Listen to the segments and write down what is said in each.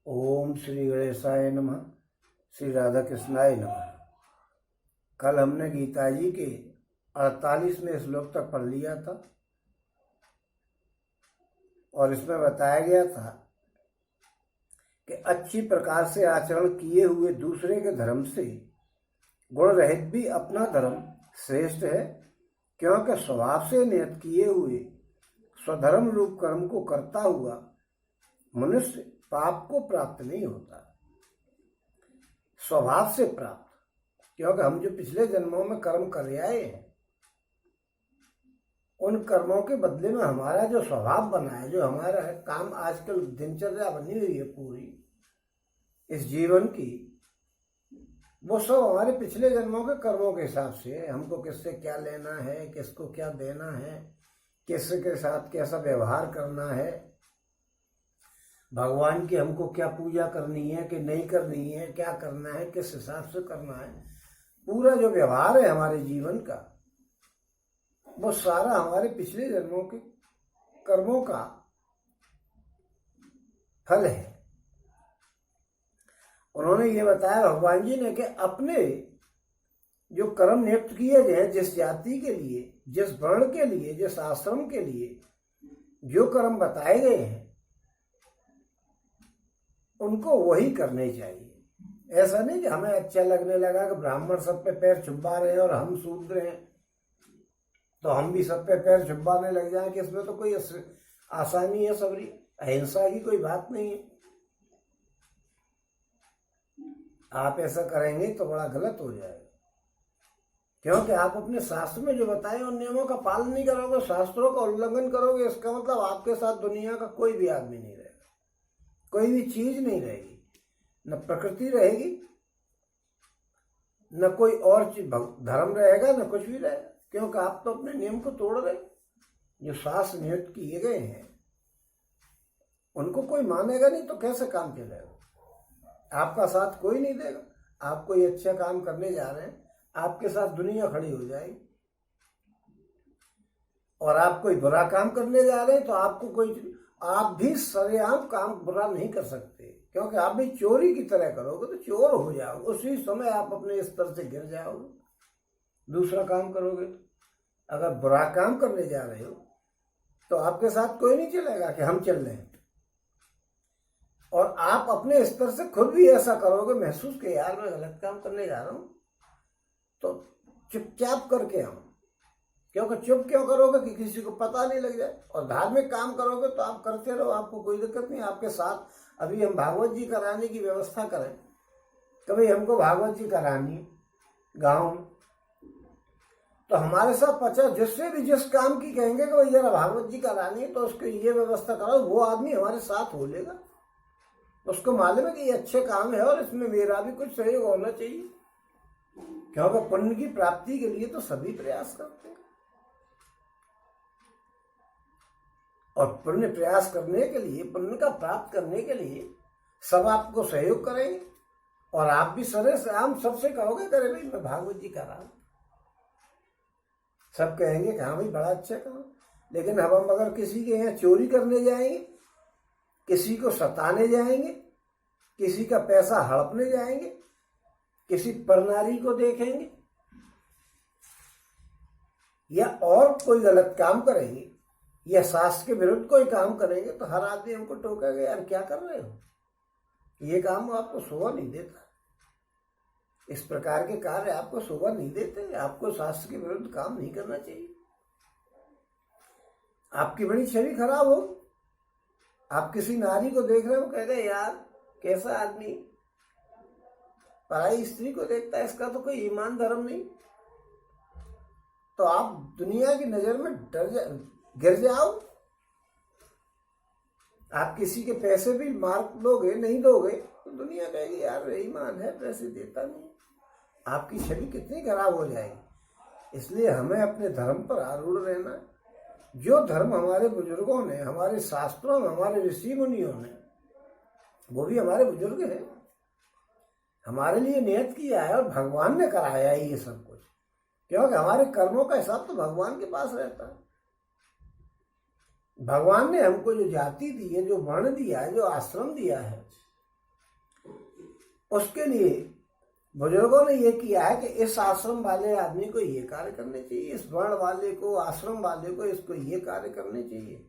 ओम श्री गणेशाय नमः। श्री राधा कृष्णाय नमः। कल हमने गीता जी के 48वें श्लोक तक पढ़ लिया था और इसमें बताया गया था कि अच्छी प्रकार से आचरण किए हुए दूसरे के धर्म से गुण रहित भी अपना धर्म श्रेष्ठ है, क्योंकि स्वभाव से नियत किए हुए स्वधर्म रूप कर्म को करता हुआ मनुष्य पाप को प्राप्त नहीं होता। स्वभाव से प्राप्त, क्योंकि हम जो पिछले जन्मों में कर्म कर आए हैं उन कर्मों के बदले में हमारा जो स्वभाव बना है, जो हमारा काम आजकल दिनचर्या बनी हुई है पूरी इस जीवन की, वो सब हमारे पिछले जन्मों के कर्मों के हिसाब से है। हमको किससे क्या लेना है, किसको क्या देना है, किसके साथ कैसा व्यवहार करना है, भगवान की हमको क्या पूजा करनी है कि नहीं करनी है, क्या करना है, किस हिसाब से करना है, पूरा जो व्यवहार है हमारे जीवन का वो सारा हमारे पिछले जन्मों के कर्मों का फल है। उन्होंने ये बताया भगवान जी ने कि अपने जो कर्म नियुक्त किए गए हैं, जिस जाति के लिए, जिस वर्ण के लिए, जिस आश्रम के लिए जो कर्म बताए गए हैं उनको वही करने चाहिए। ऐसा नहीं कि हमें अच्छा लगने लगा कि ब्राह्मण सब पे पैर छुपा रहे हैं और हम शूद्र हैं तो हम भी सब पे पैर छुपाने लग जाएं, कि इसमें तो कोई आसानी है, सबरी अहिंसा की कोई बात नहीं है। आप ऐसा करेंगे तो बड़ा गलत हो जाएगा, क्योंकि आप अपने शास्त्र में जो बताए उन नियमों का पालन नहीं करोगे, शास्त्रों का उल्लंघन करोगे, इसका मतलब आपके साथ दुनिया का कोई भी आदमी नहीं रहेगा, कोई भी चीज नहीं रहेगी, न प्रकृति रहेगी, न कोई और चीज धर्म रहेगा, न कुछ भी रहेगा, क्योंकि आप तो अपने नियम को तोड़ रहे। जो शास्त्र नियुक्त किए गए हैं उनको कोई मानेगा नहीं तो कैसे काम चलेगा। आपका साथ कोई नहीं देगा। आप कोई अच्छा काम करने जा रहे हैं, आपके साथ दुनिया खड़ी हो जाएगी, और आप कोई बुरा काम करने जा रहे हैं तो आपको कोई, आप भी सरेआम काम बुरा नहीं कर सकते, क्योंकि आप भी चोरी की तरह करोगे तो चोर हो जाओगे, उसी समय आप अपने स्तर से गिर जाओगे। दूसरा काम करोगे तो, अगर बुरा काम करने जा रहे हो तो आपके साथ कोई नहीं चलेगा कि हम चल रहे हैं, और आप अपने स्तर से खुद भी ऐसा करोगे, महसूस कि यार मैं गलत काम करने जा रहा हूं, तो चुपचाप करके आऊं। क्योंकि चुप क्यों करोगे कि किसी को पता नहीं लग जाए। और धार्मिक काम करोगे तो आप करते रहो, आपको कोई दिक्कत नहीं। आपके साथ अभी हम भागवत जी कराने की व्यवस्था करें, कभी हमको भागवत जी करानी गाँव में, तो हमारे साथ 50 जिससे भी जिस काम की कहेंगे कि भाई जरा भागवत जी करानी है तो उसकी ये व्यवस्था करो, वो आदमी हमारे साथ हो लेगा। उसको मालूम है कि ये अच्छे काम है और इसमें मेरा भी कुछ सहयोग होना चाहिए, क्योंकि पुण्य की प्राप्ति के लिए तो सभी प्रयास करते हैं, और पुण्य प्रयास करने के लिए, पुण्य का प्राप्त करने के लिए सब आपको सहयोग करेंगे, और आप भी सरे से आम सबसे कहोगे करे भाई मैं भागवत जी कर रहा हूं, सब कहेंगे कि हाँ भाई बड़ा अच्छा काम। लेकिन अब हम अगर किसी के यहाँ चोरी करने जाएंगे, किसी को सताने जाएंगे, किसी का पैसा हड़पने जाएंगे, किसी परनारी को देखेंगे या और कोई गलत काम करेंगे या शास्त्र के विरुद्ध कोई काम करेंगे, तो हर आदमी हमको टोकेगा, यार क्या कर रहे हो, ये काम आपको शोभा नहीं देता, इस प्रकार के कार्य आपको शोभा नहीं देते, आपको शास्त्र के विरुद्ध काम नहीं करना चाहिए, आपकी बड़ी छवि खराब हो। आप किसी नारी को देख रहे हो, कह रहे यार कैसा आदमी पराई स्त्री को देखता है, इसका तो कोई ईमान धर्म नहीं, तो आप दुनिया की नजर में गिर जाओ। आप किसी के पैसे भी मार दोगे, नहीं दोगे, तो दुनिया कहेगी यार बेईमान है, पैसे देता नहीं, आपकी छवि कितनी खराब हो जाएगी। इसलिए हमें अपने धर्म पर आरूढ़ रहना है। जो धर्म हमारे बुजुर्गों ने, हमारे शास्त्रों में, हमारे ऋषि मुनियों ने, वो भी हमारे बुजुर्ग हैं, हमारे लिए नियत किया है, और भगवान ने कराया है ये सब कुछ, क्योंकि हमारे कर्मों का हिसाब तो भगवान के पास रहता है। भगवान ने हमको जो जाति दी है, जो वर्ण दिया है, जो आश्रम दिया है, उसके लिए बुजुर्गों ने ये किया है कि इस आश्रम वाले आदमी को ये कार्य करने चाहिए, इस वर्ण वाले को, आश्रम वाले को, इसको ये कार्य करने चाहिए,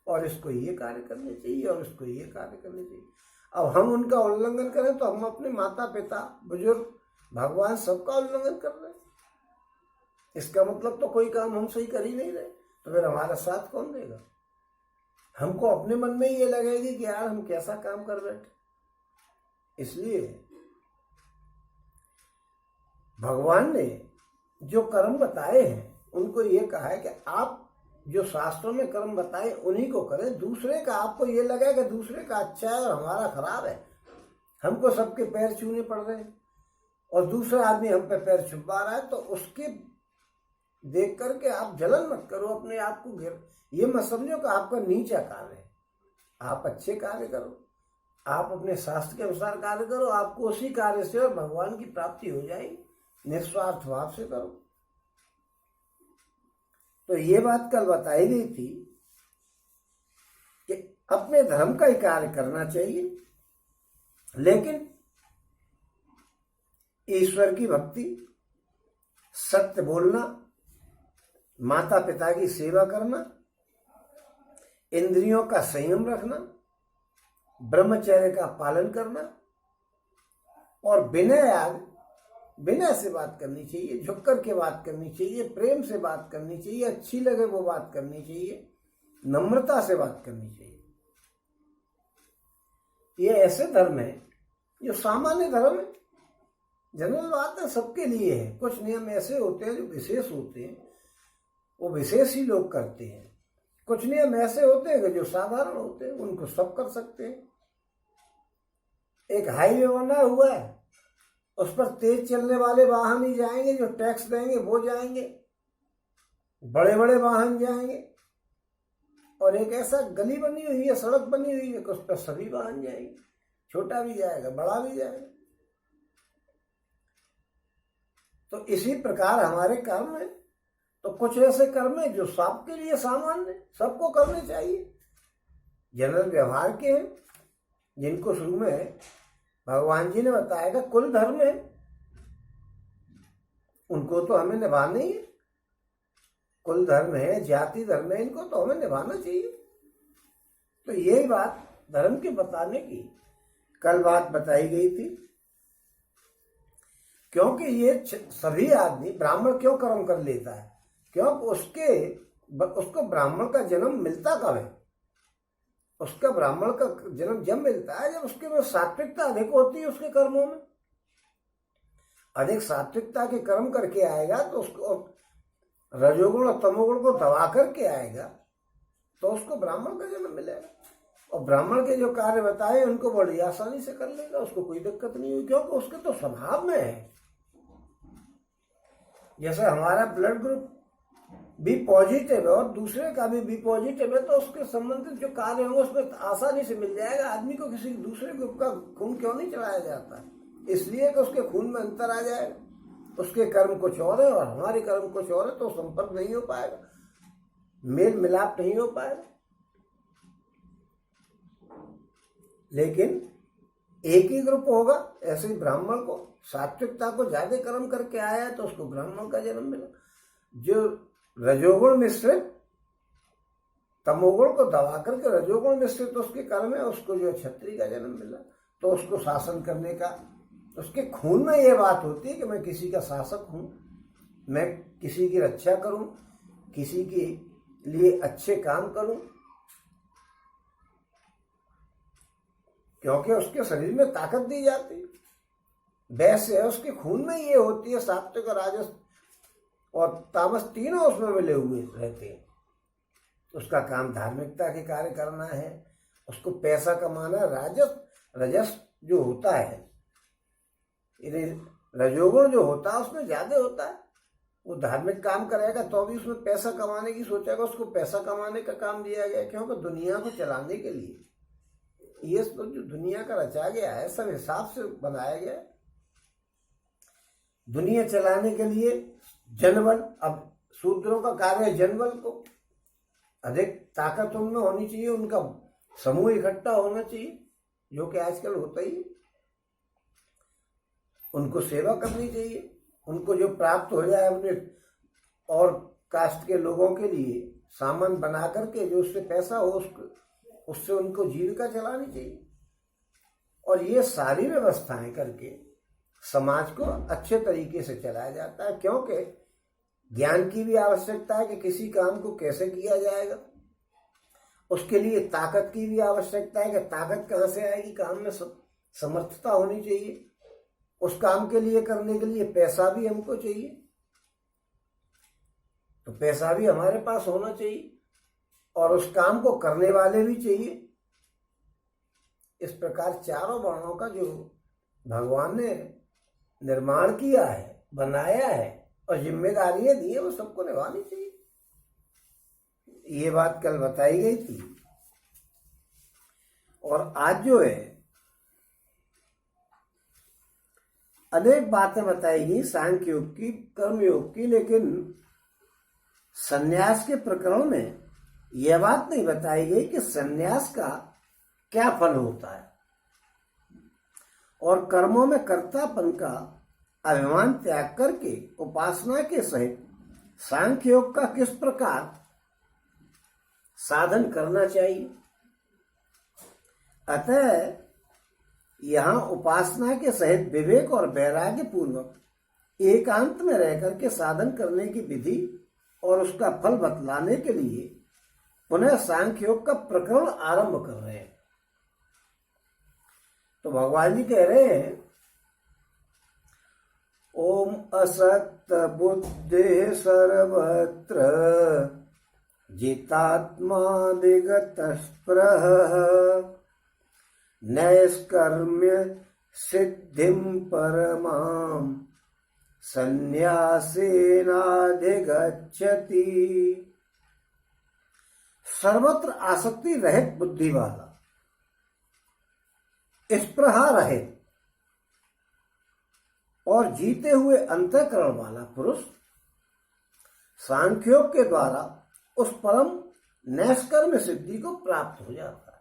और इसको ये कार्य करने चाहिए, और इसको ये कार्य करने चाहिए। अब हम उनका उल्लंघन करें तो हम अपने माता पिता, बुजुर्ग, भगवान सबका उल्लंघन कर रहे हैं। इसका मतलब तो कोई काम हम सही कर ही नहीं रहे, तो फिर हमारा साथ कौन देगा? हमको अपने मन में ये लगेगी कि यार हम कैसा काम कर बैठे। इसलिए भगवान ने जो कर्म बताए हैं उनको ये कहा है कि आप जो शास्त्रों में कर्म बताए उन्हीं को करें। दूसरे का आपको ये लगे कि दूसरे का अच्छा है और हमारा खराब है, हमको सबके पैर छूने पड़ रहे हैं और दूसरा आदमी हम पे पैर छुपा रहा है, तो उसके देख करके आप जलन मत करो, अपने आप को ये मत समझो कि आपका नीचा कार्य है। आप अच्छे कार्य करो, आप अपने शास्त्र के अनुसार कार्य करो, आपको उसी कार्य से और भगवान की प्राप्ति हो जाएगी। निस्वार्थ भाव से करो। तो ये बात कल बताई गई थी कि अपने धर्म का ही कार्य करना चाहिए, लेकिन ईश्वर की भक्ति, सत्य बोलना, माता पिता की सेवा करना, इंद्रियों का संयम रखना, ब्रह्मचर्य का पालन करना और विनय से बात करनी चाहिए, झुक कर के बात करनी चाहिए, प्रेम से बात करनी चाहिए, अच्छी लगे वो बात करनी चाहिए, नम्रता से बात करनी चाहिए। ये ऐसे धर्म है जो सामान्य धर्म है, जनरल बात है, सबके लिए है। कुछ नियम ऐसे होते हैं जो विशेष होते हैं, वो विशेष ही लोग करते हैं। कुछ नियम ऐसे होते हैं जो साधारण होते हैं, उनको सब कर सकते हैं। एक हाईवे बना हुआ है, उस पर तेज चलने वाले वाहन ही जाएंगे, जो टैक्स देंगे वो जाएंगे, बड़े बड़े वाहन जाएंगे। और एक ऐसा गली बनी हुई है, सड़क बनी हुई है कि उस पर सभी वाहन जाएंगे, छोटा भी जाएगा, बड़ा भी जाएगा। तो इसी प्रकार हमारे कर्म है। तो कुछ ऐसे कर्म है जो सबके लिए सामान्य, सबको करने चाहिए, जनरल व्यवहार के हैं, जिनको शुरू में भगवान जी ने बताया कि कुल धर्म है, उनको तो हमें निभाना ही है। कुल धर्म है, जाति धर्म है, इनको तो हमें निभाना चाहिए। तो यही बात धर्म के बताने की कल बात बताई गई थी। क्योंकि ये सभी आदमी, ब्राह्मण क्यों कर्म कर लेता है? क्योंकि उसको ब्राह्मण का जन्म मिलता कब है? उसका ब्राह्मण का जन्म जब मिलता है जब उसके में सात्विकता अधिक होती है। उसके कर्मों में अधिक सात्विकता के कर्म करके आएगा तो उसको रजोगुण और तमोगुण को दबा करके आएगा, तो उसको ब्राह्मण का जन्म मिलेगा। और ब्राह्मण के जो कार्य बताए उनको बड़ी आसानी से कर लेगा, उसको कोई दिक्कत नहीं हुई, क्योंकि उसके तो स्वभाव में है। जैसे हमारा ब्लड ग्रुप बी पॉजिटिव है और दूसरे का भी बी पॉजिटिव है, तो उसके संबंधित जो कार्य होंगे उसमें आसानी से मिल जाएगा। आदमी को किसी दूसरे ग्रुप का खून क्यों नहीं चलाया जाता? इसलिए कि उसके खून में अंतर आ जाएगा, उसके कर्म कुछ और है और हमारे कर्म कुछ और है, तो संपर्क नहीं हो पाएगा, मेल मिलाप नहीं हो पाएगा। लेकिन एक ही ग्रुप होगा। ऐसे ही ब्राह्मण को सात्विकता को ज्यादा कर्म करके आया है तो उसको ब्राह्मण का जन्म मिला। जो रजोगुण मिश्रित तमोगुण को दबा करके रजोगुण मिश्रित उसके कर्म है, उसको जो क्षत्रिय का जन्म मिला, तो उसको शासन करने का, उसके खून में ये बात होती है कि मैं किसी का शासक हूं, मैं किसी की रक्षा करूं, किसी के लिए अच्छे काम करूं, क्योंकि उसके शरीर में ताकत दी जाती है। वैसे उसके खून में ये होती है, सात्विक और राजस और तामस तीनों उसमें मिले हुए रहते हैं। उसका काम धार्मिकता के कार्य करना है, उसको पैसा कमाना। रजस जो होता है, रजोगुण जो होता है उसमें ज्यादा होता है। वो धार्मिक काम करेगा तो भी उसमें पैसा कमाने की सोचेगा, उसको पैसा कमाने का काम दिया गया, क्योंकि दुनिया को चलाने के लिए ये तो जो दुनिया का रचा गया है सब हिसाब से बनाया गया है। दुनिया चलाने के लिए जनबल, अब शूद्रों का कार्य है जनबल को अधिक ताकत उनमें होनी चाहिए, उनका समूह इकट्ठा होना चाहिए, जो कि आजकल होता ही। उनको सेवा करनी चाहिए, उनको जो प्राप्त हो जाए अपने और कास्ट के लोगों के लिए सामान बना करके जो उससे पैसा हो उससे उनको जीविका चलानी चाहिए। और ये सारी व्यवस्थाएं करके समाज को अच्छे तरीके से चलाया जाता है, क्योंकि ज्ञान की भी आवश्यकता है कि किसी काम को कैसे किया जाएगा। उसके लिए ताकत की भी आवश्यकता है कि ताकत कहाँ से आएगी, काम में समर्थता होनी चाहिए। उस काम के लिए करने के लिए पैसा भी हमको चाहिए, तो पैसा भी हमारे पास होना चाहिए और उस काम को करने वाले भी चाहिए। इस प्रकार चारों वर्णों का जो भगवान ने निर्माण किया है, बनाया है और जिम्मेदारियां दी है, वो सबको निभानी चाहिए। ये बात कल बताई गई थी। और आज जो है अनेक बातें बताई गई सांख्य योग की, कर्म योग की, लेकिन संन्यास के प्रकरण में यह बात नहीं बताई गई कि संन्यास का क्या फल होता है और कर्मों में कर्तापन का अभिमान त्याग करके उपासना के सहित सांख्य योग का किस प्रकार साधन करना चाहिए। अतः यहाँ उपासना के सहित विवेक और वैराग्य पूर्वक एकांत में रहकर के साधन करने की विधि और उसका फल बतलाने के लिए पुनः सांख्य योग का प्रकरण आरंभ कर रहे हैं। तो भगवान जी कह रहे हैं, ओम असक्त बुद्धि सर्वत्र जितात्मा विगत स्पृह नैष्कर्म्य सिद्धिं परमां संन्यासेनाधिगच्छति। सर्वत्र आसक्ति रहित बुद्धि वाला, स्पृहा रहित और जीते हुए अंतःकरण वाला पुरुष सांख्योग के द्वारा उस परम नैष्कर्म्य सिद्धि को प्राप्त हो जाता है।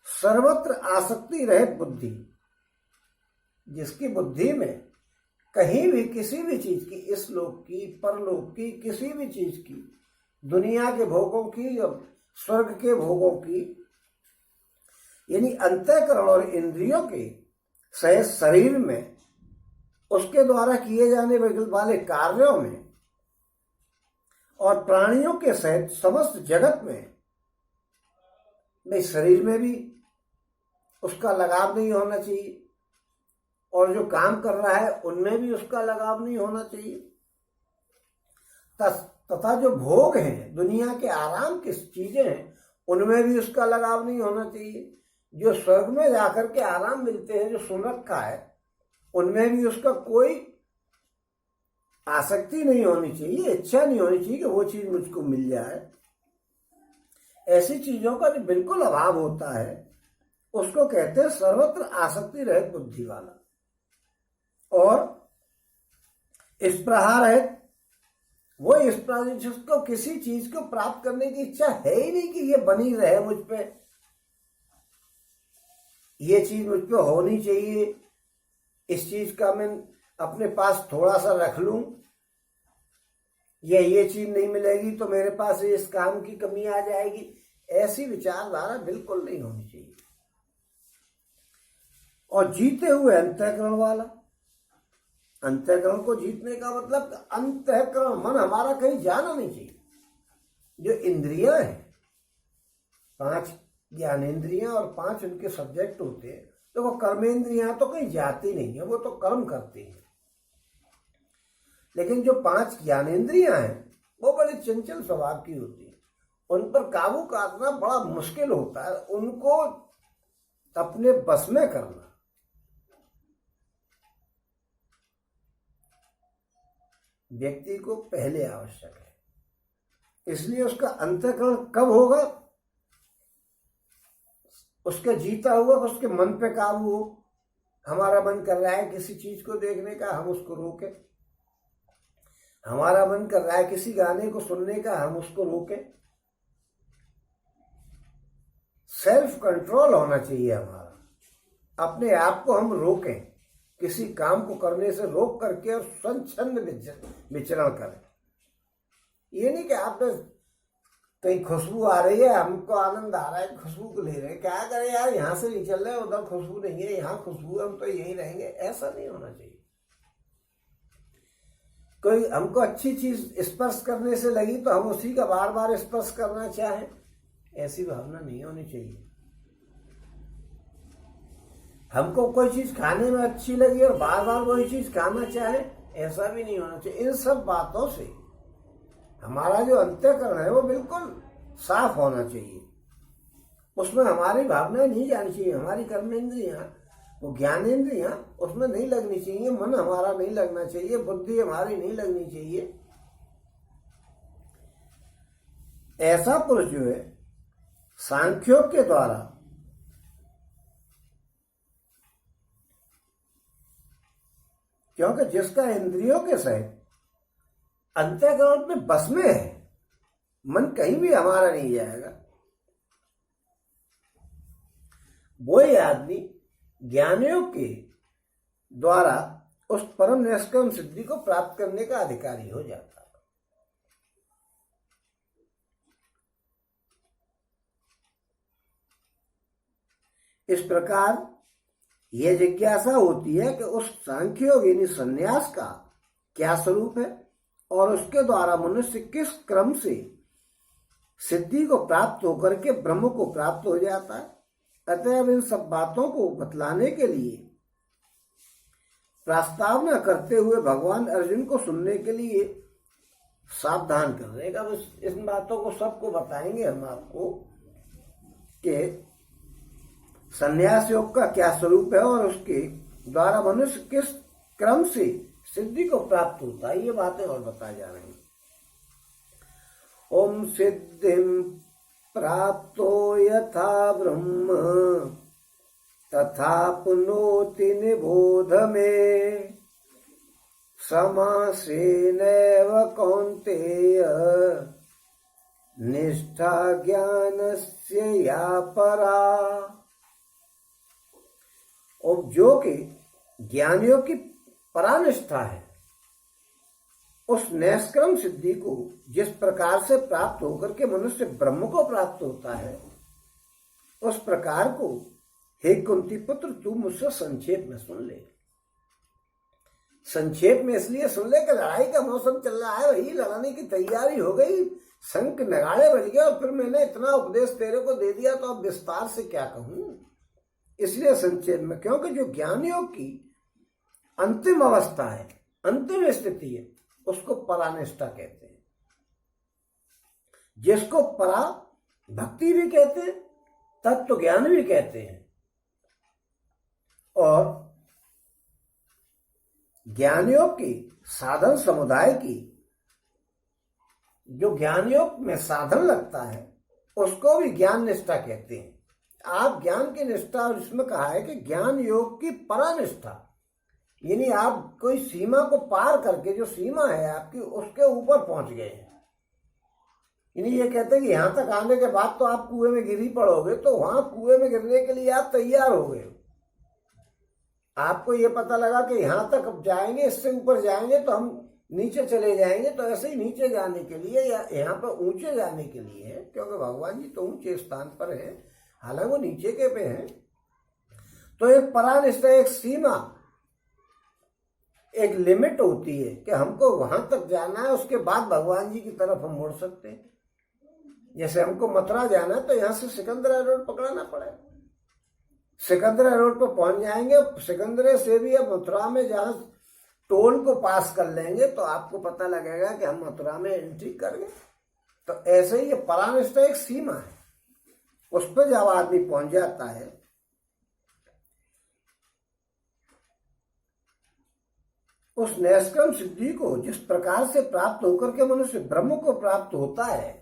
सर्वत्र आसक्ति रहित बुद्धि, जिसकी बुद्धि में कहीं भी किसी भी चीज की, इस लोक की परलोक की, किसी भी चीज की, दुनिया के भोगों की या स्वर्ग के भोगों की, यानी अंतःकरण और इंद्रियों के सहित शरीर में उसके द्वारा किए जाने वाले कार्यों में और प्राणियों के सहित समस्त जगत में शरीर में भी उसका लगाव नहीं होना चाहिए और जो काम कर रहा है उनमें भी उसका लगाव नहीं होना चाहिए। तथा जो भोग हैं, दुनिया के आराम की चीजें हैं, उनमें भी उसका लगाव नहीं होना चाहिए। जो स्वर्ग में जाकर के आराम मिलते हैं, जो सुन रखा है, उनमें भी उसका कोई आसक्ति नहीं होनी चाहिए, इच्छा नहीं होनी चाहिए कि वो चीज मुझको मिल जाए। ऐसी चीजों का जो बिल्कुल अभाव होता है उसको कहते हैं सर्वत्र आसक्ति रहित बुद्धि वाला। और स्पृहा रहित, वो स्पृहा जिसको किसी चीज को प्राप्त करने की इच्छा है ही नहीं कि ये बनी रहे मुझ पे, ये चीज मुझ पे होनी चाहिए, इस चीज का मैं अपने पास थोड़ा सा रख लूं, ये चीज नहीं मिलेगी तो मेरे पास इस काम की कमी आ जाएगी। ऐसी विचारधारा बिल्कुल नहीं होनी चाहिए। और जीते हुए अंतःकरण वाला, अंतःकरण को जीतने का मतलब अंतःकरण, मन हमारा कहीं जाना नहीं चाहिए। जो इंद्रियां हैं, 5 ज्ञानेंद्रियां और 5 उनके सब्जेक्ट होते हैं, तो वो कर्मेंद्रियां तो कहीं जाती नहीं है, वो तो कर्म करती हैं। लेकिन जो 5 ज्ञानेंद्रियां हैं वो बड़े चंचल स्वभाव की होती है, उन पर काबू करना बड़ा मुश्किल होता है। उनको अपने बस में करना व्यक्ति को पहले आवश्यक है। इसलिए उसका अंतःकरण कब होगा? उसका जीता हुआ, उसके मन पे काबू हो। हमारा मन कर रहा है किसी चीज को देखने का, हम उसको रोकें। हमारा मन कर रहा है किसी गाने को सुनने का, हम उसको रोकें। सेल्फ कंट्रोल होना चाहिए हमारा, अपने आप को हम रोकें। किसी काम को करने से रोक करके और स्वच्छंद विचरण करें। ये नहीं कि आप कहीं खुशबू आ रही है, हमको आनंद आ रहा है, खुशबू को ले रहे हैं, क्या करें यार, यहाँ से नहीं चल रहे, उधर खुशबू नहीं है, यहाँ खुशबू है, हम तो यहीं रहेंगे, ऐसा नहीं होना चाहिए। कोई हमको अच्छी चीज स्पर्श करने से लगी तो हम उसी का बार बार स्पर्श करना चाहें, ऐसी भावना नहीं होनी चाहिए। हमको कोई चीज खाने में अच्छी लगी और बार बार वही चीज खाना चाहे, ऐसा भी नहीं होना चाहिए। इन सब बातों से हमारा जो अंतःकरण है वो बिल्कुल साफ होना चाहिए। उसमें हमारी भावनाएं नहीं जानी चाहिए, हमारी कर्मेंद्रियां, वो ज्ञानेंद्रियां उसमें नहीं लगनी चाहिए, मन हमारा नहीं लगना चाहिए, बुद्धि हमारी नहीं लगनी चाहिए। ऐसा पुरुष जो है सांख्योग के द्वारा क्योंकि जिसका इंद्रियों के सहित अंतःकरण में बस में है, मन कहीं भी हमारा नहीं जाएगा, वही आदमी ज्ञानियों के द्वारा उस परम निष्काम सिद्धि को प्राप्त करने का अधिकारी हो जाता है। इस प्रकार यह जिज्ञासा होती है कि उस सांख्योग यानी संन्यास का क्या स्वरूप है और उसके द्वारा मनुष्य किस क्रम से सिद्धि को प्राप्त होकर के ब्रह्म को प्राप्त हो जाता है। अतएव इन सब बातों को बतलाने के लिए प्रस्तावना करते हुए भगवान अर्जुन को सुनने के लिए सावधान कर रहे हैं। अब इन बातों को सबको बताएंगे हम आपको कि संन्यास योग का क्या स्वरूप है और उसके द्वारा मनुष्य किस क्रम से सिद्धि को प्राप्त होता है, ये बातें और बताई जा रही हैं। ओम सिद्धिं प्राप्तो यथा ब्रह्म तथा पुनोति निबोध में समासेनैव कौन्तेय निष्ठा ज्ञानस्य या परा। और जो कि ज्ञानियों की परानिष्ठा है, उस नैष्क्रम सिद्धि को जिस प्रकार से प्राप्त होकर के मनुष्य ब्रह्म को प्राप्त होता है, उस प्रकार को हे कुंती पुत्र तू मुझसे संक्षेप में सुन ले। संक्षेप में इसलिए सुन ले कि लड़ाई का मौसम चल रहा है, वही लड़ाने की तैयारी हो गई, शंख नगाड़े बज गए और फिर मैंने इतना उपदेश तेरे को दे दिया, तो अब विस्तार से क्या कहूं। इसलिए संक्षेप में, क्योंकि जो ज्ञानियों की अंतिम अवस्था है, अंतिम स्थिति है, उसको परानिष्ठा कहते हैं, जिसको परा भक्ति भी कहते हैं, तत्व ज्ञान भी कहते हैं। और ज्ञानियों की साधन समुदाय की जो ज्ञानियों में साधन लगता है, उसको भी ज्ञान निष्ठा कहते हैं। आप ज्ञान की निष्ठा, और इसमें कहा है कि ज्ञान योग की परानिष्ठा, यानी आप कोई सीमा को पार करके, जो सीमा है आपकी, उसके ऊपर पहुंच गए हैं। यानी ये कहते हैं कि यहां तक आने के बाद तो आप कुएं में गिर ही पड़ोगे, तो वहां कुएं में गिरने के लिए आप तैयार हो गए। आपको ये पता लगा कि यहां तक अब जाएंगे, इससे ऊपर जाएंगे तो हम नीचे चले जाएंगे, तो ऐसे ही नीचे जाने के लिए या यहाँ पर ऊंचे जाने के लिए है, क्योंकि भगवान जी तो ऊंचे स्थान पर है, हालांकि वो नीचे के पे हैं। तो एक परानिष्ठा, एक सीमा, एक लिमिट होती है कि हमको वहां तक जाना है, उसके बाद भगवान जी की तरफ हम मुड़ सकते हैं। जैसे हमको मथुरा जाना है तो यहां से सिकंदरा रोड पकड़ना पड़ेगा, सिकंदरा रोड पर पहुंच जाएंगे, सिकंदरे से भी अब मथुरा में जहां टोल को पास कर लेंगे तो आपको पता लगेगा कि हम मथुरा में एंट्री कर गए। तो ऐसे ही ये परानिष्ठा एक सीमा है, उस पर जब आदमी पहुंच जाता है, उस नैष्क्रम सिद्धि को जिस प्रकार से प्राप्त होकर के मनुष्य ब्रह्म को प्राप्त होता है,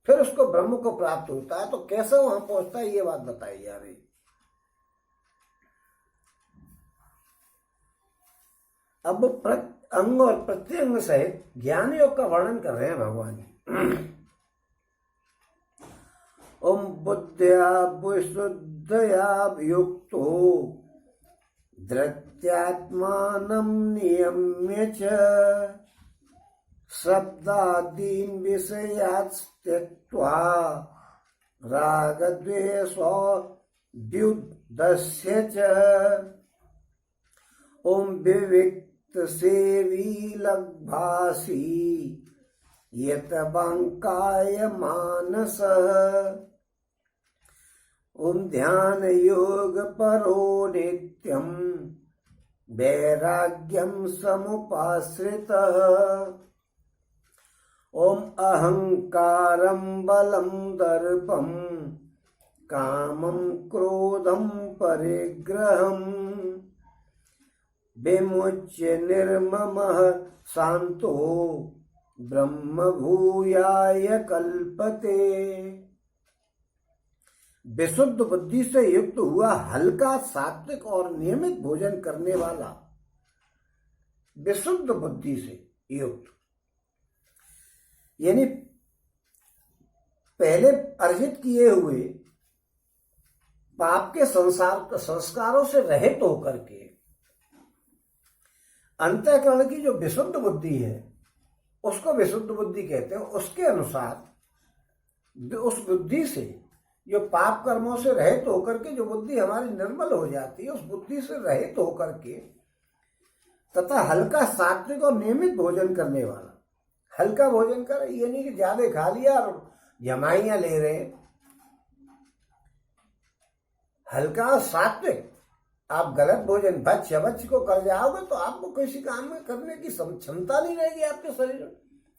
फिर उसको ब्रह्म को प्राप्त होता है, तो कैसे वहां पहुंचता है, ये बात बताई जा रही। अब अंग और प्रत्यंग सहित ज्ञान योग का वर्णन कर रहे हैं भगवान जी। ओम बुद्ध्या विशुद्धया युक्तो धृत्यात्मानं नियम्य च शब्दादीन् विषयात् त्यक्त्वा रागद्वेषोऽभ्युदस्य च ॐ विविक्तसेवी लग्भासी यत बांकाय मानसः ॐ ध्यान योग परो नित्यं वैराग्यं समुपाश्रितः ॐ अहंकारं बलं दर्पं कामं क्रोधं परिग्रहम् विमुच्य निर्ममः शांतो ब्रह्म भूयाय कल्पते। विशुद्ध बुद्धि से युक्त हुआ हल्का सात्विक और नियमित भोजन करने वाला, विशुद्ध बुद्धि से युक्त यानी पहले अर्जित किए हुए पाप के संस्कारों से रहित होकर के अंतःकरण की जो विशुद्ध बुद्धि है उसको विशुद्ध बुद्धि कहते हैं। उसके अनुसार उस बुद्धि से जो पाप कर्मों से रहित होकर के जो बुद्धि हमारी निर्मल हो जाती है, उस बुद्धि से रहित होकर के तथा हल्का सात्विक और नियमित भोजन करने वाला। हल्का भोजन कर, ये नहीं कि ज्यादा खा लिया और जमाइयां ले रहे हैं। हल्का सात्विक, आप गलत भोजन भक्ष्य को कर जाओगे तो आपको किसी काम में करने की क्षमता नहीं रहेगी आपके शरीर में,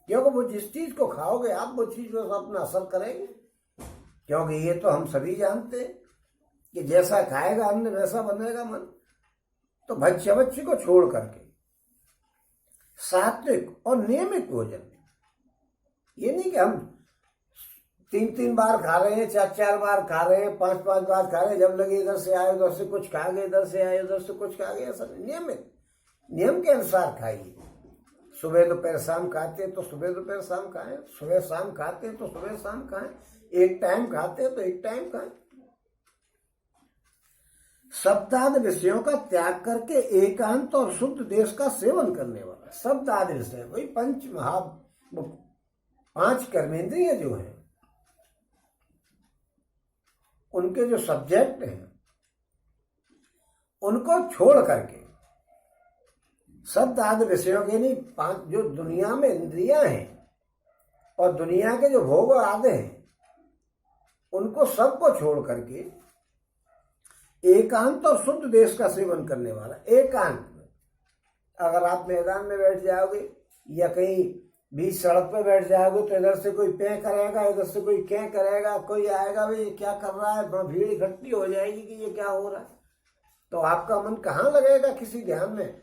क्योंकि वो जिस चीज को खाओगे आप वो चीज को अपना असर करेंगे। क्योंकि ये तो हम सभी जानते हैं कि जैसा खाएगा अन्न वैसा बनेगा मन। तो भक्ष्य को छोड़ करके सात्विक और नियमित भोजन, ये नहीं कि हम 3-3 बार खा रहे हैं, 4-4 बार खा रहे हैं, 5-5 बार खा रहे हैं, जब लगे इधर से आए उधर से कुछ खा गए, इधर से आए उधर से कुछ खा गए। ऐसा नियमित, नियम के अनुसार खाइए। सुबह दोपहर शाम खाते हैं तो सुबह दोपहर शाम खाएं, सुबह शाम खाते हैं तो सुबह शाम खाएं, एक टाइम खाते हैं तो एक टाइम खाएं। शब्दादि विषयों का त्याग करके एकांत और शुद्ध देश का सेवन करने वाला। शब्दादि विषय वही 5 कर्मेंद्रिय जो है, उनके जो सब्जेक्ट हैं उनको छोड़ करके शब्द आदि विषयों के नहीं, 5 जो दुनिया में इंद्रियां हैं और दुनिया के जो भोग आदि हैं उनको सबको छोड़ करके एकांत और शुद्ध देश का सेवन करने वाला। एकांत में अगर आप मैदान में बैठ जाओगे या कहीं बीच सड़क पे बैठ जाओगे तो इधर से कोई पे करेगा, इधर से कोई क्या करेगा, कोई आएगा भाई ये क्या कर रहा है, भीड़ इकट्ठी हो जाएगी कि ये क्या हो रहा है, तो आपका मन कहाँ लगेगा किसी ध्यान में।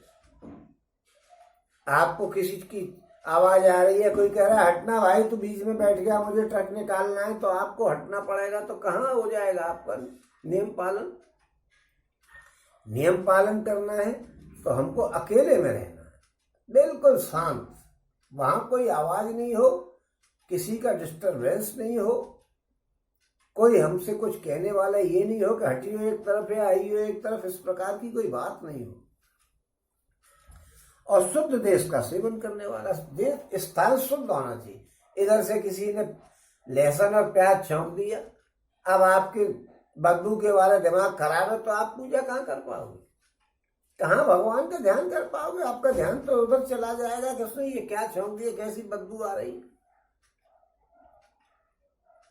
आपको किसी की आवाज आ रही है, कोई कह रहा है हटना भाई, तो बीच में बैठ गया मुझे ट्रक निकालना है, तो आपको हटना पड़ेगा। तो कहाँ हो जाएगा आपका नियम पालन। नियम पालन करना है तो हमको अकेले में रहना है, बिल्कुल शांत, वहां कोई आवाज नहीं हो, किसी का डिस्टरबेंस नहीं हो, कोई हमसे कुछ कहने वाला ये नहीं हो कि हटियो एक तरफ है आइयो एक तरफ, इस प्रकार की कोई बात नहीं हो। और शुद्ध देश का सेवन करने वाला, देश स्थान शुद्ध होना चाहिए। इधर से किसी ने लहसुन और प्याज छौंक दिया, अब आपके बदबू के वाला दिमाग खराब है तो आप पूजा कहाँ कर पाओगे, कहाँ भगवान का ध्यान कर पाओगे। आपका ध्यान तो उधर चला जाएगा कि उसने ये क्या छौंक दिया, कैसी बदबू आ रही।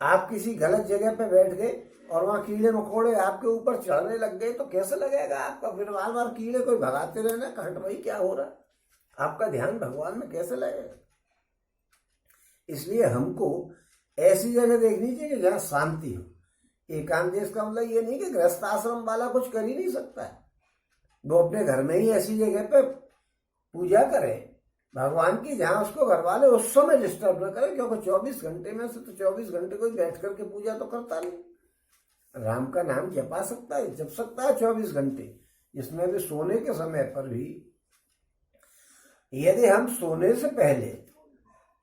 आप किसी गलत जगह पे बैठ गए और वहां कीड़े मकोड़े आपके ऊपर चढ़ने लग गए तो कैसे लगेगा आपका। फिर बार बार कीड़े कोई भगाते रहना, हट भाई क्या हो रहा है, आपका ध्यान भगवान में कैसे लगेगा। इसलिए हमको ऐसी जगह देखनी चाहिए जहाँ शांति हो। एकांत देश का मतलब ये नहीं कि गृहस्थ आश्रम वाला कुछ कर ही नहीं सकता है, वो अपने घर में ही ऐसी जगह पे पूजा करे भगवान की जहां उसको घर वाले उस समय डिस्टर्ब न करे, क्योंकि 24 घंटे में से तो 24 घंटे कोई बैठ करके पूजा तो करता नहीं। राम का नाम जपा सकता है, जप सकता है 24 घंटे, इसमें भी सोने के समय पर भी यदि हम सोने से पहले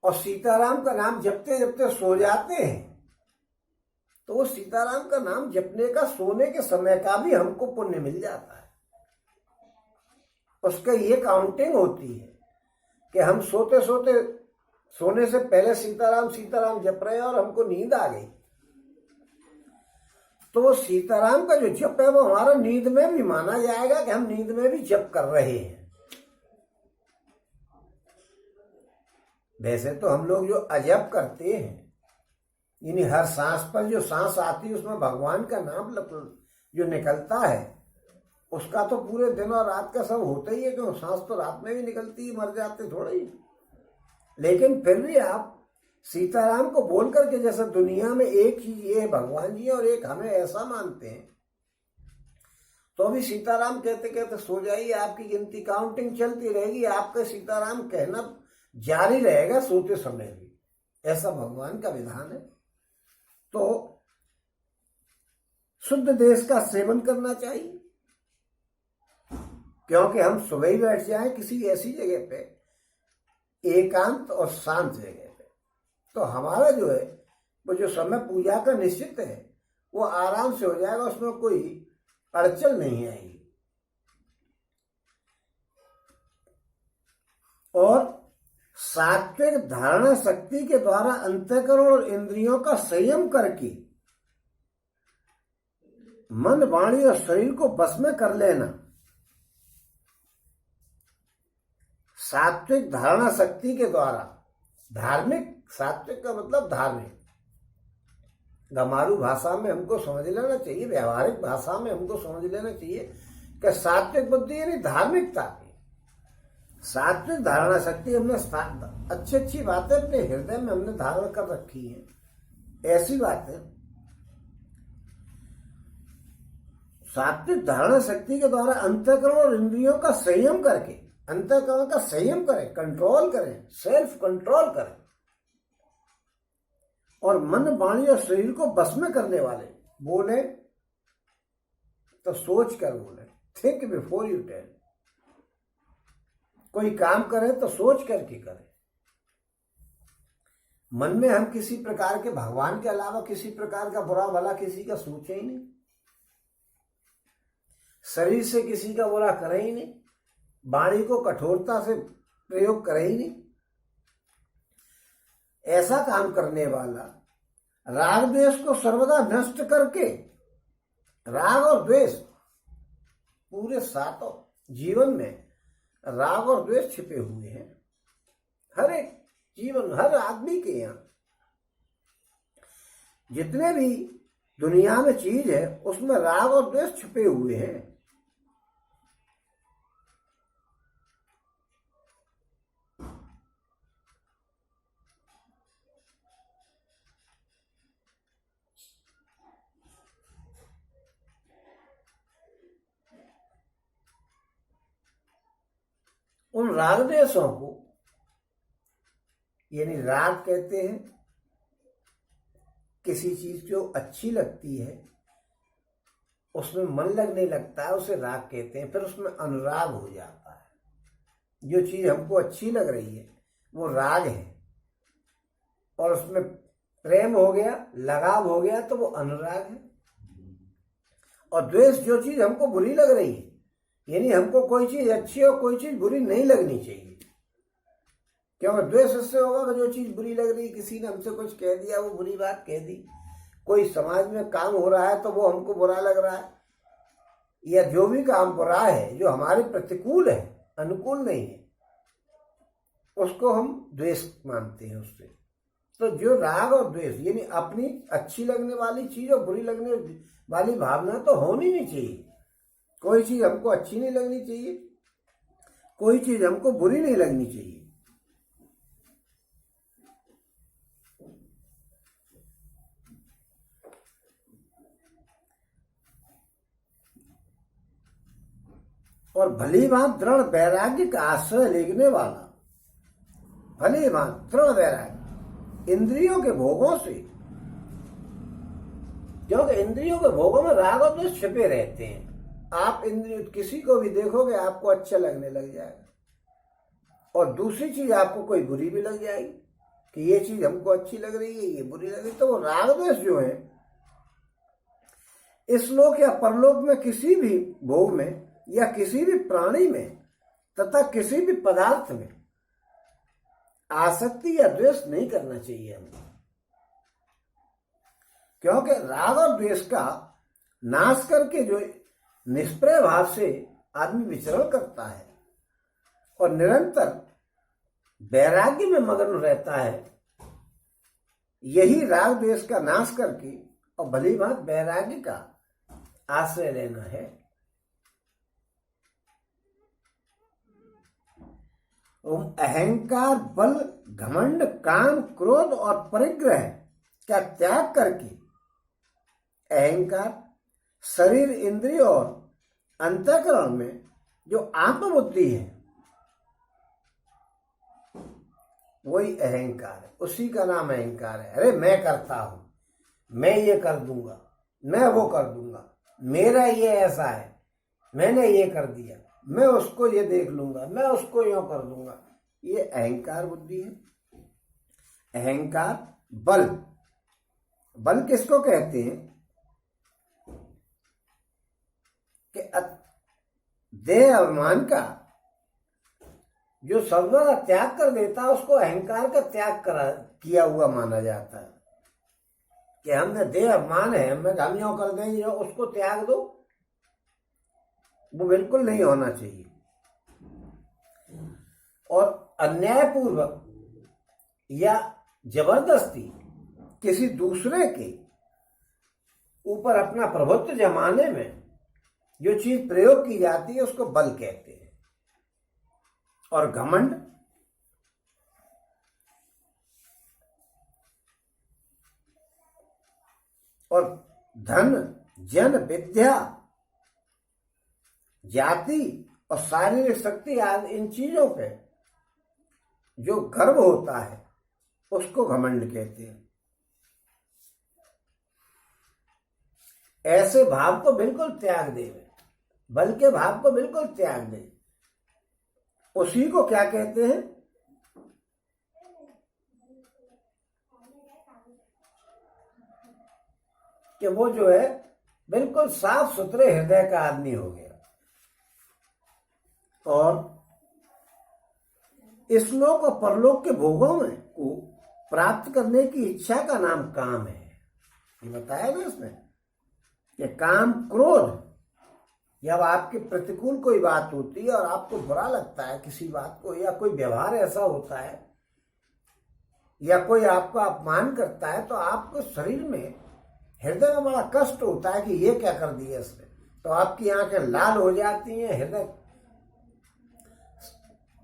और सीताराम का नाम जपते जपते सो जाते हैं तो वो सीताराम का नाम जपने का सोने के समय का भी हमको पुण्य मिल जाता है। उसका ये काउंटिंग होती है कि हम सोते सोते सोने से पहले सीताराम सीताराम जप रहे हैं और हमको नींद आ गई, तो वो सीताराम का जो जप है वो हमारा नींद में भी माना जाएगा कि हम नींद में भी जप कर रहे हैं। वैसे तो हम लोग जो अजप करते हैं, यानी हर सांस पर जो सांस आती है उसमें भगवान का नाम जो निकलता है, उसका तो पूरे दिन और रात का सब होता ही है, क्यों सांस तो रात में भी निकलती है, मर जाते थोड़ा ही। लेकिन फिर भी आप सीताराम को बोल करके, जैसे दुनिया में एक चीज ये है भगवान जी और एक हमें, ऐसा मानते हैं, तो अभी सीताराम कहते कहते सो जाइए, आपकी गिनती काउंटिंग चलती रहेगी, आपका सीताराम कहना जारी रहेगा सोते समय भी, ऐसा भगवान का विधान है। तो शुद्ध देश का सेवन करना चाहिए, क्योंकि हम सुबह ही बैठ जाएं किसी ऐसी जगह पे, एकांत और शांत जगह पे, तो हमारा जो है वो जो समय पूजा का निश्चित है वो आराम से हो जाएगा, उसमें कोई अड़चन नहीं आएगी। और सात्विक धारणा शक्ति के द्वारा अंतःकरण और इंद्रियों का संयम करके मन, वाणी और शरीर को बस में कर लेना। सात्विक धारणा शक्ति के द्वारा, धार्मिक, सात्विक का मतलब धार्मिक, गमारू भाषा में हमको समझ लेना चाहिए, व्यवहारिक भाषा में हमको समझ लेना चाहिए कि सात्विक बुद्धि यानी धार्मिकता की। सात्विक धारणा शक्ति हमने अच्छी अच्छी बातें अपने हृदय में हमने धारण कर रखी है, ऐसी बातें सात्विक धारणा शक्ति के द्वारा अंतःकरण और इंद्रियों का संयम करके, अंतःकरण का संयम करें, कंट्रोल करें, सेल्फ कंट्रोल करें, और मन, वाणी और शरीर को बस में करने वाले। बोले तो सोच कर बोले, थिंक बिफोर यू टेल। कोई काम करे तो सोच करके करे। मन में हम किसी प्रकार के भगवान के अलावा किसी प्रकार का बुरा भला किसी का सोचे ही नहीं, शरीर से किसी का बुरा करे ही नहीं, वाणी को कठोरता से प्रयोग करे ही नहीं। ऐसा काम करने वाला राग द्वेष को सर्वदा नष्ट करके, राग और द्वेष पूरे सातों जीवन में राग और द्वेष छिपे हुए हैं, हर एक जीवन, हर आदमी के यहाँ जितने भी दुनिया में चीज है उसमें राग और द्वेष छिपे हुए हैं। उन राग द्वेषों को, यानी राग कहते हैं किसी चीज जो अच्छी लगती है उसमें मन लगने लगता है, उसे राग कहते हैं। फिर उसमें अनुराग हो जाता है, जो चीज हमको अच्छी लग रही है वो राग है, और उसमें प्रेम हो गया, लगाव हो गया, तो वो अनुराग है। और द्वेष, जो चीज हमको बुरी लग रही है, यानी हमको कोई चीज अच्छी और कोई चीज बुरी नहीं लगनी चाहिए, क्योंकि द्वेष इससे होगा कि जो चीज बुरी लग रही, किसी ने हमसे कुछ कह दिया, वो बुरी बात कह दी, कोई समाज में काम हो रहा है तो वो हमको बुरा लग रहा है, या जो भी काम बुरा है जो हमारे प्रतिकूल है, अनुकूल नहीं है, उसको हम द्वेष मानते हैं उससे। तो जो राग और द्वेष, यानी अपनी अच्छी लगने वाली चीज और बुरी लगने वाली भावना तो होनी नहीं चाहिए। कोई चीज हमको अच्छी नहीं लगनी चाहिए, कोई चीज हमको बुरी नहीं लगनी चाहिए। और भली भांति दृढ़ वैराग्य का आश्रय लेने वाला, भली भांति दृढ़ वैराग्य इंद्रियों के भोगों से, क्योंकि इंद्रियों के भोगों में राग और द्वेष छिपे रहते हैं। आप इंद्रिय किसी को भी देखोगे आपको अच्छा लगने लग जाएगा, और दूसरी चीज आपको कोई बुरी भी लग जाएगी कि ये चीज हमको अच्छी लग रही है, ये बुरी लग रही है। तो वो राग द्वेष जो है इस लोक या परलोक में किसी भी भोग में या किसी भी प्राणी में तथा किसी भी पदार्थ में आसक्ति या द्वेष नहीं करना चाहिए हमें, क्योंकि राग और द्वेष का नाश करके जो निष्प्रय भाव से आदमी विचरण करता है और निरंतर वैराग्य में मग्न रहता है, यही राग द्वेष का नाश करके और भली भांत वैराग्य का आश्रय लेना है। अहंकार, बल, घमंड, काम, क्रोध और परिग्रह का त्याग करके अहंकार, शरीर, इंद्रिय और अंतःकरण में जो आत्मबुद्धि है वही अहंकार है, उसी का नाम अहंकार है। अरे मैं करता हूं, मैं ये कर दूंगा, मैं वो कर दूंगा, मेरा ये ऐसा है, मैंने ये कर दिया, मैं उसको ये देख लूंगा, मैं उसको यूं कर दूंगा, ये अहंकार बुद्धि है। अहंकार, बल, बल किसको कहते हैं कि देह अभिमान का जो सर्वदा त्याग कर देता है उसको अहंकार का त्याग किया हुआ माना जाता है। कि हमने देह अभिमान है, हम यूं कर देंगे, उसको त्याग दो, वो बिल्कुल नहीं होना चाहिए। और अन्यायपूर्वक या जबरदस्ती किसी दूसरे के ऊपर अपना प्रभुत्व जमाने में जो चीज प्रयोग की जाती है उसको बल कहते हैं। और घमंड, और धन, जन, विद्या, जाति और शारीरिक शक्ति आदि इन चीजों पे जो गर्व होता है उसको घमंड कहते हैं। ऐसे भाव को बिल्कुल त्याग दे, बल के भाव को बिल्कुल त्याग दे, उसी को क्या कहते हैं कि वो जो है बिल्कुल साफ सुथरे हृदय का आदमी हो गया। और इसलोक और परलोक के भोगों में को प्राप्त करने की इच्छा का नाम काम है। ये बताया ना इसमें कि काम, क्रोध, जब आपके प्रतिकूल कोई बात होती है और आपको बुरा लगता है किसी बात को, या कोई व्यवहार ऐसा होता है, या कोई आपको अपमान करता है, तो आपको शरीर में, हृदय में बड़ा कष्ट होता है कि ये क्या कर दिया इसने। तो आपकी आंखें लाल हो जाती हैं, हृदय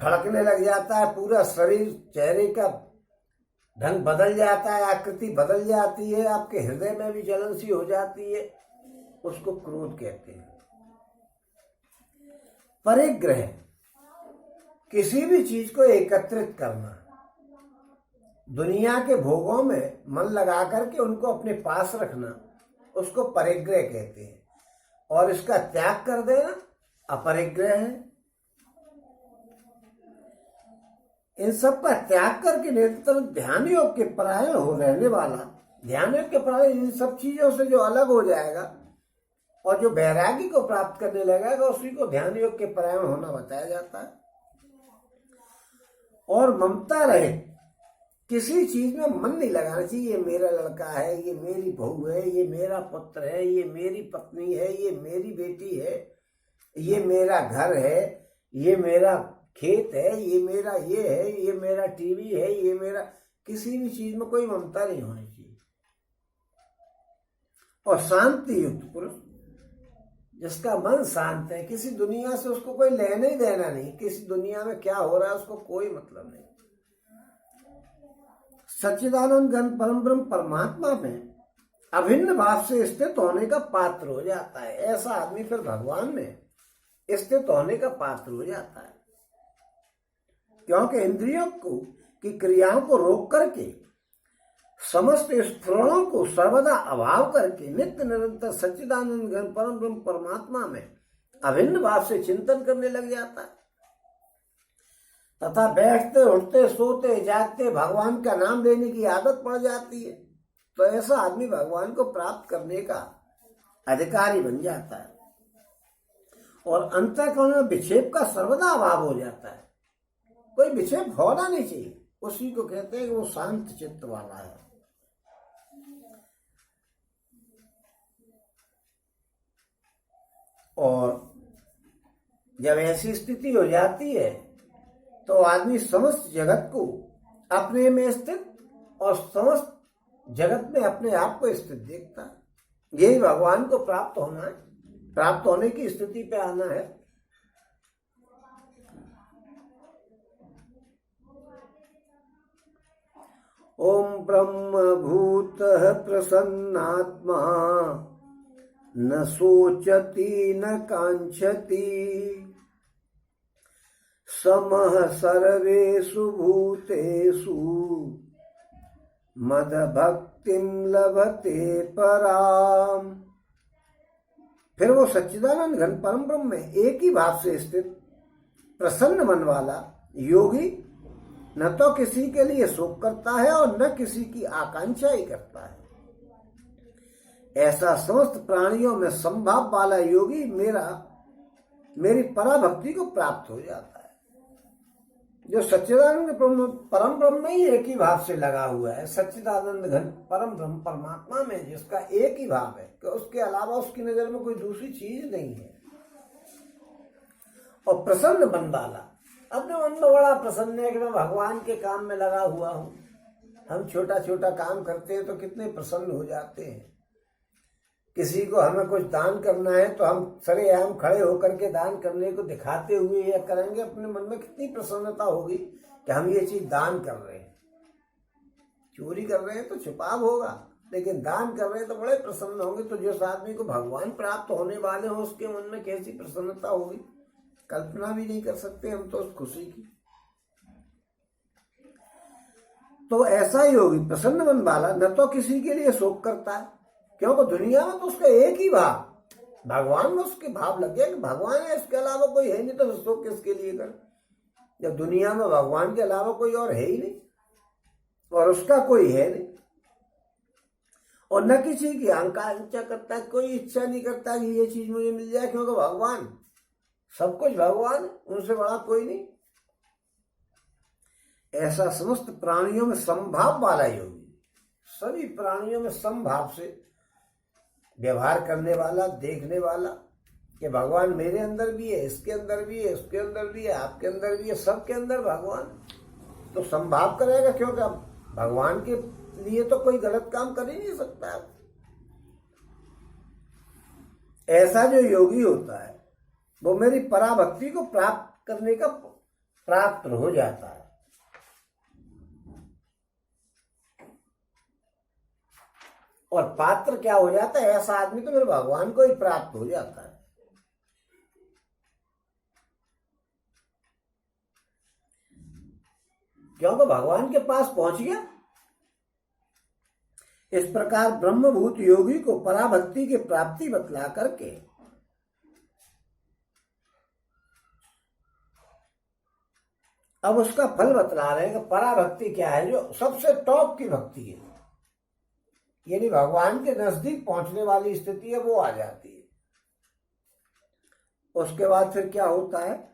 धड़कने लग जाता है, पूरा शरीर, चेहरे का ढंग बदल जाता है, आकृति बदल जाती है, आपके हृदय में भी जलन सी हो जाती है, उसको क्रोध कहते हैं। परिग्रह, किसी भी चीज को एकत्रित करना, दुनिया के भोगों में मन लगा करके उनको अपने पास रखना, उसको परिग्रह कहते हैं। और इसका त्याग कर देना अपरिग्रह है। इन सब का त्याग करके निरंतर ध्यान योग के परायण हो रहने वाला, ध्यान योग के परायण इन सब चीजों से जो अलग हो जाएगा और जो वैराग्य को प्राप्त करने लगेगा, उसी को ध्यान योग के परायण होना बताया जाता है। और ममता रहे, किसी चीज में मन नहीं लगाना चाहिए। ये मेरा लड़का है, ये मेरी बहू है, ये मेरा पुत्र है, ये मेरी पत्नी है, ये मेरी बेटी है, ये मेरा घर है, ये मेरा खेत है, ये मेरा ये है, ये मेरा टीवी है, ये मेरा, किसी भी चीज में कोई ममता नहीं होनी चाहिए। और शांति युक्त पुरुष, जिसका मन शांत है, किसी दुनिया से उसको कोई लेना ही देना नहीं, किसी दुनिया में क्या हो रहा है उसको कोई मतलब नहीं। सच्चिदानंद घन परम ब्रह्म परमात्मा में अभिन्न भाव से स्थित होने का पात्र हो जाता है। ऐसा आदमी फिर भगवान में स्थित होने का पात्र हो जाता है, क्योंकि इंद्रियों को की क्रियाओं को रोक करके, समस्त स्फुरणों को सर्वदा अभाव करके, नित्य निरंतर सच्चिदानंद घन परम ब्रह्म परमात्मा में अभिन्न भाव से चिंतन करने लग जाता है, तथा बैठते, उठते, सोते, जागते भगवान का नाम लेने की आदत पड़ जाती है। तो ऐसा आदमी भगवान को प्राप्त करने का अधिकारी बन जाता है। और अंतःकरण में विक्षेप का सर्वदा अभाव हो जाता है। कोई विक्षेप होना नहीं चाहिए, उसी को कहते हैं कि वो शांत चित्त वाला है। और जब ऐसी स्थिति हो जाती है तो आदमी समस्त जगत को अपने में स्थित और समस्त जगत में अपने आप को स्थित देखता है। यही भगवान को प्राप्त होना है, प्राप्त होने की स्थिति पे आना है। ओम ब्रह्म भूतः प्रसन्नात्मा न सोचति न कांक्षति समः सर्वेषु भूतेषु मद भक्तिम लभते पराम। फिर वो सच्चिदानंद घन परम ब्रह्म में एक ही भाव से स्थित प्रसन्न मन वाला योगी न तो किसी के लिए शोक करता है और न किसी की आकांक्षा ही करता है। ऐसा समस्त प्राणियों में संभाव वाला योगी मेरी पराभक्ति को प्राप्त हो जाता है। जो सच्चिदानंद परम ब्रह्म में ही एक ही भाव से लगा हुआ है, सच्चिदानंद घन परम ब्रह्म परमात्मा में जिसका एक ही भाव है कि उसके अलावा उसकी नजर में कोई दूसरी चीज नहीं है। और प्रसन्न मन वाला अपने मन में बड़ा प्रसन्न है कि मैं भगवान के काम में लगा हुआ हूं। हम छोटा छोटा काम करते हैं तो कितने प्रसन्न हो जाते हैं। किसी को हमें कुछ दान करना है तो हम सरेआम खड़े होकर के दान करने को दिखाते हुए या करेंगे, अपने मन में कितनी प्रसन्नता होगी कि हम ये चीज दान कर रहे हैं। चोरी कर रहे हैं तो छुपाव होगा, लेकिन दान कर रहे हैं तो बड़े प्रसन्न होंगे। तो जिस आदमी को भगवान प्राप्त होने वाले हो उसके मन में कैसी प्रसन्नता होगी, कल्पना भी नहीं कर सकते हम तो उस खुशी की। तो ऐसा ही होगी प्रसन्न मन वाला न तो किसी के लिए शोक करता है, क्योंकि दुनिया में तो उसका एक ही भाव, भगवान में उसके भाव लग गया कि भगवान है, इसके अलावा कोई है नहीं, तो शोक किसके लिए कर। जब दुनिया में भगवान के अलावा कोई और है ही नहीं और उसका कोई है नहीं, और न किसी की आकांक्षा करता है, कोई इच्छा नहीं करता कि ये चीज मुझे मिल जाए, क्योंकि भगवान सब कुछ भगवान, उनसे बड़ा कोई नहीं। ऐसा समस्त प्राणियों में संभाव वाला योगी, सभी प्राणियों में समभाव से व्यवहार करने वाला, देखने वाला कि भगवान मेरे अंदर भी है, इसके अंदर भी है, उसके अंदर भी है, आपके अंदर भी है, सबके अंदर भगवान। तो संभाव करेगा, क्योंकि अब भगवान के लिए तो कोई गलत काम कर ही नहीं सकता। ऐसा जो योगी होता है वो मेरी पराभक्ति को प्राप्त करने का प्राप्त हो जाता है। और पात्र क्या हो जाता है, ऐसा आदमी तो मेरे भगवान को ही प्राप्त हो जाता है। क्योंकि भगवान के पास पहुंच गया। इस प्रकार ब्रह्मभूत योगी को पराभक्ति की प्राप्ति बतला करके अब उसका फल बतला रहे हैं कि पराभक्ति क्या है, जो सबसे टॉप की भक्ति है, यानी भगवान के नजदीक पहुंचने वाली स्थिति है, वो आ जाती है। उसके बाद फिर क्या होता है,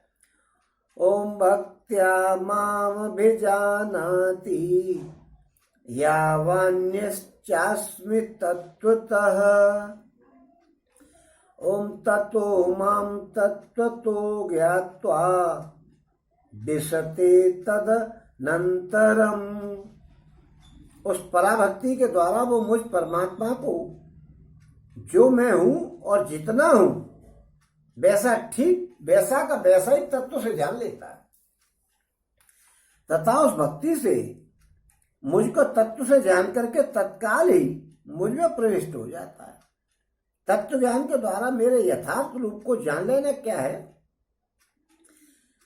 ओम भक्त्या माम भिजानाति यावान्यश्चास्मि तत्त्वतः ओम ततो माम तत्त्वतो ज्ञात्वा दिशते तदनंतरम। उस पराभक्ति के द्वारा वो मुझ परमात्मा को जो मैं हूं और जितना हूं वैसा ठीक वैसा का वैसा ही तत्व से जान लेता है, तथा उस भक्ति से मुझको तत्व से जान करके तत्काल ही मुझ में प्रविष्ट हो जाता है। तत्व ज्ञान के द्वारा मेरे यथार्थ रूप को जान लेना क्या है,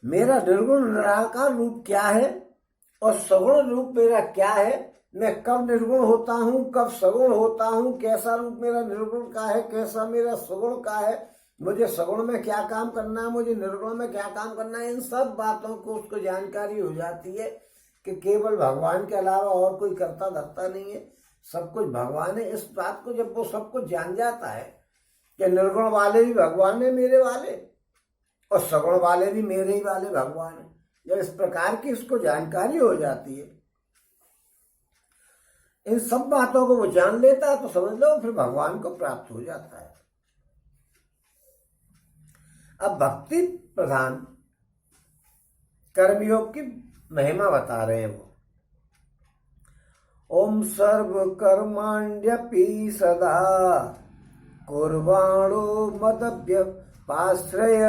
मेरा निर्गुण निराकार रूप क्या है और सगुण रूप मेरा क्या है, मैं कब निर्गुण होता हूँ, कब सगुण होता हूँ, कैसा रूप मेरा निर्गुण का है, कैसा मेरा सगुण का है, मुझे सगुण में क्या काम करना है, मुझे निर्गुण में क्या काम करना है। इन सब बातों को उसको जानकारी हो जाती है कि केवल भगवान के अलावा और कोई करता धरता नहीं है, सब कुछ भगवान है। इस बात को जब वो सब कुछ जान जाता है कि निर्गुण वाले भी भगवान है मेरे वाले, और सगुण वाले भी मेरे ही वाले भगवान हैं। जब इस प्रकार की उसको जानकारी हो जाती है, इन सब बातों को वो जान लेता है, तो समझ लो फिर भगवान को प्राप्त हो जाता है। अब भक्ति प्रधान कर्मयोग की महिमा बता रहे हैं वो। ओम सर्व कर्माण्यपि सदा कुर्वाणो मदभ्यपाश्रय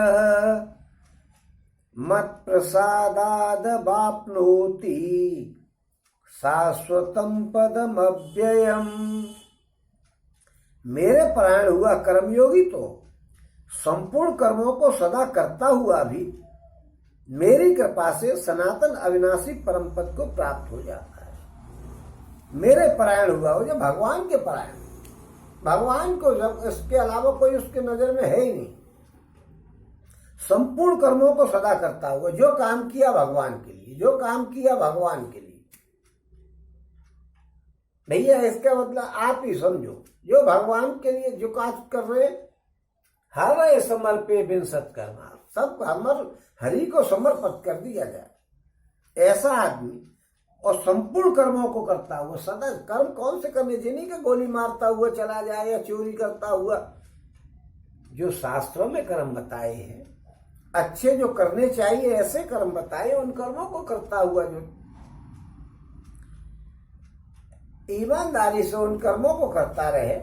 मत प्रसादाद वाप्नोति शाश्वतम पदम अव्ययम। मेरे परायण हुआ कर्मयोगी तो संपूर्ण कर्मों को सदा करता हुआ भी मेरी कृपा से सनातन अविनाशी परम पद को प्राप्त हो जाता है। मेरे परायण हुआ हो, जो भगवान के परायण, भगवान को जब इसके अलावा कोई उसके नजर में है ही नहीं, संपूर्ण कर्मों को सदा करता हुआ, जो काम किया भगवान के लिए, जो काम किया भगवान के लिए। भैया इसका मतलब आप ही समझो, जो भगवान के लिए जो काज कर रहे, हर समर्पे विंशत करना, सब हमर हरि को समर्पित कर दिया जाए, ऐसा आदमी और संपूर्ण कर्मों को करता हुआ, सदा कर्म कौन से करने, जिन्हीं का गोली मारता हुआ चला जाए या चोरी करता हुआ, जो शास्त्रों में कर्म बताए हैं, अच्छे जो करने चाहिए ऐसे कर्म बताए, उन कर्मों को करता हुआ जो ईमानदारी से उन कर्मों को करता रहे,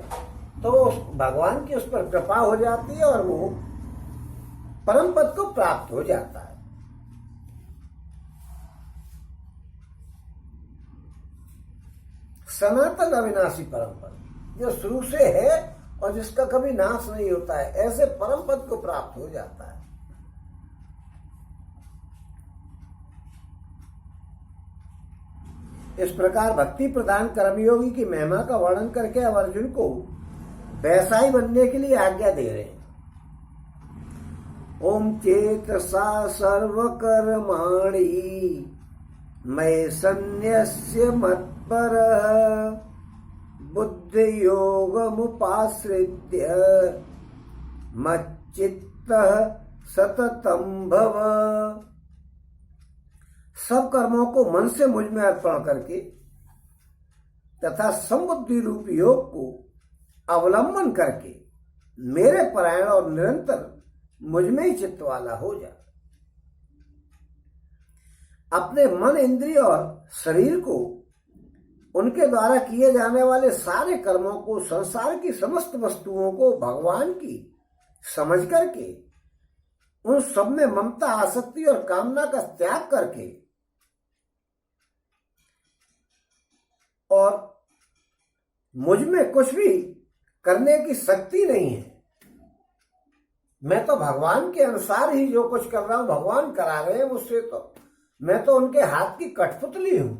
तो भगवान की उस पर कृपा हो जाती है और वो परम पद को प्राप्त हो जाता है। सनातन अविनाशी परम पद, जो शुरू से है और जिसका कभी नाश नहीं होता है, ऐसे परम पद को प्राप्त हो जाता है। इस प्रकार भक्ति प्रधान कर्मयोगी की महिमा का वर्णन करके अब अर्जुन को वैसा ही बनने के लिए आज्ञा दे रहे हैं। ओम चेतसा सर्वकर्माणि मयि सन्न्यस्य मत्परः बुद्धि योगमुपाश्रित्य मच्चित्तः सततं भव। सब कर्मों को मन से मुझ में अर्पण करके तथा समबुद्धि रूप योग को अवलंबन करके मेरे परायण और निरंतर मुझ में ही चित्त वाला हो जा। अपने मन, इंद्रिय और शरीर को, उनके द्वारा किए जाने वाले सारे कर्मों को, संसार की समस्त वस्तुओं को भगवान की समझ करके उन सब में ममता, आसक्ति और कामना का त्याग करके और मुझ में कुछ भी करने की शक्ति नहीं है, मैं तो भगवान के अनुसार ही जो कुछ कर रहा हूं भगवान करा रहे हैं मुझसे, तो मैं तो उनके हाथ की कठपुतली हूं,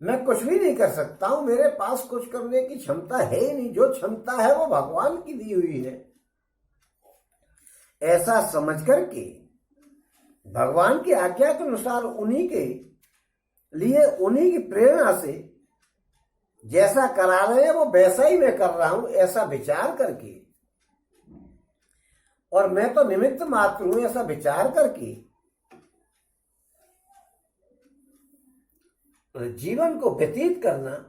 मैं कुछ भी नहीं कर सकता हूं, मेरे पास कुछ करने की क्षमता है ही नहीं, जो क्षमता है वो भगवान की दी हुई है। ऐसा समझ करके भगवान की आज्ञा के अनुसार उन्हीं के लिए, उन्हीं की प्रेरणा से जैसा करा रहे हैं वो वैसा ही मैं कर रहा हूं, ऐसा विचार करके, और मैं तो निमित्त मात्र हूं, ऐसा विचार करके जीवन को व्यतीत करना,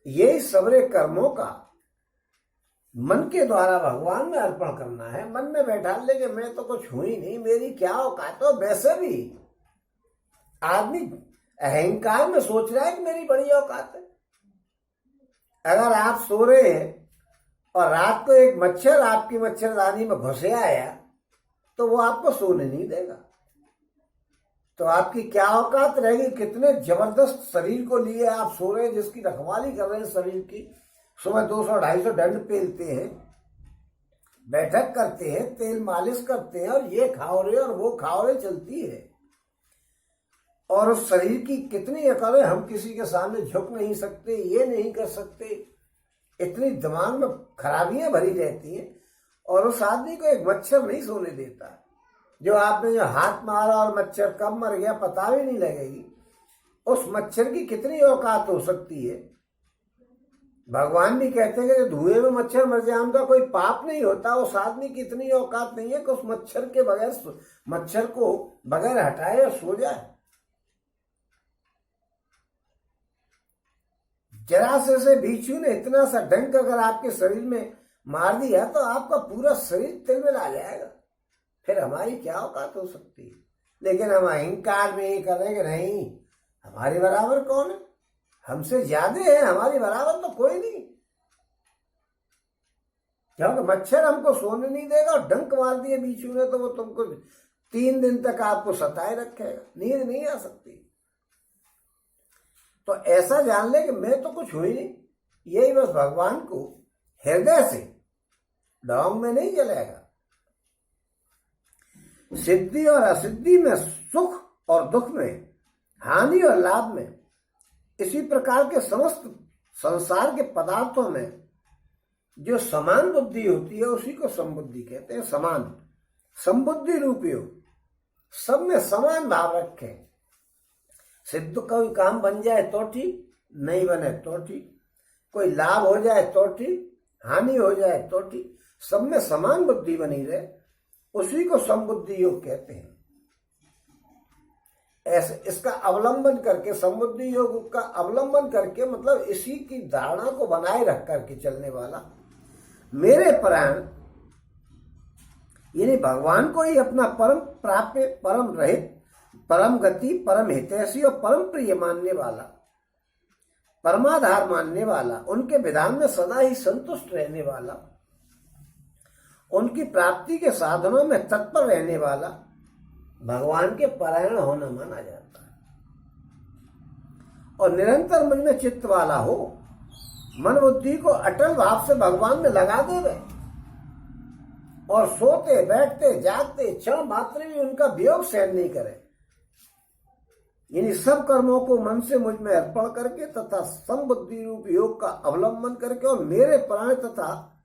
यही सबरे कर्मों का मन के द्वारा भगवान में अर्पण करना है। मन में बैठा लेके मैं तो कुछ हूं ही नहीं, मेरी क्या औकात है। वैसे भी आदमी अहंकार में सोच रहा है कि मेरी बड़ी औकात है। अगर आप सो रहे हैं और रात को एक मच्छर आपकी मच्छरदानी में घुसे आया तो वो आपको सोने नहीं देगा, तो आपकी क्या औकात रहेगी। कितने जबरदस्त शरीर को लिए आप सो रहे हैं, जिसकी रखवाली कर रहे हैं शरीर की, सुबह 200-250 दंड पेलते हैं, बैठक करते हैं, तेल मालिश करते हैं, और ये खाओ रहे और वो खाओ रहे चलती है। और उस शरीर की कितनी अकड़, हम किसी के सामने झुक नहीं सकते, ये नहीं कर सकते, इतनी दिमाग में खराबियां भरी रहती हैं, और उस आदमी को एक मच्छर नहीं सोने देता। जो आपने जो हाथ मारा और मच्छर कब मर गया पता भी नहीं लगेगी। उस मच्छर की कितनी औकात हो सकती है। भगवान भी कहते हैं कि धुएं में मच्छर मर जाए उनका कोई पाप नहीं होता। उस आदमी की इतनी औकात नहीं है कि उस मच्छर के बगैर, मच्छर को बगैर हटाए और सो जाए। जरा से बिच्छू ने इतना सा डंक अगर आपके शरीर में मार दिया तो आपका पूरा शरीर तिलमिला जाएगा। फिर हमारी क्या औकात हो सकती है। लेकिन हम अहंकार में ये करेंगे, नहीं हमारे बराबर कौन है, हमसे ज्यादा है, हमारी बराबर तो कोई नहीं। क्योंकि मच्छर हमको सोने नहीं देगा और डंक मार दिए बिच्छू ने तो वो तुमको 3 दिन तक आपको सताए रखेगा, नींद नहीं आ सकती। तो ऐसा जान ले कि मैं तो कुछ हुई नहीं, यही बस भगवान को हृदय से, ढोंग में नहीं जलेगा। सिद्धि और असिद्धि में, सुख और दुख में, हानि और लाभ में, इसी प्रकार के समस्त संसार के पदार्थों में जो समान बुद्धि होती है उसी को समबुद्धि कहते हैं। समान समबुद्धि रूपी हो, सब में समान भाव रखें। सिद्ध कोई काम बन जाए तो ठीक, नहीं बने तो ठीक, कोई लाभ हो जाए तो ठीक, हानि हो जाए तो ठीक, सब में समान बुद्धि बनी रहे, उसी को समबुद्धि योग कहते हैं। ऐसे इसका अवलंबन करके, समबुद्धि योग का अवलंबन करके मतलब इसी की धारणा को बनाए रख करके चलने वाला, मेरे प्राण यानी भगवान को ही अपना परम प्राप्य, परम रहित, परम गति, परम हितैषी और परम प्रिय मानने वाला, परमाधार मानने वाला, उनके विधान में सदा ही संतुष्ट रहने वाला, उनकी प्राप्ति के साधनों में तत्पर रहने वाला भगवान के परायण होना माना जाता है। और निरंतर मन में चित्त वाला हो, मन बुद्धि को अटल भाव से भगवान में लगा देवे और सोते बैठते जागते क्षण मात्र भी उनका वियोग सहन नहीं करे, यानी सब कर्मों को मन से मुझ में अर्पण करके तथा समबुद्धि रूप योग का अवलंबन करके और मेरे प्राण तथा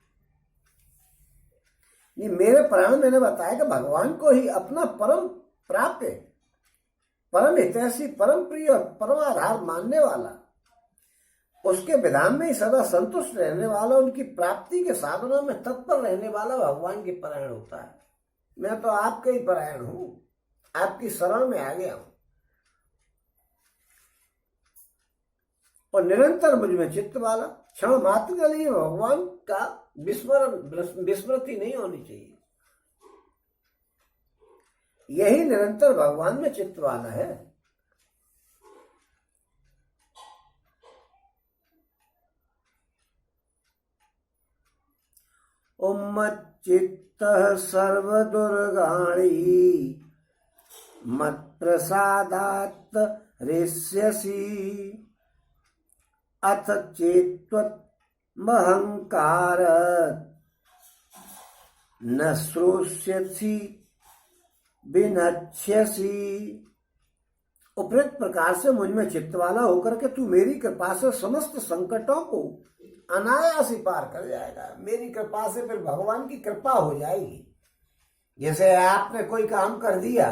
ये मेरे प्राण मैंने बताया कि भगवान को ही अपना परम प्राप्य, परम हितैषी, परम प्रिय और परमाधार मानने वाला, उसके विधान में ही सदा संतुष्ट रहने वाला, उनकी प्राप्ति के साधनों में तत्पर रहने वाला भगवान के परायण होता है। मैं तो आपके ही परायण हूं, आपकी शरण में आ गया हूं और निरंतर मुझ में चित्त वाला, क्षण मात्र के लिए भगवान का विस्मृति नहीं होनी चाहिए। यही निरंतर भगवान में चित्त वाला है। उम्मच्चित्तः सर्वदुर्गाणि मत्प्रसादात् हृष्यसि अथ चेत्त्वमहङ्कार न श्रोष्यसि विनक्ष्यसि। उपयुक्त प्रकार से मुझ में चित्त वाला होकर के तू मेरी कृपा से समस्त संकटों को अनायास ही पार कर जाएगा। मेरी कृपा से फिर भगवान की कृपा हो जाएगी। जैसे आपने कोई काम कर दिया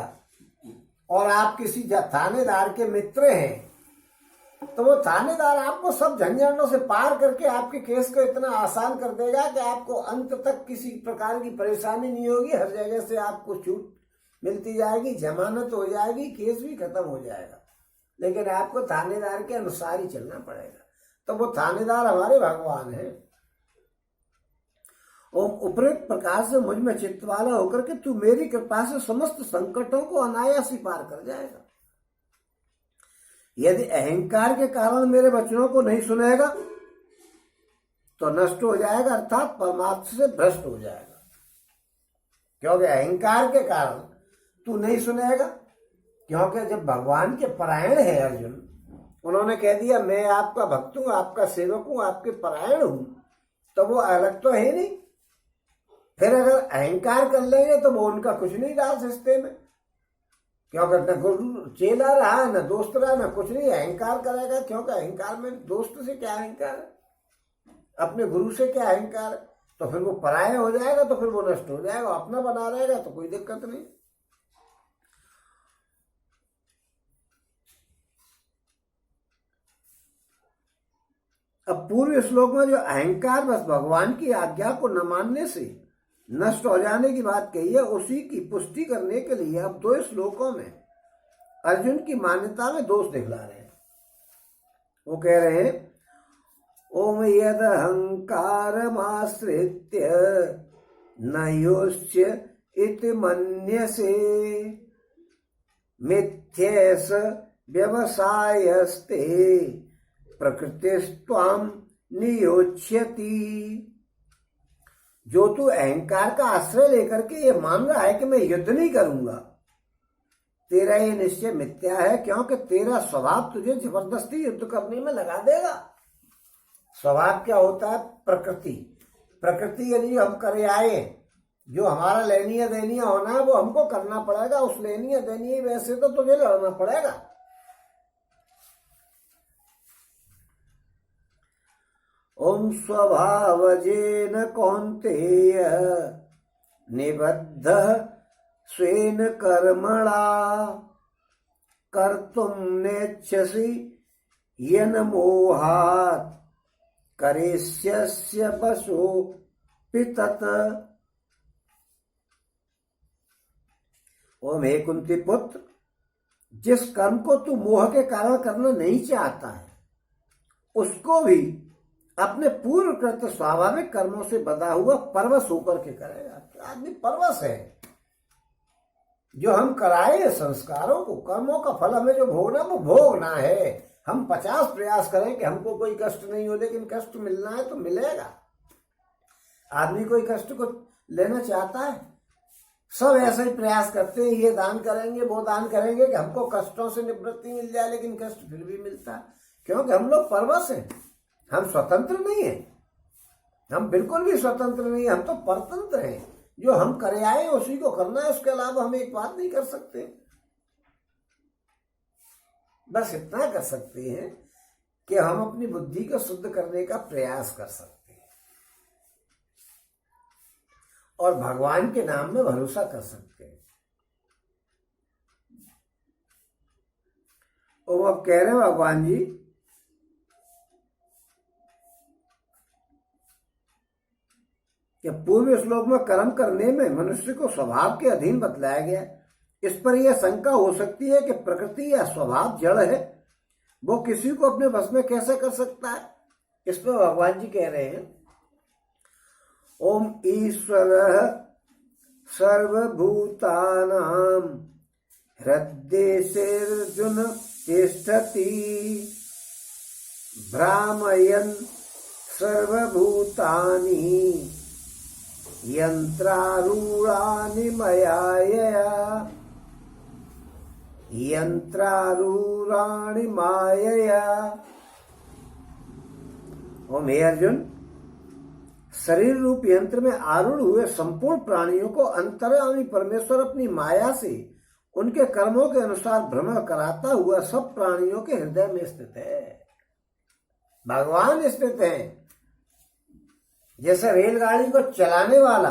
और आप किसी थानेदार के मित्र हैं तो वो थानेदार आपको सब झंझटों से पार करके आपके केस को इतना आसान कर देगा कि आपको अंत तक किसी प्रकार की परेशानी नहीं होगी। हर जगह से आपको छूट मिलती जाएगी, जमानत हो जाएगी, केस भी खत्म हो जाएगा। लेकिन आपको थानेदार के अनुसार ही चलना पड़ेगा। तो वो थानेदार हमारे भगवान है। उपयुक्त प्रकार से मुझ में चित्त वाला होकर के तू मेरी कृपा से समस्त संकटों को अनायास ही पार कर जाएगा। यदि अहंकार के कारण मेरे वचनों को नहीं सुनेगा तो नष्ट हो जाएगा, अर्थात परमात्मा से भ्रष्ट हो जाएगा। क्योंकि अहंकार के कारण तू नहीं सुनेगा, क्योंकि जब भगवान के परायण है अर्जुन, उन्होंने कह दिया मैं आपका भक्त हूं, आपका सेवक हूं, आपके परायण हूं, तो वो अलग तो है नहीं। फिर अगर अहंकार कर लेंगे तो वो उनका कुछ नहीं रहा रिश्ते में, क्योंकि न गुरु चेला रहा, न दोस्त रहा, न कुछ नहीं। अहंकार करेगा, क्योंकि अहंकार में दोस्त से क्या अहंकार है, अपने गुरु से क्या अहंकार है। तो फिर वो पराया हो जाएगा, तो फिर वो नष्ट हो जाएगा। अपना बना रहेगा तो कोई दिक्कत नहीं। अब पूर्व श्लोक में जो अहंकार बस भगवान की आज्ञा को न मानने से नष्ट हो जाने की बात कही है, उसी की पुष्टि करने के लिए अब 2 श्लोकों में अर्जुन की मान्यता में दोष दिखला रहे हैं। वो कह रहे हैं ओम यद अहंकारमाश्रित्य न योच्य इति मन्यसे मिथ्येस व्यवसायस्ते प्रकृतिस्त्वाम नियोच्यति। जो तू अहंकार का आश्रय लेकर के ये मान रहा है कि मैं युद्ध नहीं करूंगा, तेरा ये निश्चय मिथ्या है, क्योंकि तेरा स्वभाव तुझे जबरदस्ती युद्ध करने में लगा देगा। स्वभाव क्या होता है? प्रकृति। प्रकृति यदि हम करे आए, जो हमारा लेनीय देनीय होना है वो हमको करना पड़ेगा, उस लेनीय देनीय वैसे तो तुझे लड़ना पड़ेगा। ओम स्वभावजेन कौन्तेय निबद्ध स्वेन कर्मणा कर्तुम नेच्छसि येन मोहात् करिष्यस्य पशोऽपि तत्। ओम हे कुंती पुत्र, जिस कर्म को तू मोह के कारण करना नहीं चाहता है, उसको भी अपने पूर्व कृत स्वाभाविक कर्मों से बंधा हुआ परवश होकर के करेगा। आदमी परवश है। जो हम कराए संस्कारों को, कर्मों का फल हमें जो भोगना वो भोगना है। हम 50 प्रयास करें कि हमको कोई कष्ट नहीं हो, लेकिन कष्ट मिलना है तो मिलेगा। आदमी कोई कष्ट को लेना चाहता है? सब ऐसे ही प्रयास करते हैं, ये दान करेंगे वो दान करेंगे कि हमको कष्टों से निवृत्ति मिल जाए, लेकिन कष्ट फिर भी मिलता है, क्योंकि हम लोग परवश हैं। हम स्वतंत्र नहीं है, हम बिल्कुल भी स्वतंत्र नहीं है, हम तो परतंत्र हैं। जो हम करे आए उसी को करना है, उसके अलावा हम एक बात नहीं कर सकते। बस इतना कर सकते हैं कि हम अपनी बुद्धि को शुद्ध करने का प्रयास कर सकते हैं और भगवान के नाम में भरोसा कर सकते हैं। और अब कह रहे हैं भगवान जी कि पूर्व श्लोक में कर्म करने में मनुष्य को स्वभाव के अधीन बतलाया गया। इस पर यह शंका हो सकती है कि प्रकृति या स्वभाव जड़ है, वो किसी को अपने वश में कैसे कर सकता है। इस पर भगवान जी कह रहे हैं ओम ईश्वर सर्वभूतानां हृद्देशेऽर्जुन तिष्ठति भ्रामयन् सर्वभूतानि यंत्रारूढ़ानि मायया। ओम हे अर्जुन, शरीर रूप यंत्र में आरूढ़ हुए संपूर्ण प्राणियों को अंतर्यामी परमेश्वर अपनी माया से उनके कर्मों के अनुसार भ्रमण कराता हुआ सब प्राणियों के हृदय में स्थित है। भगवान स्थित है। जैसे रेलगाड़ी को चलाने वाला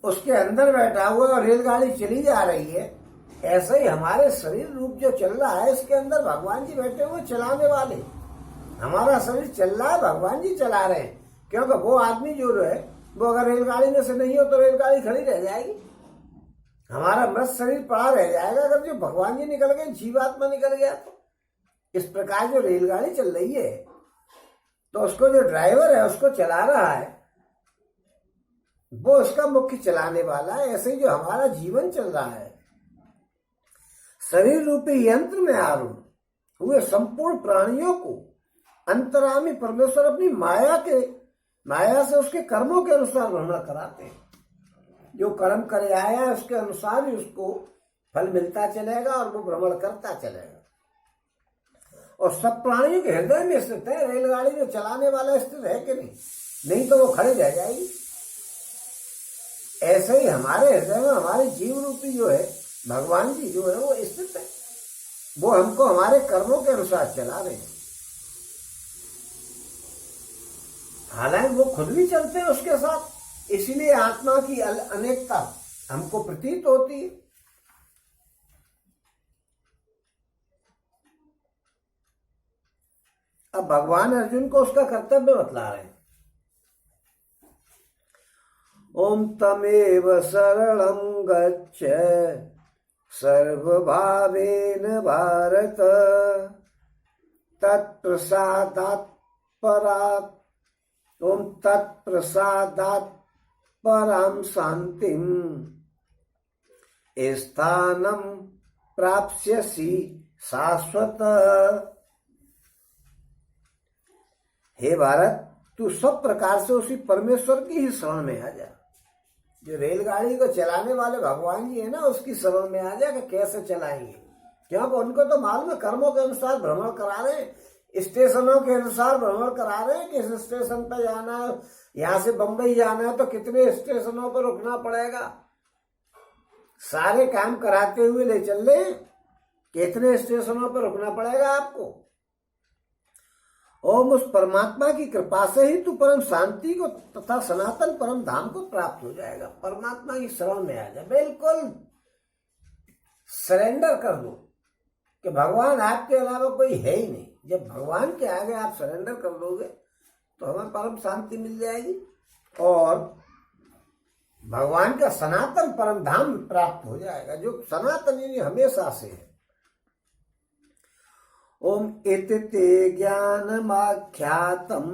उसके अंदर बैठा हुआ और रेलगाड़ी चली जा रही है, ऐसे ही हमारे शरीर रूप जो चल रहा है इसके अंदर भगवान जी बैठे हुए चलाने वाले। हमारा शरीर चल रहा है, भगवान जी चला रहे हैं, क्योंकि वो आदमी जो है वो अगर रेलगाड़ी में से नहीं हो तो रेलगाड़ी खड़ी रह जाएगी, हमारा मृत शरीर पड़ा रह जाएगा। अगर जो भगवान जी निकल गए, जीवात्मा निकल गया तो इस प्रकार जो रेलगाड़ी चल रही है तो उसको जो ड्राइवर है उसको चला रहा है, वो उसका मुख्य चलाने वाला है। ऐसे ही जो हमारा जीवन चल रहा है, शरीर रूपी यंत्र में आरूढ़ हुए संपूर्ण प्राणियों को अंतरामी परमेश्वर अपनी माया से उसके कर्मों के अनुसार भ्रमण कराते हैं। जो कर्म करे आया है उसके अनुसार ही उसको फल मिलता चलेगा और वो भ्रमण करता चलेगा। और सब प्राणियों के हृदय में स्थित है। रेलगाड़ी में चलाने वाला स्थित है कि नहीं? नहीं तो वो खड़ी रह जाएगी। ऐसे ही हमारे हृदय में हमारे जीव रूपी जो है भगवान जी जो है वो स्थित है। वो हमको हमारे कर्मों के अनुसार चला रहे हैं। हालांकि वो खुद भी चलते हैं उसके साथ, इसलिए आत्मा की अनेकता हमको प्रतीत होती है। अब भगवान अर्जुन को उसका कर्तव्य बतला रहे हैं। ओम तमेव शरणं गच्छ सर्वभावेन भारत तत्प्रसादात् परात् ओम तत्प्रसादात् परां शांतिं स्थानं प्राप्स्यसि शाश्वत। हे भारत, तू सब प्रकार से उसी परमेश्वर की ही शरण में आ जा। जो रेलगाड़ी को चलाने वाले भगवान जी है ना, उसकी शरण में आ जा कि कैसे चलाएंगे, क्योंकि उनको तो मालूम है, कर्मों के अनुसार भ्रमण करा रहे हैं, स्टेशनों के अनुसार भ्रमण करा रहे हैं कि इस स्टेशन पर जाना है, यहाँ से बंबई जाना है तो कितने स्टेशनों पर रुकना पड़ेगा, सारे काम कराते हुए ले चल रहे, कितने स्टेशनों पर रुकना पड़ेगा आपको। ओम उस परमात्मा की कृपा से ही तू परम शांति को तथा सनातन परम धाम को प्राप्त हो जाएगा। परमात्मा की शरण में आ जा, बिल्कुल सरेंडर कर दो कि भगवान आपके अलावा कोई है ही नहीं। जब भगवान के आगे आप सरेंडर कर दोगे तो हमें परम शांति मिल जाएगी और भगवान का सनातन परम धाम प्राप्त हो जाएगा, जो सनातन हमेशा से है। ओम इति ते ज्ञानमाख्यातं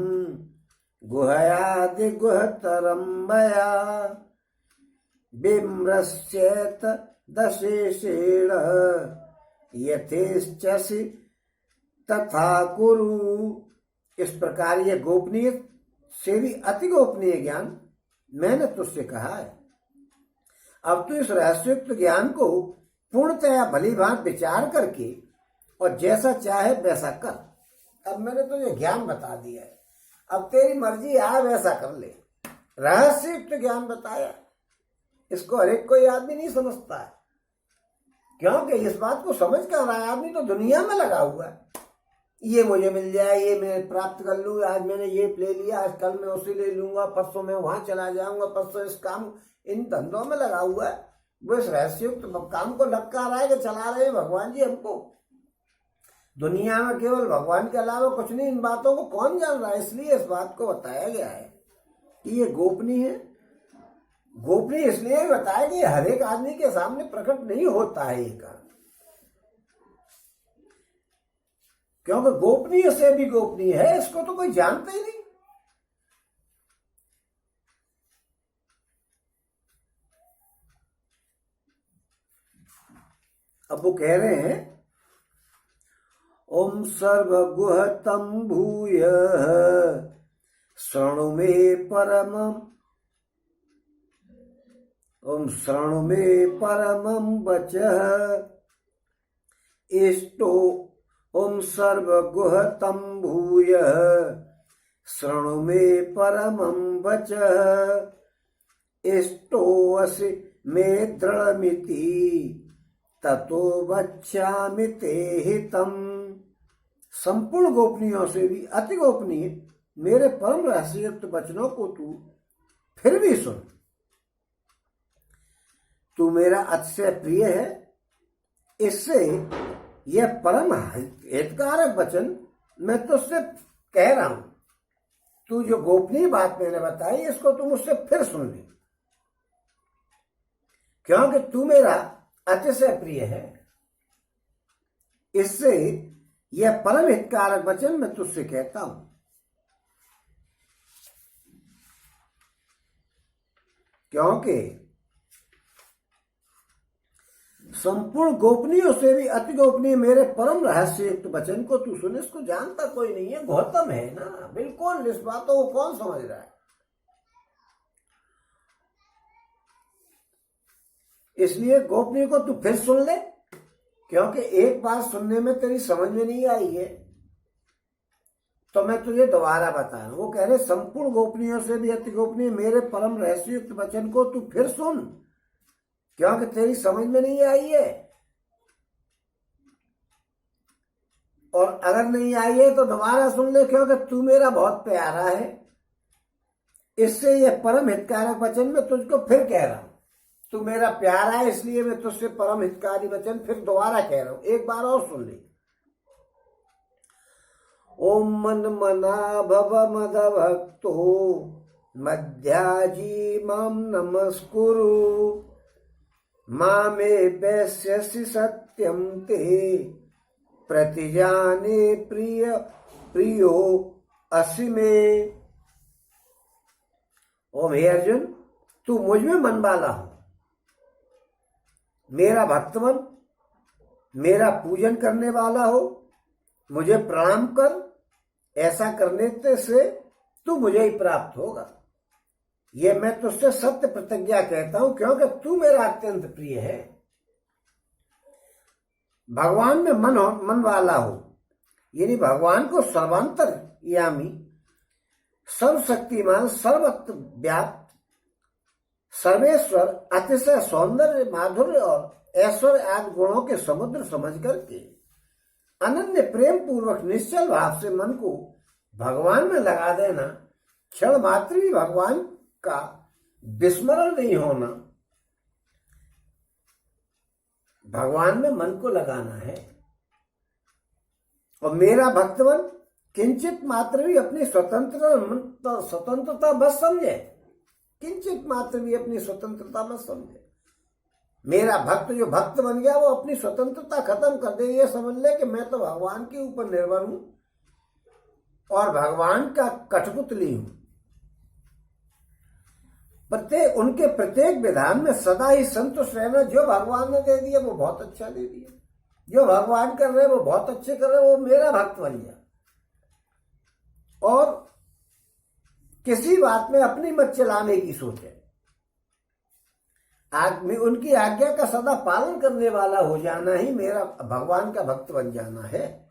गुहयादि गुहतरं मया विमृश्येत दशेषेण यथेच्छसि तथा कुरु। इस प्रकार यह गोपनीय से भी अति गोपनीय ज्ञान मैंने तुझसे कहा है। अब तू इस रहस्युक्त ज्ञान को पूर्णतया भलीभांति विचार करके और जैसा चाहे वैसा कर। अब मैंने तुझे ज्ञान बता दिया है, अब तेरी मर्जी आए वैसा कर ले। रहस्युक्त ज्ञान बताया, इसको हर एक कोई आदमी नहीं समझता है, क्योंकि इस बात को समझ कर रहा है आदमी तो दुनिया में लगा हुआ है, ये मुझे मिल जाए, ये मैं प्राप्त कर लूँ, आज मैंने ये ले लिया, आज कल मैं उसे ले लूंगा, परसों मैं वहां चला जाऊंगा, परसों इस काम, इन धंधों में लगा हुआ है। वो इस रहस्युक्त काम को लटका रहा है कि चला रहे हैं भगवान जी हमको। दुनिया में केवल भगवान के अलावा कुछ नहीं, इन बातों को कौन जान रहा है, इसलिए इस बात को बताया गया है कि ये गोपनीय है। गोपनीय इसलिए बताया कि हर एक आदमी के सामने प्रकट नहीं होता है ये काम, क्योंकि गोपनीय से भी गोपनीय है, इसको तो कोई जानता ही नहीं। अब वो कह रहे हैं ओम सर्वगुहतं भूयः शृणु मे परमम् ओम शृणु मे परमं वचः इष्टो ओम सर्वगुहतं भूयः शृणु मे परमं वचः इष्टोऽसि मे दृढमिति ततो वक्ष्यामि ते हितम्। संपूर्ण गोपनीयों से भी अति गोपनीय मेरे परम रहस्ययुक्त वचनों को तू फिर भी सुन। तू मेरा अतिशय प्रिय है, इससे यह परम हितकारक वचन मैं तुझसे कह रहा हूं। तू जो गोपनीय बात मैंने बताई इसको तू मुझसे फिर सुन ले, क्योंकि तू मेरा अतिशय प्रिय है, इससे यह परम हितकारक वचन मैं तुझसे कहता हूं। क्योंकि संपूर्ण गोपनीयों से भी अति गोपनीय मेरे परम रहस्ययुक्त वचन को तू सुन। इसको जानता कोई नहीं है, गौतम है ना, बिल्कुल। इस बातों को कौन समझ रहा है? इसलिए गोपनीय को तू फिर सुन ले, क्योंकि एक बार सुनने में तेरी समझ में नहीं आई है तो मैं तुझे दोबारा बता रहा हूं। वो कह रहे संपूर्ण गोपनीयों से भी अति गोपनीय मेरे परम रहस्ययुक्त वचन को तू फिर सुन, क्योंकि तेरी समझ में नहीं आई है। और अगर नहीं आई है तो दोबारा सुन ले, क्योंकि तू मेरा बहुत प्यारा है, इससे यह परम हितकारक वचन मैं तुझको फिर कह रहा हूं। तू मेरा प्यारा है इसलिए मैं तुझसे परम हितकारी वचन फिर दोबारा कह रहा हूं, एक बार और सुन ले। ओम मन मना भव मद भक्तो मध्याजी माम नमस्कुरु मामे वैश्यसि सत्यम ते प्रतिजाने प्रियो असि में। ओम हे अर्जुन, तू मुझ में मन वाला हो, मेरा भक्त बन, मेरा पूजन करने वाला हो, मुझे प्रणाम कर। ऐसा करने से तू मुझे ही प्राप्त होगा। ये मैं तुझसे सत्य प्रतिज्ञा कहता हूं, क्योंकि तू मेरा अत्यंत प्रिय है। भगवान में मन वाला हो, यानी भगवान को सर्वांतरयामी, सर्वशक्तिमान, सर्वत्र व्याप्त, सर्वेश्वर, अतिशय सौंदर्य, माधुर्य और ऐश्वर्य आदि गुणों के समुद्र समझ करके अनन्य प्रेम पूर्वक निश्चल भाव से मन को भगवान में लगा देना। क्षण मात्र भी भगवान का विस्मरण नहीं होना, भगवान में मन को लगाना है। और मेरा भक्तवन किंचित मात्र भी अपनी स्वतंत्रता बस समझे, किंचित मात्र भी अपनी स्वतंत्रता मत समझे। मेरा भक्त जो भक्त बन गया वो अपनी स्वतंत्रता खत्म कर दे। ये समझ ले कि मैं तो भगवान के ऊपर निर्भर हूं और भगवान का कठपुतली हूं। उनके प्रत्येक विधान में सदा ही संतुष्ट रहना। जो भगवान ने दे दिया वो बहुत अच्छा दे दिया, जो भगवान कर रहे वो बहुत अच्छे कर रहे, वो मेरा भक्त बन गया। और किसी बात में अपनी मत चलाने की सोचे, आदमी उनकी आज्ञा का सदा पालन करने वाला हो जाना ही मेरा भगवान का भक्त बन जाना है।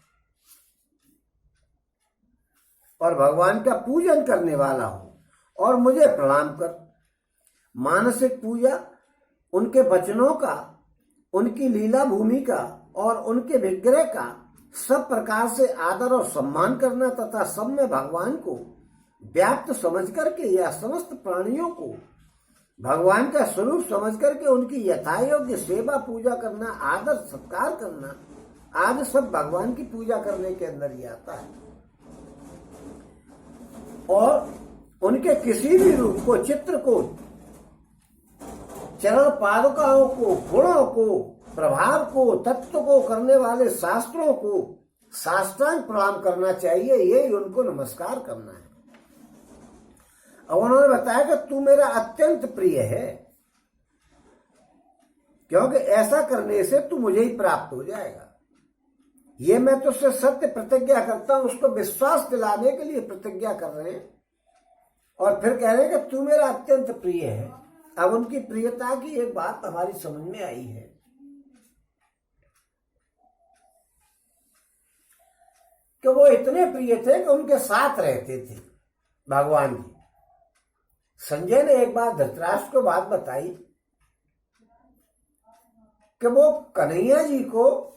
और भगवान का पूजन करने वाला हो और मुझे प्रणाम कर। मानसिक पूजा उनके वचनों का, उनकी लीला भूमि का और उनके विग्रह का सब प्रकार से आदर और सम्मान करना तथा सब में भगवान को व्याप्त समझ करके या समस्त प्राणियों को भगवान का स्वरूप समझ करके उनकी यथायोग्य सेवा पूजा करना, आदर सत्कार करना आदि सब भगवान की पूजा करने के अंदर ही आता है। और उनके किसी भी रूप को, चित्र को, चरण पादुकाओं को, गुणों को, प्रभाव को, तत्व को करने वाले शास्त्रों को साष्टांग प्रणाम करना चाहिए। यही उनको नमस्कार करना है। अब उन्होंने बताया कि तू मेरा अत्यंत प्रिय है, क्योंकि ऐसा करने से तू मुझे ही प्राप्त हो जाएगा। ये मैं तुझसे सत्य प्रतिज्ञा करता हूं, उसको विश्वास दिलाने के लिए प्रतिज्ञा कर रहे हैं। और फिर कह रहे हैं कि तू मेरा अत्यंत प्रिय है। अब उनकी प्रियता की एक बात हमारी समझ में आई है कि वो इतने प्रिय थे कि उनके साथ रहते थे भगवान जी। संजय ने एक बार धृतराष्ट्र को बात बताई कि वो कन्हैया जी को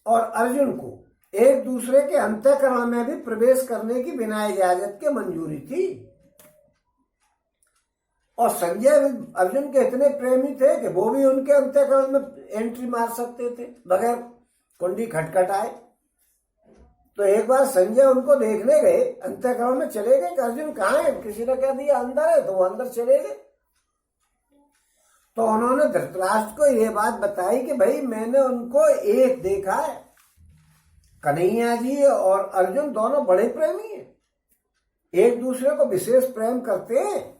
और अर्जुन को एक दूसरे के अंतःकरण में भी प्रवेश करने की बिना इजाजत के मंजूरी थी। और संजय अर्जुन के इतने प्रेमी थे कि वो भी उनके अंतःकरण में एंट्री मार सकते थे बगैर कुंडी खटखटाए। तो एक बार संजय उनको देखने गए, अंतःकरण में चले गए कि अर्जुन कहाँ है, किसी ने कह दिया अंदर है, तो वो अंदर चले गए। तो उन्होंने धृतराष्ट्र को ये बात बताई कि भाई मैंने उनको एक देखा है, कन्हैया जी और अर्जुन दोनों बड़े प्रेमी हैं, एक दूसरे को विशेष प्रेम करते हैं।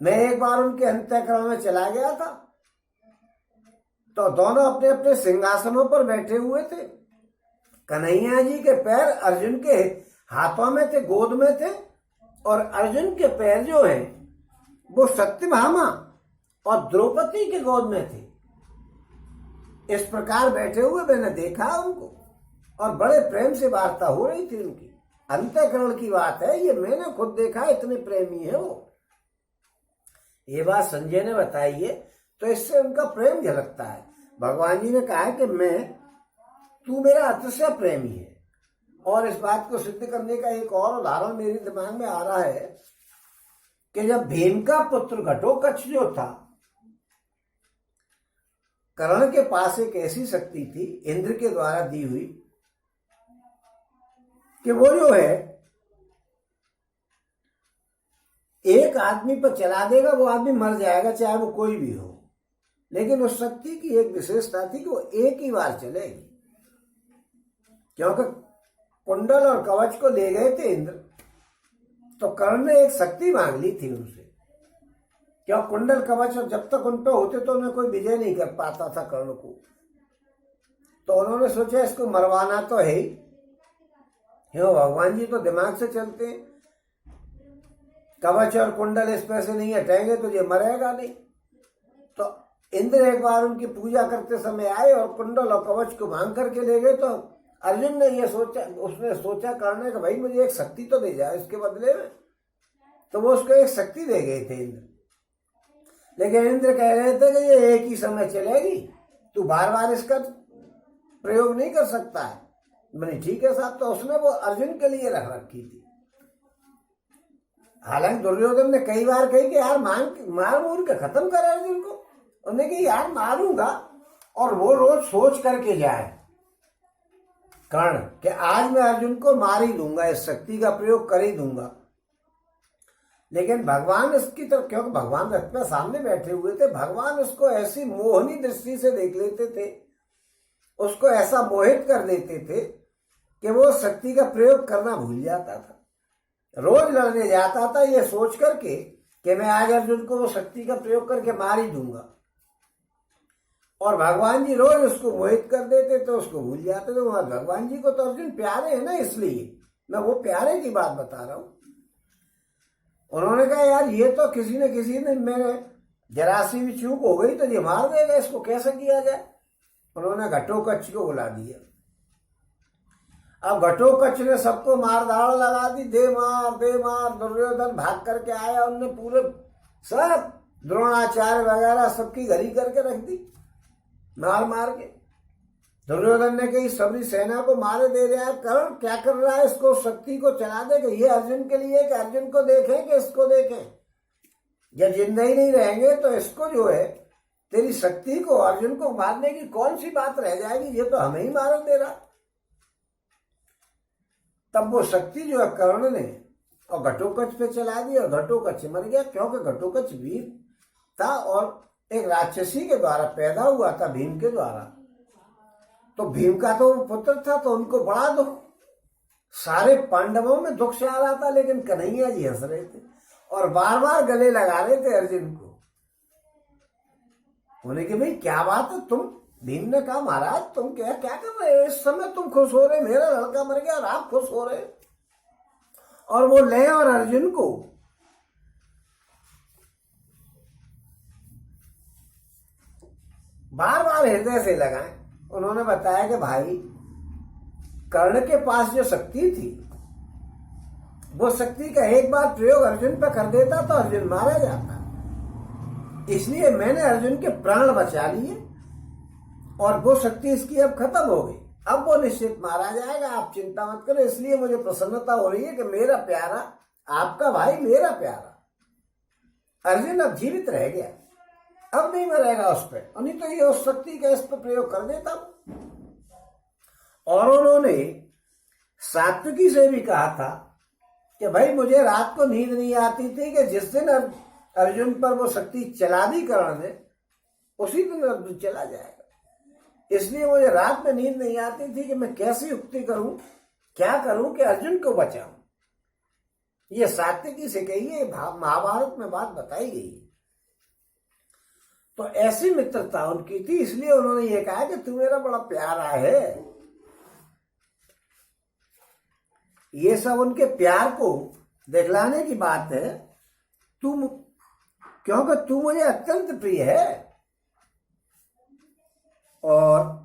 मैं एक बार उनके अंतःकरण में चला गया था, तो दोनों अपने अपने सिंहासनों पर बैठे हुए थे। कन्हैया जी के पैर अर्जुन के हाथों में थे, गोद में थे, और अर्जुन के पैर जो हैं वो सत्यभामा और द्रौपदी के गोद में थे। इस प्रकार बैठे हुए मैंने देखा उनको, और बड़े प्रेम से वार्ता हो रही थी उनकी। अंतःकरण की बात है, ये मैंने खुद देखा, इतने प्रेमी है वो। ये बात संजय ने बताई है, तो इससे उनका प्रेम झलकता है। भगवान जी ने कहा है कि तू मेरा अतिशय प्रेमी है। और इस बात को सिद्ध करने का एक और उदाहरण मेरे दिमाग में आ रहा है कि जब भीम का पुत्र घटोत्कच जो था, कर्ण के पास एक ऐसी शक्ति थी इंद्र के द्वारा दी हुई कि वो जो है एक आदमी पर चला देगा, वो आदमी मर जाएगा चाहे वो कोई भी हो। लेकिन उस शक्ति की एक विशेषता थी कि वो एक ही बार चलेगी, क्योंकि कुंडल और कवच को ले गए थे इंद्र, तो कर्ण ने एक शक्ति मांग ली थी उनसे। क्यों? कुंडल कवच और जब तक उन पे होते तो उन्हें कोई विजय नहीं कर पाता था कर्ण को। तो उन्होंने सोचा इसको मरवाना तो है ही, भगवान जी तो दिमाग से चलते हैं, कवच और कुंडल इस पे से नहीं हटाएंगे तो ये मरेगा नहीं। तो इंद्र एक बार उनकी पूजा करते समय आए और कुंडल और कवच को मांग करके ले गए। तो अर्जुन ने ये सोचा, उसने सोचा कर्ण कि भाई मुझे एक शक्ति तो दे जाए इसके बदले में। तो वो उसको एक शक्ति दे गए थे इंद्र। लेकिन इंद्र कह रहे थे कि ये एक ही समय चलेगी, तू बार बार इसका प्रयोग नहीं कर सकता है। मैंने ठीक है साहब। तो उसने वो अर्जुन के लिए रख रखी थी। हालांकि दुर्योधन ने कई बार कही कि यार मार मूर के खत्म कर अर्जुन को। उन्हें कही यार मारूंगा, और वो रोज सोच करके जाए कर्ण कि आज मैं अर्जुन को मार ही दूंगा, इस शक्ति का प्रयोग कर ही दूंगा। लेकिन भगवान इसकी तरफ, क्योंकि भगवान रथ में सामने बैठे हुए थे, भगवान उसको ऐसी मोहनी दृष्टि से देख लेते थे, उसको ऐसा मोहित कर देते थे कि वो शक्ति का प्रयोग करना भूल जाता था। रोज लड़ने जाता था ये सोच करके कि मैं आज अर्जुन को वो शक्ति का प्रयोग करके मार ही दूंगा, और भगवान जी रोज उसको मोहित कर देते तो उसको भूल जाते थे। वहां भगवान जी को तो अर्जुन प्यारे है ना, इसलिए मैं वो प्यारे की बात बता रहा हूं। उन्होंने कहा यार ये तो किसी न किसी ने, मेरे जरा सी भी चूक हो गई तो ये मार देगा, इसको कैसे किया जाए। उन्होंने घटोत्कच को बुला दिया। अब घटोत्कच ने सबको मार दाड़ लगा दी, दे मार। दुर्योधन भाग करके आया, उनने पूरे सब द्रोणाचार्य वगैरह सबकी घरी करके रख दी मार के। दुर्योधन ने कही सबरी सेना को मारे दे रहा है, कर्ण क्या कर रहा है, इसको शक्ति को चला दे कि ये अर्जुन के लिए, कि अर्जुन को देखें कि इसको देखें। जब जिंदा ही नहीं रहेंगे तो इसको जो है तेरी शक्ति को, अर्जुन को मारने की कौन सी बात रह जाएगी, ये तो हमें ही मार दे रहा। तब वो शक्ति जो है कर्ण ने और घटोत्कच पे चला दी, और घटोत्कच मर गया, क्योंकि घटोत्कच वीर था और एक राक्षसी के द्वारा पैदा हुआ था, भीम के द्वारा। तो भीम का तो पुत्र था, तो उनको बड़ा दुख, सारे पांडवों में दुख से आ रहा था। लेकिन कन्हैया जी हंस रहे थे और बार बार गले लगा रहे थे अर्जुन को। उन्हें कि भाई क्या बात है, तुम, भीम ने कहा महाराज तुम क्या कर रहे हो, इस समय तुम खुश हो रहे, मेरा लड़का मर गया और आप खुश हो रहे। और वो ले और अर्जुन को बार बार हृदय से लगाए। उन्होंने बताया कि भाई कर्ण के पास जो शक्ति थी, वो शक्ति का एक बार प्रयोग अर्जुन पर कर देता तो अर्जुन मारा जाता, इसलिए मैंने अर्जुन के प्राण बचा लिए, और वो शक्ति इसकी अब खत्म हो गई, अब वो निश्चित मारा जाएगा, आप चिंता मत करो। इसलिए मुझे प्रसन्नता हो रही है कि मेरा प्यारा, आपका भाई मेरा प्यारा अर्जुन अब जीवित रह गया, अब नहीं मरेगा उस पर, नहीं तो ये उस शक्ति का इस पर प्रयोग कर देता। और उन्होंने सात्विकी से भी कहा था कि भाई मुझे रात को नींद नहीं आती थी, कि जिस दिन अर्जुन पर वो शक्ति चला दी कर्ण ने, उसी दिन अर्जुन चला जाएगा। इसलिए मुझे रात में नींद नहीं आती थी कि मैं कैसी युक्ति करूं, क्या करूं कि अर्जुन को बचाऊं। ये सात्विकी से कही है, महाभारत में बात बताई गई। तो ऐसी मित्रता उनकी थी, इसलिए उन्होंने ये कहा कि तू मेरा बड़ा प्यारा है। ये सब उनके प्यार को दिखलाने की बात है। क्योंकि तू मुझे अत्यंत प्रिय है। और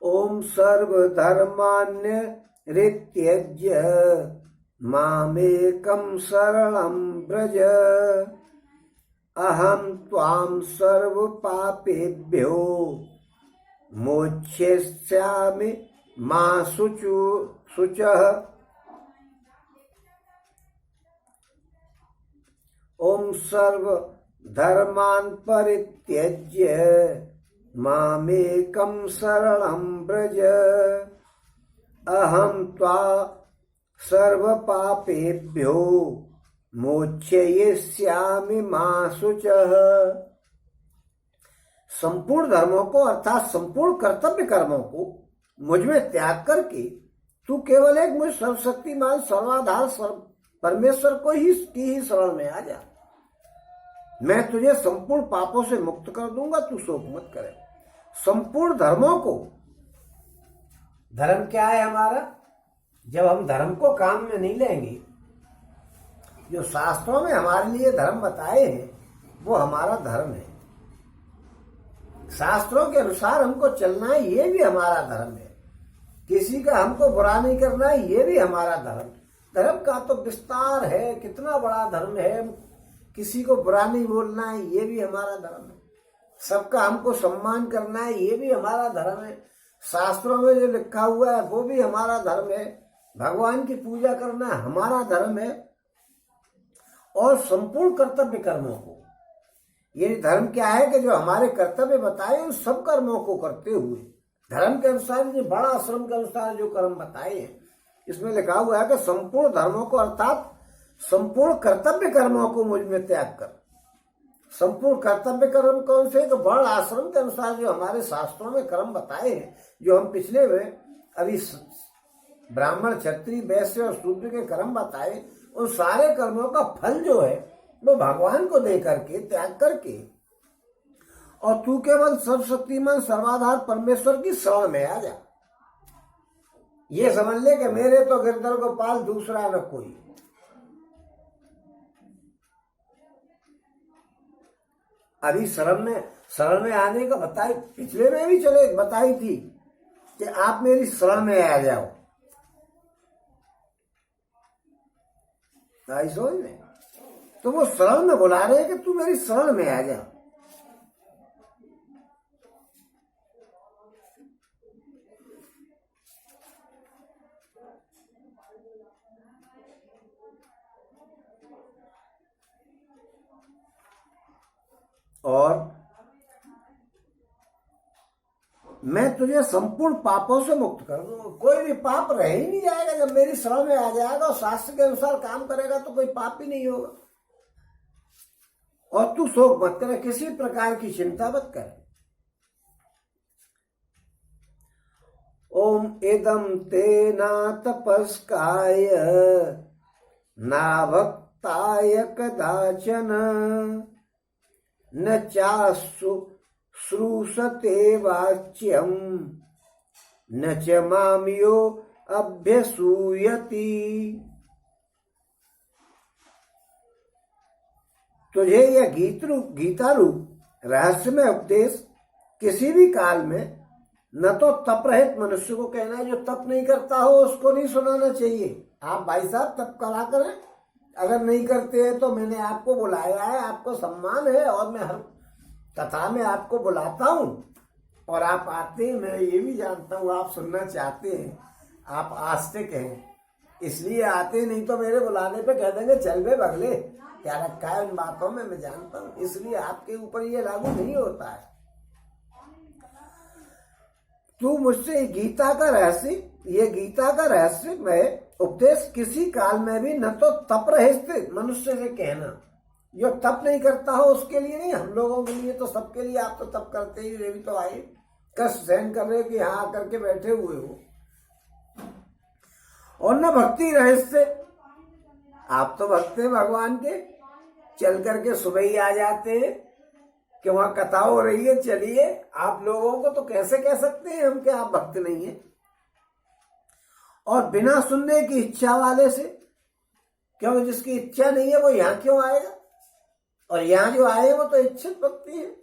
ओम सर्वधर्मान्य रित्यज्य मामेकं शरणं व्रज अहं त्वां सर्व पापेभ्यो मोक्ष्यिष्यामि मा शुचः। ओम सर्व धर्मान परित्यज्य मामेकं शरणं व्रज अहं त्वा सर्व पापेभ्यो मोक्षयिष्यामि मा शुचः। संपूर्ण धर्मों को अर्थात संपूर्ण कर्तव्य कर्मों को मुझ में त्याग करके तू केवल एक मुझ सर्वशक्तिमान सर्वाधार परमेश्वर को ही की ही शरण में आ जा। मैं तुझे संपूर्ण पापों से मुक्त कर दूंगा, तू शोक मत करे। संपूर्ण धर्मों को, धर्म क्या है हमारा? जब हम धर्म को काम में नहीं लेंगे, जो शास्त्रों में हमारे लिए धर्म बताए हैं वो हमारा धर्म है। शास्त्रों के अनुसार हमको चलना है, ये भी हमारा धर्म है। किसी का हमको बुरा नहीं करना है, ये भी हमारा धर्म। धर्म का तो विस्तार है, कितना बड़ा धर्म है। किसी को बुरा नहीं बोलना है, ये भी हमारा धर्म है। सबका हमको सम्मान करना है, ये भी हमारा धर्म है। शास्त्रों में जो लिखा हुआ है वो भी हमारा धर्म है। भगवान की पूजा करना हमारा धर्म है। और संपूर्ण कर्तव्य कर्मों को, ये धर्म क्या है कि जो हमारे कर्तव्य बताए उन सब कर्मों को करते हुए धर्म के अनुसार, जो बड़ा आश्रम के अनुसार जो कर्म बताए हैं, इसमें लिखा हुआ है कि संपूर्ण धर्मों को अर्थात संपूर्ण कर्तव्य कर्मों को मुझ में त्याग कर। संपूर्ण कर्तव्य कर्म कौन से? तो वर्ण आश्रम के अनुसार जो हमारे शास्त्रों में कर्म बताए हैं, जो हम पिछले में अभी ब्राह्मण क्षत्रिय वैश्य और शूद्र के कर्म बताए, उन सारे कर्मों का फल जो है वो भगवान को दे करके, त्याग करके, और तू केवल सर्वशक्तिमान सर्वाधार परमेश्वर की शरण में आ जा। ये समझ ले कि मेरे तो गिरधर गोपाल, दूसरा न कोई। अभी शरण में आने का बताई, पिछले में भी चले बताई थी कि आप मेरी शरण में आ जाओ। आई समझ में? तो वो शरण में बुला रहे हैं कि तू मेरी शरण में आ जा। और मैं तुझे संपूर्ण पापों से मुक्त कर दूंगा। कोई भी पाप रह ही नहीं जाएगा जब मेरी शरण में आ जाएगा और शास्त्र के अनुसार काम करेगा तो कोई पाप ही नहीं होगा। और तू शोक मत करे, किसी प्रकार की चिंता मत कर। ओम इदं ते न तपस्काय न भक्ताय कदाचन न चासु श्रूषते वाच्यम न च मामियो अभ्यसूयति। तुझे यह गीता रूप रहस्यमय उपदेश किसी भी काल में न तो तप रहित मनुष्य को कहना है, जो तप नहीं करता हो उसको नहीं सुनाना चाहिए। आप भाई साहब तप करा करें, अगर नहीं करते हैं तो मैंने आपको बुलाया है, आपको सम्मान है, और मैं हर कथा में आपको बुलाता हूँ और आप आते हैं। मैं ये भी जानता हूँ आप सुनना चाहते हैं, आप आस्तिक हैं, इसलिए आते। नहीं तो मेरे बुलाने पे कह देंगे चल बे बगले, क्या रखा है उन बातों में, मैं जानता हूँ। इसलिए आपके ऊपर ये लागू नहीं होता है। तू मुझसे गीता का रहस्य में उपदेश किसी काल में भी न तो तप रहित मनुष्य से कहना, जो तप नहीं करता हो उसके लिए नहीं, हम लोगों के लिए तो, सबके लिए। आप तो तप करते ही, ये भी तो आए कष्ट सहन कर रहे कि यहाँ आकर के बैठे हुए हो। और न भक्ति रहस्य, आप तो भक्त हैं भगवान के, चल करके सुबह ही आ जाते हैं कि वहां कथा हो रही है, चलिए। आप लोगों को तो कैसे कह सकते हैं हम कि आप भक्त नहीं है? और बिना सुनने की इच्छा वाले से, क्योंकि जिसकी इच्छा नहीं है वो यहाँ क्यों आएगा? और यहाँ जो आए वो तो इच्छित भक्ति है।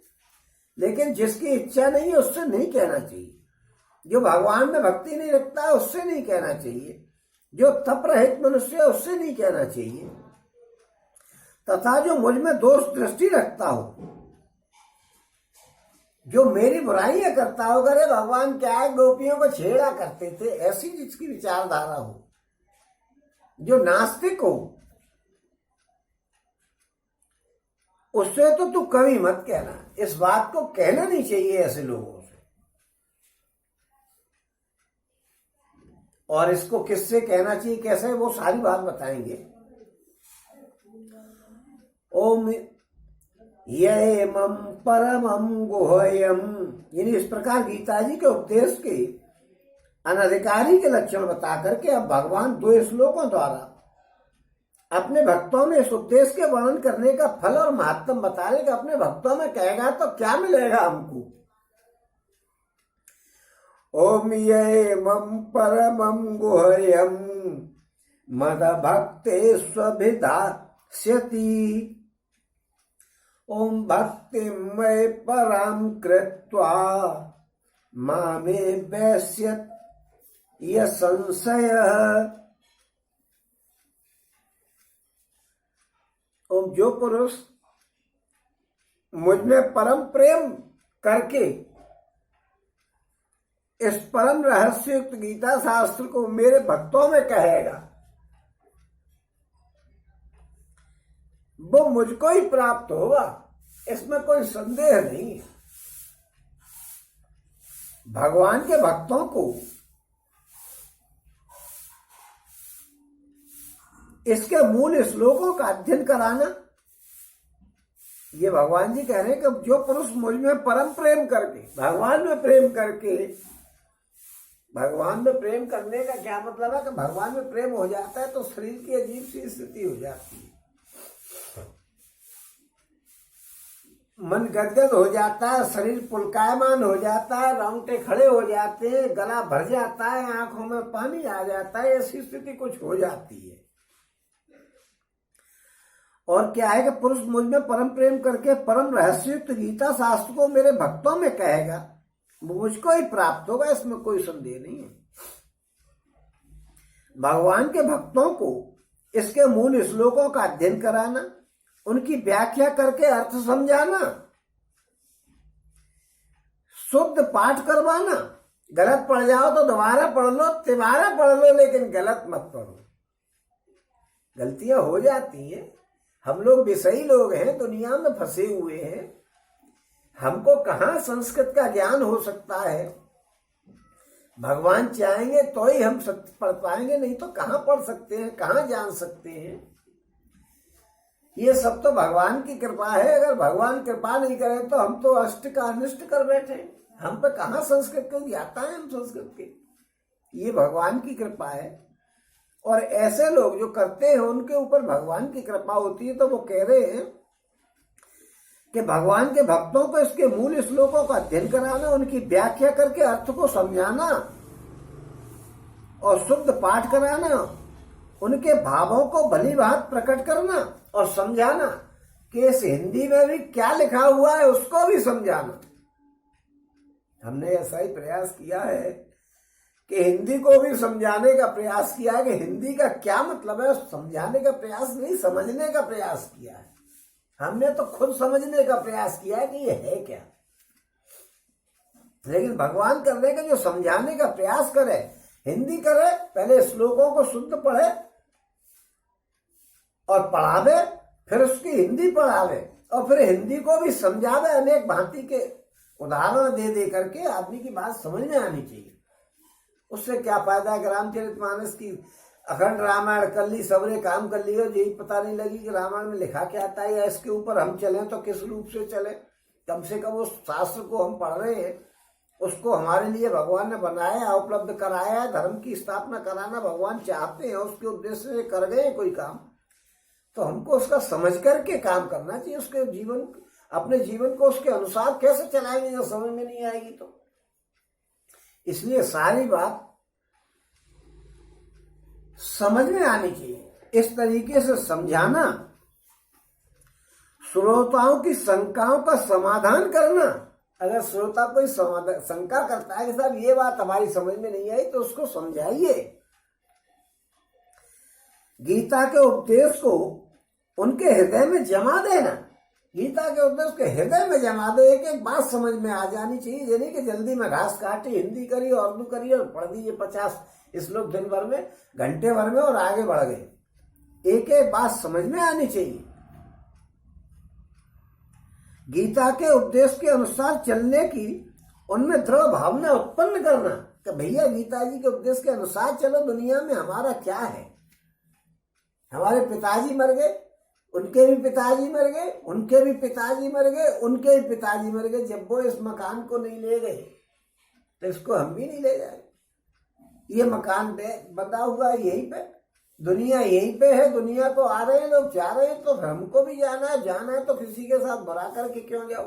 लेकिन जिसकी इच्छा नहीं है उससे नहीं कहना चाहिए। जो भगवान में भक्ति नहीं रखता है उससे नहीं कहना चाहिए। जो तप रहित मनुष्य है उससे नहीं कहना चाहिए। तथा जो मुझ में दोष दृष्टि रखता हो, जो मेरी बुराइयां करता हो, अरे भगवान क्या है गोपियों को छेड़ा करते थे, ऐसी जिसकी विचारधारा हो, जो नास्तिक हो, उससे तो तू कभी मत कहना, इस बात को कहना नहीं चाहिए ऐसे लोगों से। और इसको किससे कहना चाहिए, कैसे, वो सारी बात बताएंगे। ओम यमं परमं गुह्यम, यानी इस प्रकार गीता जी के उपदेश के अनधिकारी के लक्षण बता करके अब भगवान 2 श्लोकों द्वारा अपने भक्तों में इस उपदेश के वर्णन करने का फल और महत्व बताने का अपने भक्तों में कहेगा तो क्या मिलेगा हमको। ओम यमं परमं गुह्यम मद भक्ते स्वभिधास्यति, ओम भक्ति मय पराम कृत्वा मामे वैश्यत यह संशय। ओम जो पुरुष मुझ में परम प्रेम करके इस परम रहस्ययुक्त गीता शास्त्र को मेरे भक्तों में कहेगा वो मुझको ही प्राप्त होगा, इसमें कोई संदेह नहीं है। भगवान के भक्तों को इसके मूल श्लोकों का अध्ययन कराना, ये भगवान जी कह रहे हैं कि जो पुरुष मुझ में परम प्रेम करके, भगवान में प्रेम करके, भगवान में प्रेम करने का क्या मतलब है कि भगवान में प्रेम हो जाता है तो शरीर की अजीब सी स्थिति हो जाती है, मन गदगद हो जाता है, शरीर पुलकायमान हो जाता है, रोंगटे खड़े हो जाते हैं, गला भर जाता है, आंखों में पानी आ जाता है, ऐसी स्थिति कुछ हो जाती है। और क्या है कि पुरुष मुझ में परम प्रेम करके परम रहस्ययुक्त गीता शास्त्र को मेरे भक्तों में कहेगा वो मुझको ही प्राप्त होगा, इसमें कोई संदेह नहीं है। भगवान के भक्तों को इसके मूल श्लोकों का अध्ययन कराना, उनकी व्याख्या करके अर्थ समझाना, शुद्ध पाठ करवाना, गलत पढ़ जाओ तो दोबारा पढ़ लो, तिबारा पढ़ लो, लेकिन गलत मत पढ़ो। गलतियां हो जाती हैं, हम लोग विषयी लोग हैं, दुनिया में फंसे हुए हैं, हमको कहाँ संस्कृत का ज्ञान हो सकता है। भगवान चाहेंगे तो ही हम पढ़ पाएंगे, नहीं तो कहाँ पढ़ सकते हैं, कहाँ जान सकते हैं। ये सब तो भगवान की कृपा है, अगर भगवान कृपा नहीं करे तो हम तो अष्ट का अनिष्ट कर बैठे, हम पे कहाँ संस्कृत को ज्ञाता है हम संस्कृत के। ये भगवान की कृपा है, और ऐसे लोग जो करते हैं उनके ऊपर भगवान की कृपा होती है। तो वो कह रहे हैं कि भगवान के भक्तों को इसके मूल श्लोकों का अध्ययन कराना, उनकी व्याख्या करके अर्थ को समझाना और शुद्ध पाठ कराना, उनके भावों को भली भांति प्रकट करना और समझाना कि इस हिंदी में भी क्या लिखा हुआ है उसको भी समझाना। हमने ऐसा ही प्रयास किया है कि हिंदी को भी समझाने का प्रयास किया है कि हिंदी का क्या मतलब है, समझाने का प्रयास नहीं, समझने का प्रयास किया है। हमने तो खुद समझने का प्रयास किया है कि ये है क्या, लेकिन भगवान कर रहे कि जो समझाने का प्रयास करे, हिंदी करे, पहले श्लोकों को शुद्ध पढ़े और पढ़ावे, फिर उसकी हिंदी पढ़ावे और फिर हिंदी को भी समझावे। अनेक भांति के उदाहरण दे दे करके आदमी की बात समझ में आनी चाहिए। उससे क्या फायदा है कि रामचरितमानस की अखंड रामायण कर ली, सबरे काम कर लियो, यही पता नहीं लगी कि रामायण में लिखा क्या आता है, या इसके ऊपर हम चलें तो किस रूप से चले। कम से कम उस शास्त्र को हम पढ़ रहे हैं, उसको हमारे लिए भगवान ने बनाया, उपलब्ध कराया है, धर्म की स्थापना कराना भगवान चाहते हैं, उसके उद्देश्य से कर गए कोई काम, तो हमको उसका समझ करके काम करना चाहिए। उसके जीवन, अपने जीवन को उसके अनुसार कैसे चलाएंगे जो समझ में नहीं आएगी तो। इसलिए सारी बात समझ में आनी चाहिए, इस तरीके से समझाना, श्रोताओं की शंकाओं का समाधान करना। अगर श्रोता कोई शंका करता है कि साहब ये बात हमारी समझ में नहीं आई, तो उसको समझाइए। गीता के उपदेश को उनके हृदय में जमा देना, गीता के उपदेश के हृदय में जमा दे, एक एक बात समझ में आ जानी चाहिए। ये नहीं कि जल्दी में घास काटी, हिंदी करी और उर्दू करी और पढ़ दी 50 श्लोक दिन भर में, घंटे भर में, और आगे बढ़ गए। एक एक बात समझ में आनी चाहिए। गीता के उपदेश के अनुसार चलने की उनमें दृढ़ भावना उत्पन्न करना कि भैया गीता जी के उपदेश के अनुसार चलो, दुनिया में हमारा क्या है। हमारे पिताजी मर गए, उनके भी पिताजी मर गए, उनके भी पिताजी मर गए, उनके भी पिताजी मर गए। जब वो इस मकान को नहीं ले गए तो इसको हम भी नहीं ले जाए। ये मकान पे बना हुआ यहीं पे, दुनिया यहीं पे है, दुनिया को आ रहे हैं लोग, जा रहे हैं, तो हमको भी जाना है तो किसी के साथ बुरा करके क्यों जाओ।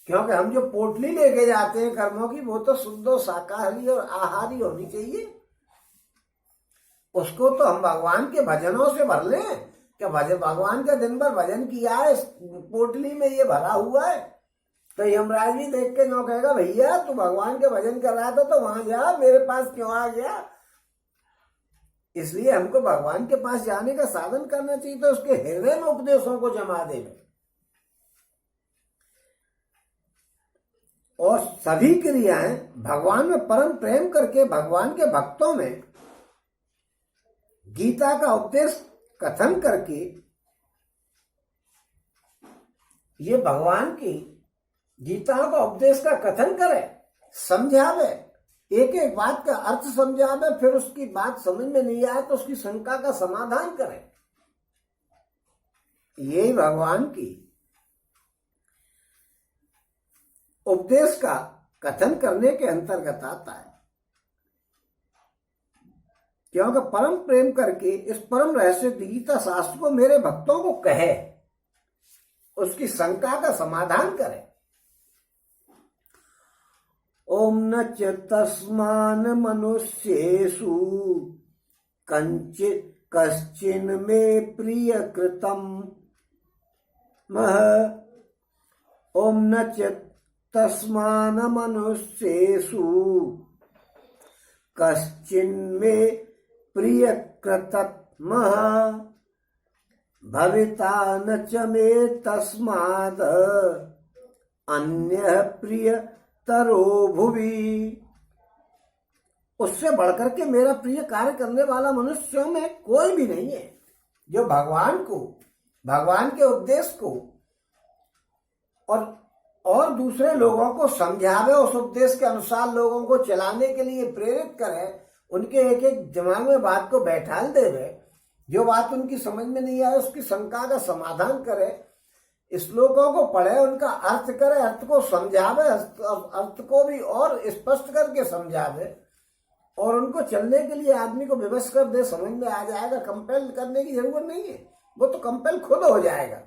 क्योंकि हम जो पोटली लेके जाते हैं कर्मों की, वो तो शुद्ध शाकाहारी और आहारी होनी चाहिए। उसको तो हम भगवान के भजनों से भर लें कि भगवान का दिन भर भजन किया है, पोटली में ये भरा हुआ है। तो यमराज भी देख के नो कहेगा भैया तू भगवान के भजन कर रहा था तो वहां जा, मेरे पास क्यों आ गया। इसलिए हमको भगवान के पास जाने का साधन करना चाहिए, तो उसके हृदय में उपदेशों को जमा देना। और सभी क्रियाएं भगवान में परम प्रेम करके भगवान के भक्तों में गीता का उपदेश कथन करके ये भगवान की गीता का उपदेश का कथन करे, समझावे, एक एक बात का अर्थ समझावे, फिर उसकी बात समझ में नहीं आए तो उसकी शंका का समाधान करे। यही भगवान की उपदेश का कथन करने के अंतर्गत आता है। क्योंकि परम प्रेम करके इस परम रहस्य गीता शास्त्र को मेरे भक्तों को कहे, उसकी शंका का समाधान करे। ओम न च तस्मान मनुष्येषु कंचित कश्चिन में प्रिय कृतम मह। ओम न च तस्मान मनुष्येषु कश्चिन में प्रिय कृतमः भविता न च मे तस्माद अन्य प्रिय तरो भुवि। उससे बढ़कर के मेरा प्रिय कार्य करने वाला मनुष्यों में कोई भी नहीं है, जो भगवान को, भगवान के उपदेश को और दूसरे लोगों को समझावे, उस उपदेश के अनुसार लोगों को चलाने के लिए प्रेरित करे, उनके एक एक दिमाग में बात को बैठाल देवे, जो बात उनकी समझ में नहीं आए उसकी शंका का समाधान करे, श्लोकों को पढ़े, उनका अर्थ करे, अर्थ को समझावे, अर्थ को भी और स्पष्ट करके समझावे, और उनको चलने के लिए आदमी को विवश कर दे, समझ में आ जाएगा। कंपेल करने की जरूरत नहीं है, वो तो कंपेल खुद हो जाएगा।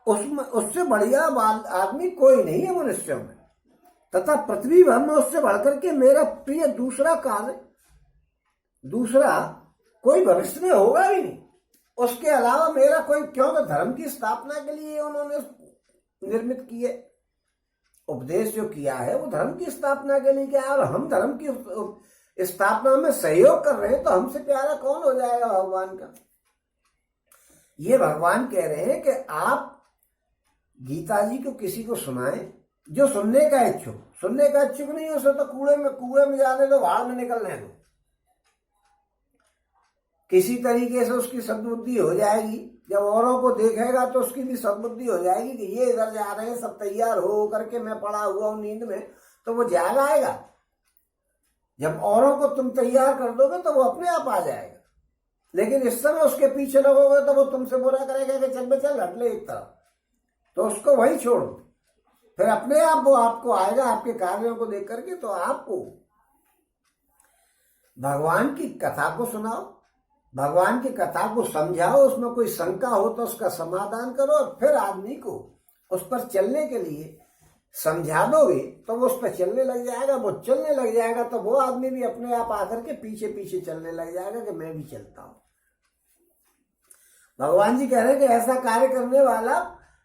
उससे बढ़िया आदमी कोई नहीं है मनुष्यों में, तथा पृथ्वी भर में उससे बढ़कर के मेरा प्रिय दूसरा कार्य, दूसरा कोई भविष्य में होगा भी नहीं। उसके अलावा मेरा कोई, क्योंकि धर्म की स्थापना के लिए उन्होंने निर्मित किए, उपदेश जो किया है वो धर्म की स्थापना के लिए किया है, और हम धर्म की स्थापना में सहयोग कर रहे हैं, तो हमसे प्यारा कौन हो जाएगा भगवान का। ये भगवान कह रहे हैं कि आप गीता जी को किसी को सुनाएं जो सुनने का इच्छुक, सुनने का इच्छुक नहीं, उसे तो कुएं में जाने दो, भाड़ में निकलने दो। किसी तरीके से उसकी सद्बुद्धि हो जाएगी, जब औरों को देखेगा तो उसकी भी सद्बुद्धि हो जाएगी कि ये इधर जा रहे हैं, सब तैयार हो करके मैं पड़ा हुआ हूं नींद में, तो वो जाग आएगा। जब औरों को तुम तैयार कर दोगे तो वो अपने आप आ जाएगा। लेकिन इस समय उसके पीछे लगोगे तो वो तुमसे बुरा करेगा कि चल बे चल हट ले एक तरफ, तो उसको वही छोड़ो, फिर अपने आप वो आपको आएगा, आपके कार्यों को देख करके। तो आपको भगवान की कथा को सुनाओ, भगवान की कथा को समझाओ, उसमें कोई शंका हो तो उसका समाधान करो, और फिर आदमी को उस पर चलने के लिए समझा दोगे तो वो उस पर चलने लग जाएगा। वो चलने लग जाएगा तो वो आदमी भी अपने आप आकर के पीछे पीछे चलने लग जाएगा कि मैं भी चलता हूं। भगवान जी कह रहे हैं कि ऐसा कार्य करने वाला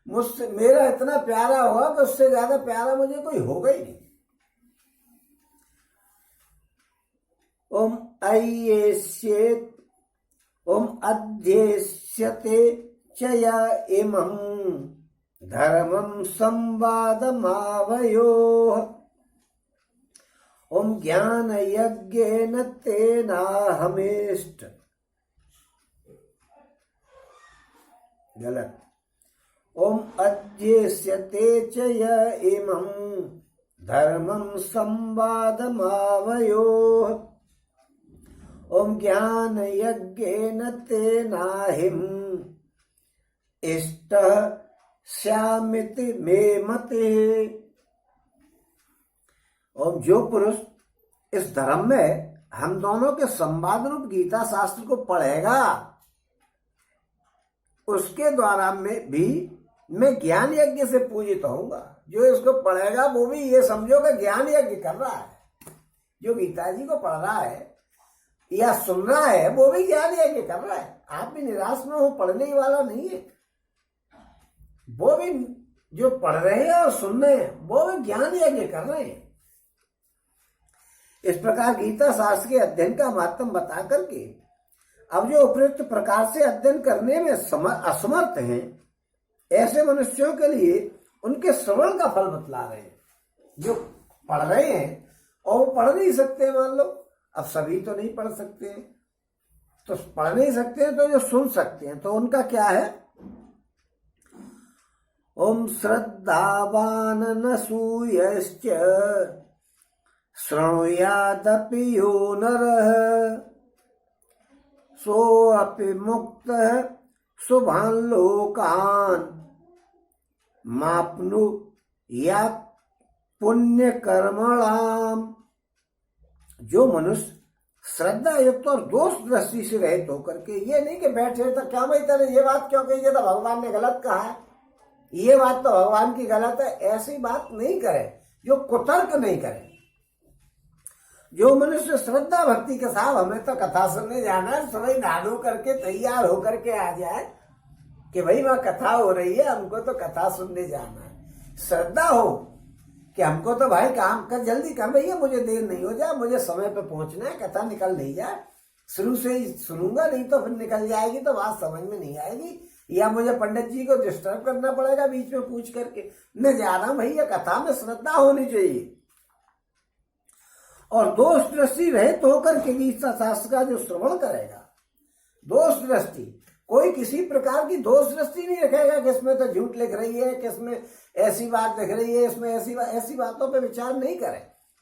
मुझसे, मेरा इतना प्यारा होगा कि उससे ज्यादा प्यारा मुझे कोई होगा ही नहीं। ओम अय्येष्येत् ओम अध्येष्यते च य इमं धर्मं संवादमावयोः ओम ज्ञान यज्ञेन तेनाहमेष्ट। गलत। ओम अध्येष्यते च य इमं धर्मं संवादमावयोः ओम ज्ञान यज्ञेन तेनाहिम् इष्टः स्यामिति मे मतिः। और जो पुरुष इस धर्म में हम दोनों के संवाद रूप गीता शास्त्र को पढ़ेगा उसके द्वारा मैं ज्ञान यज्ञ से पूजित होऊंगा। जो इसको पढ़ेगा वो भी ये समझो कि ज्ञान यज्ञ कर रहा है। जो गीता जी को पढ़ रहा है या सुन रहा है वो भी ज्ञान यज्ञ कर रहा है। आप भी निराश में हो, पढ़ने ही वाला नहीं है। वो भी जो पढ़ रहे हैं और सुन रहे हैं वो भी ज्ञान यज्ञ कर रहे हैं। इस प्रकार गीता शास्त्र के अध्ययन का महत्व बता करके अब जो उपयुक्त प्रकार से अध्ययन करने में असमर्थ हैं ऐसे मनुष्यों के लिए उनके श्रवण का फल बतला रहे हैं। जो पढ़ रहे हैं और वो पढ़ नहीं सकते, मान लो अब सभी तो नहीं पढ़ सकते हैं, तो पढ़ नहीं सकते हैं तो जो सुन सकते हैं तो उनका क्या है। ओम श्रद्धावान नसूयश्च शृणुयादपि यो नरः सोऽपि मुक्तः शुभान् लोकान् माप्नुयात् पुण्य कर्मणाम। जो मनुष्य श्रद्धा युक्त और दोष दृष्टि से रहित होकर के, ये नहीं कि बैठे तो क्या भाई तेरे ये बात क्यों कही, ये तो भगवान ने गलत कहा है, ये बात तो भगवान की गलत है, ऐसी बात नहीं करे। जो कुतर्क नहीं करे, जो मनुष्य श्रद्धा भक्ति के साथ हमें तो कथा सुनने जाना है, सभी नहा करके तैयार होकर के आ जाए कि भाई वहां कथा हो रही है, हमको तो कथा सुनने जाना है। श्रद्धा हो कि हमको तो भाई काम कर, जल्दी कर भैया, मुझे देर नहीं हो जाए, मुझे समय पे पहुंचना है, कथा निकल नहीं जाए, शुरू से ही सुनूंगा नहीं तो फिर निकल जाएगी तो बात समझ में नहीं आएगी, या मुझे पंडित जी को डिस्टर्ब करना पड़ेगा बीच में पूछ करके। मैं जा रहा हूं भैया, कथा में श्रद्धा होनी चाहिए। और दोष दृष्टि रहित होकर के गीता शास्त्र का जो श्रवण करेगा, दोष दृष्टि, कोई किसी प्रकार की दोष दृष्टि नहीं रखेगा कि इसमें तो झूठ लिख रही है, कि इसमें ऐसी बात लिख रही है, इसमें ऐसी बातों पे विचार नहीं करे,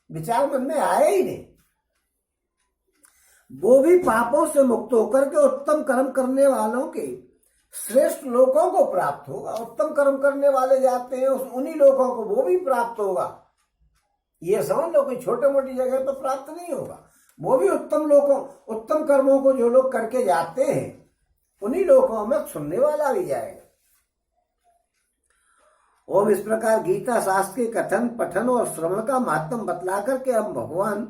विचार मन में आए ही नहीं। वो भी पापों से मुक्त होकर के उत्तम कर्म करने वालों के श्रेष्ठ लोकों को प्राप्त होगा। उत्तम कर्म करने वाले जाते हैं उन्हीं लोगों को वो भी प्राप्त होगा। ये समझ लो, कोई छोटे मोटी जगह पर प्राप्त नहीं होगा, वो भी उत्तम लोगों, उत्तम कर्मों को जो लोग करके जाते हैं उन्हीं लोगों में सुनने वाला भी जाएगा। और इस प्रकार गीता शास्त्र के कथन पठन और श्रवण का महत्व बतला करके हम भगवान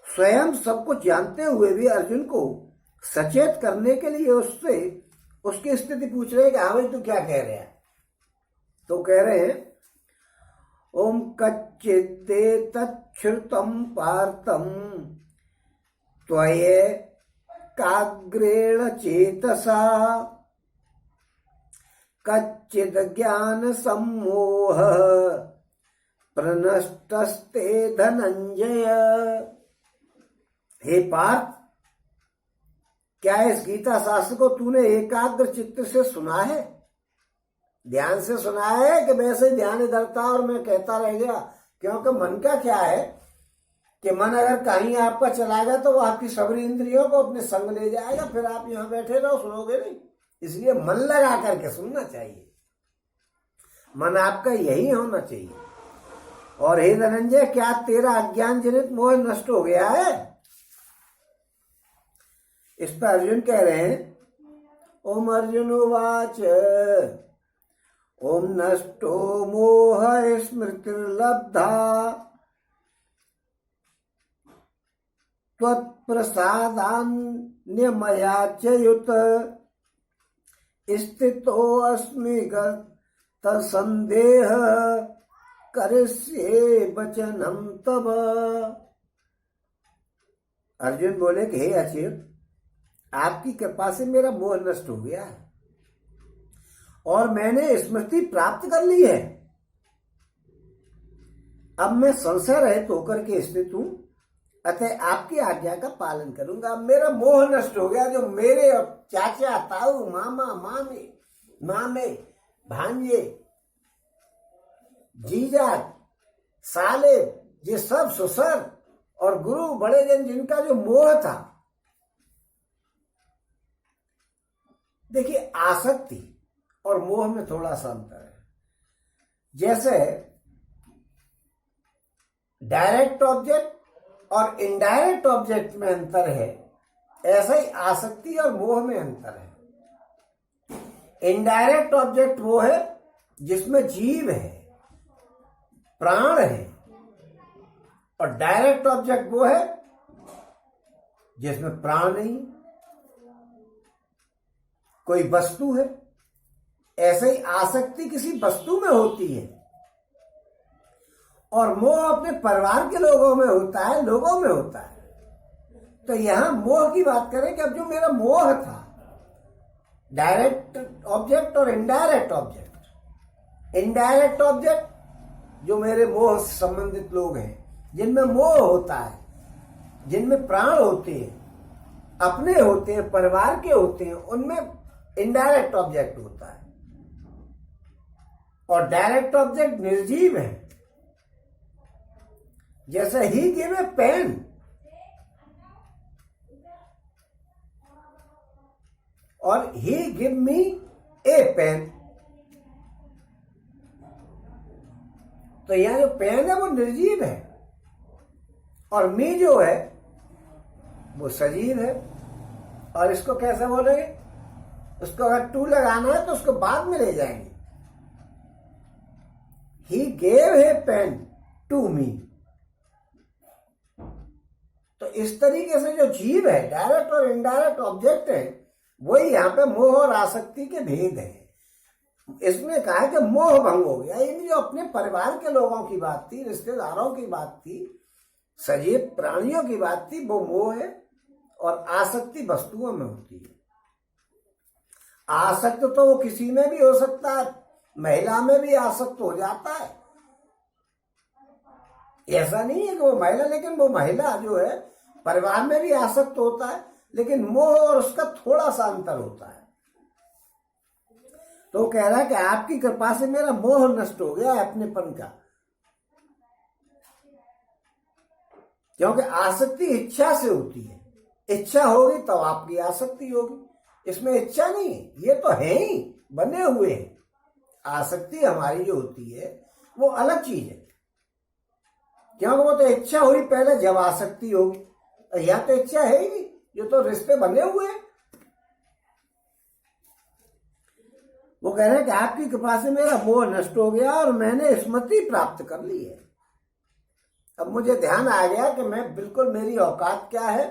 स्वयं सब कुछ जानते हुए भी अर्जुन को सचेत करने के लिए उससे उसकी स्थिति पूछ रहे हैं कि हाँ भाई तू क्या कह रहे हैं। तो कह रहे हैं ओम कच्चिदे तच्छ्रुतम पार्थम त्वये काग्रेण चेतसा कच्चिद ज्ञान सम्मोह प्रनष्टस्ते धनंजय। हे पार्थ, क्या इस गीता शास्त्र को तूने एकाग्र चित्त से सुना है, ध्यान से सुना है, कि वैसे ध्यान इधर था और मैं कहता रह गया? क्योंकि मन का क्या है कि मन अगर कहीं आपका चलाएगा तो वो आपकी सभी इंद्रियों को अपने संग ले जाएगा, फिर आप यहाँ बैठे रहो, सुनोगे नहीं। इसलिए मन लगा करके सुनना चाहिए, मन आपका यही होना चाहिए। और हे धनंजय, क्या तेरा अज्ञान जनित मोह नष्ट हो गया है? इस पर अर्जुन कह रहे हैं ओम अर्जुन उवाच ओम नष्टो मोह स्मृतिर्लब्धा त्वत्प्रसादान्यमया च युत स्थितोऽस्मि तत्सन्देह करिष्ये वचनं तव। अर्जुन बोले कि हे अच्युत, आपकी कृपा से मेरा मोह नष्ट हो गया है और मैंने स्मृति प्राप्त कर ली है। अब मैं संशय रहित होकर के स्थित हूं, अतः आपकी आज्ञा का पालन करूंगा। अब मेरा मोह नष्ट हो गया। जो मेरे चाचा, ताऊ, मामा, मामे भांजे, जीजा, साले, ये सब ससुर और गुरु बड़े जन जिनका जो मोह था। देखिए, आसक्ति और मोह में थोड़ा सा अंतर है। जैसे डायरेक्ट ऑब्जेक्ट और इनडायरेक्ट ऑब्जेक्ट में अंतर है, ऐसा ही आसक्ति और मोह में अंतर है। इनडायरेक्ट ऑब्जेक्ट वो है जिसमें जीव है, प्राण है, और डायरेक्ट ऑब्जेक्ट वो है जिसमें प्राण नहीं, कोई वस्तु है। ऐसे ही आसक्ति किसी वस्तु में होती है और मोह अपने परिवार के लोगों में होता है, लोगों में होता है। तो यहां मोह की बात करें कि अब जो मेरा मोह था, डायरेक्ट ऑब्जेक्ट और इनडायरेक्ट ऑब्जेक्ट। इनडायरेक्ट ऑब्जेक्ट जो मेरे मोह से संबंधित लोग हैं, जिनमें मोह होता है, जिनमें प्राण होते हैं, अपने होते हैं, परिवार के होते हैं, उनमें इनडायरेक्ट ऑब्जेक्ट होता है। और डायरेक्ट ऑब्जेक्ट निर्जीव है। जैसे ही गिव ए पेन, और ही गिव मी ए पेन। तो यहां जो पेन है वो निर्जीव है और मी जो है वो सजीव है। और इसको कैसे बोलेंगे? उसको अगर टू लगाना है तो उसको बाद में ले जाएंगे। He gave a pen to me. तो इस तरीके से जो जीव है, डायरेक्ट और इनडायरेक्ट ऑब्जेक्ट है, वही यहाँ पे मोह और आसक्ति के भेद है। इसमें कहा है कि मोह भंग हो गया। ये जो अपने परिवार के लोगों की बात थी, रिश्तेदारों की बात थी, सजीव प्राणियों की बात थी, वो मोह है। और आसक्ति वस्तुओं में होती है। आसक्त तो वो किसी में भी हो सकता है, महिला में भी आसक्त हो जाता है। ऐसा नहीं है कि वो महिला, लेकिन वो महिला जो है परिवार में भी आसक्त होता है, लेकिन मोह और उसका थोड़ा सा अंतर होता है। तो कह रहा है कि आपकी कृपा से मेरा मोह नष्ट हो गया है अपनेपन का। क्योंकि आसक्ति इच्छा से होती है। इच्छा होगी तो आपकी आसक्ति होगी। इसमें इच्छा नहीं है, ये तो है ही, बने हुए हैं। आसक्ति हमारी जो होती है वो अलग चीज है। क्योंकि वो तो इच्छा हुई पहले जब आसक्ति होगी। यहां तो इच्छा है ही नहीं, ये तो रिश्ते बने हुए हैं। वो कह रहे हैं कि आपकी कृपा से मेरा मोह नष्ट हो गया और मैंने स्मृति प्राप्त कर ली है। अब मुझे ध्यान आ गया कि मैं बिल्कुल, मेरी औकात क्या है,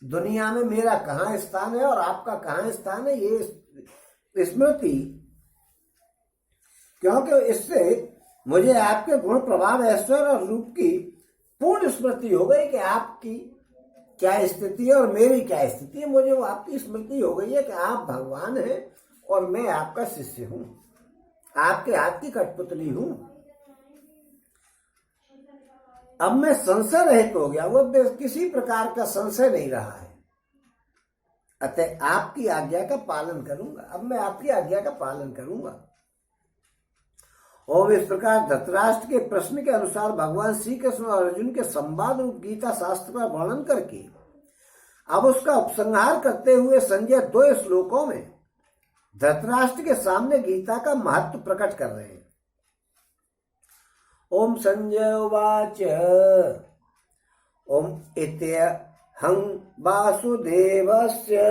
दुनिया में मेरा कहाँ स्थान है और आपका कहाँ स्थान है, ये स्मृति। क्योंकि इससे मुझे आपके गुण, प्रभाव, ऐश्वर्य और रूप की पूर्ण स्मृति हो गई कि आपकी क्या स्थिति है और मेरी क्या स्थिति है। मुझे वो आपकी स्मृति हो गई है कि आप भगवान हैं और मैं आपका शिष्य हूं, आपके हाथ की कठपुतली हूं। अब मैं संशय रहित हो गया, वो किसी प्रकार का संशय नहीं रहा है। अतः आपकी आज्ञा का पालन करूंगा। अब मैं आपकी आज्ञा का पालन करूंगा। और इस प्रकार धृतराष्ट्र के प्रश्न के अनुसार भगवान श्री कृष्ण और अर्जुन के संवाद रूप गीता शास्त्र का वर्णन करके अब उसका उपसंहार करते हुए संजय 2 श्लोकों में धृतराष्ट्र के सामने गीता का महत्व प्रकट कर रहे हैं। ओम संजय उवाच ओम इत्यहं वासुदेवस्य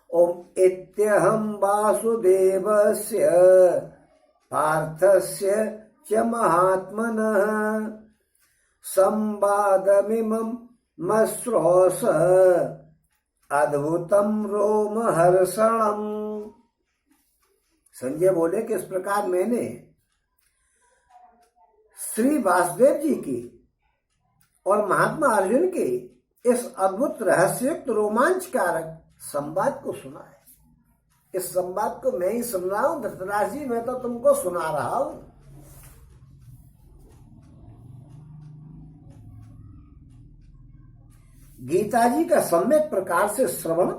ओम इत्यहं वासुदेवस्य पार्थस्य च महात्मनः संवादमिमं मश्रोष अद्भुतम रोमहर्षणम्। संजय बोले कि इस प्रकार मैंने श्री वासुदेव जी की और महात्मा अर्जुन के इस अद्भुत रहस्ययुक्त रोमांचकारक संवाद को सुना है। इस संवाद को मैं ही सुन रहा हूं धृतराष्ट्र जी, मैं तो तुमको सुना रहा हूं। गीता जी का सम्यक प्रकार से श्रवण,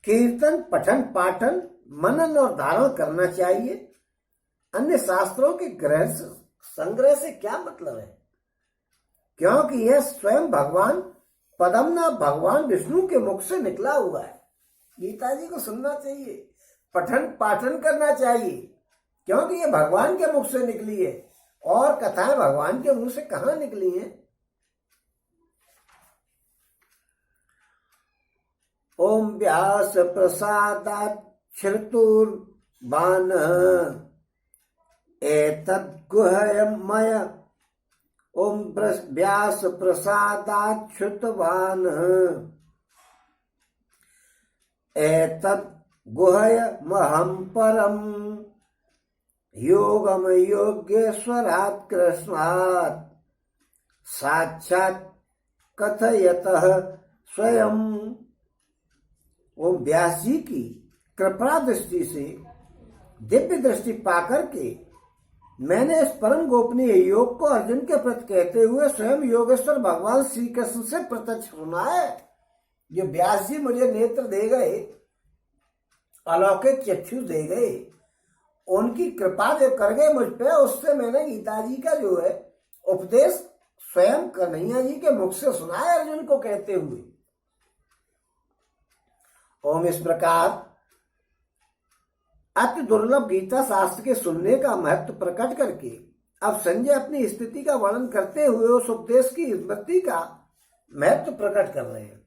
कीर्तन, पठन, पाठन मनन और धारण करना चाहिए। अन्य शास्त्रों के संग्रह से क्या मतलब है, क्योंकि यह स्वयं भगवान पद्मनाभ भगवान विष्णु के मुख से निकला हुआ है। गीता जी को सुनना चाहिए, पठन पाठन करना चाहिए, क्योंकि ये भगवान के मुख से निकली है। और कथाएं भगवान के मुंह से कहां निकली हैं। ओम व्यास प्रसादात् श्रुतुर्बाणः एतद्गुह्यमय। ओम व्यास प्रसादात् श्रुतवानः एतद्गुह्यमहं परम् योगम योगेश्वरात् कृष्णात् साक्षात् कथयतः स्वयं। ओम व्यास जी की कृपा दृष्टि से दिव्य दृष्टि पाकर के मैंने इस परम गोपनीय योग को अर्जुन के प्रति कहते हुए स्वयं योगेश्वर भगवान श्री कृष्ण से प्रत्यक्ष सुना है। जो व्यास जी मुझे नेत्र दे गए, अलौकिक चक्षु दे गए, उनकी कृपा जो कर गए मुझ पे, उससे मैंने गीता जी का जो है उपदेश स्वयं कन्हैया जी के मुख से सुना है अर्जुन को कहते हुए। ओम इस प्रकार अति दुर्लभ गीता शास्त्र के सुनने का महत्व प्रकट करके अब संजय अपनी स्थिति का वर्णन करते हुए उस उपदेश की स्मृति का महत्व प्रकट कर रहे हैं।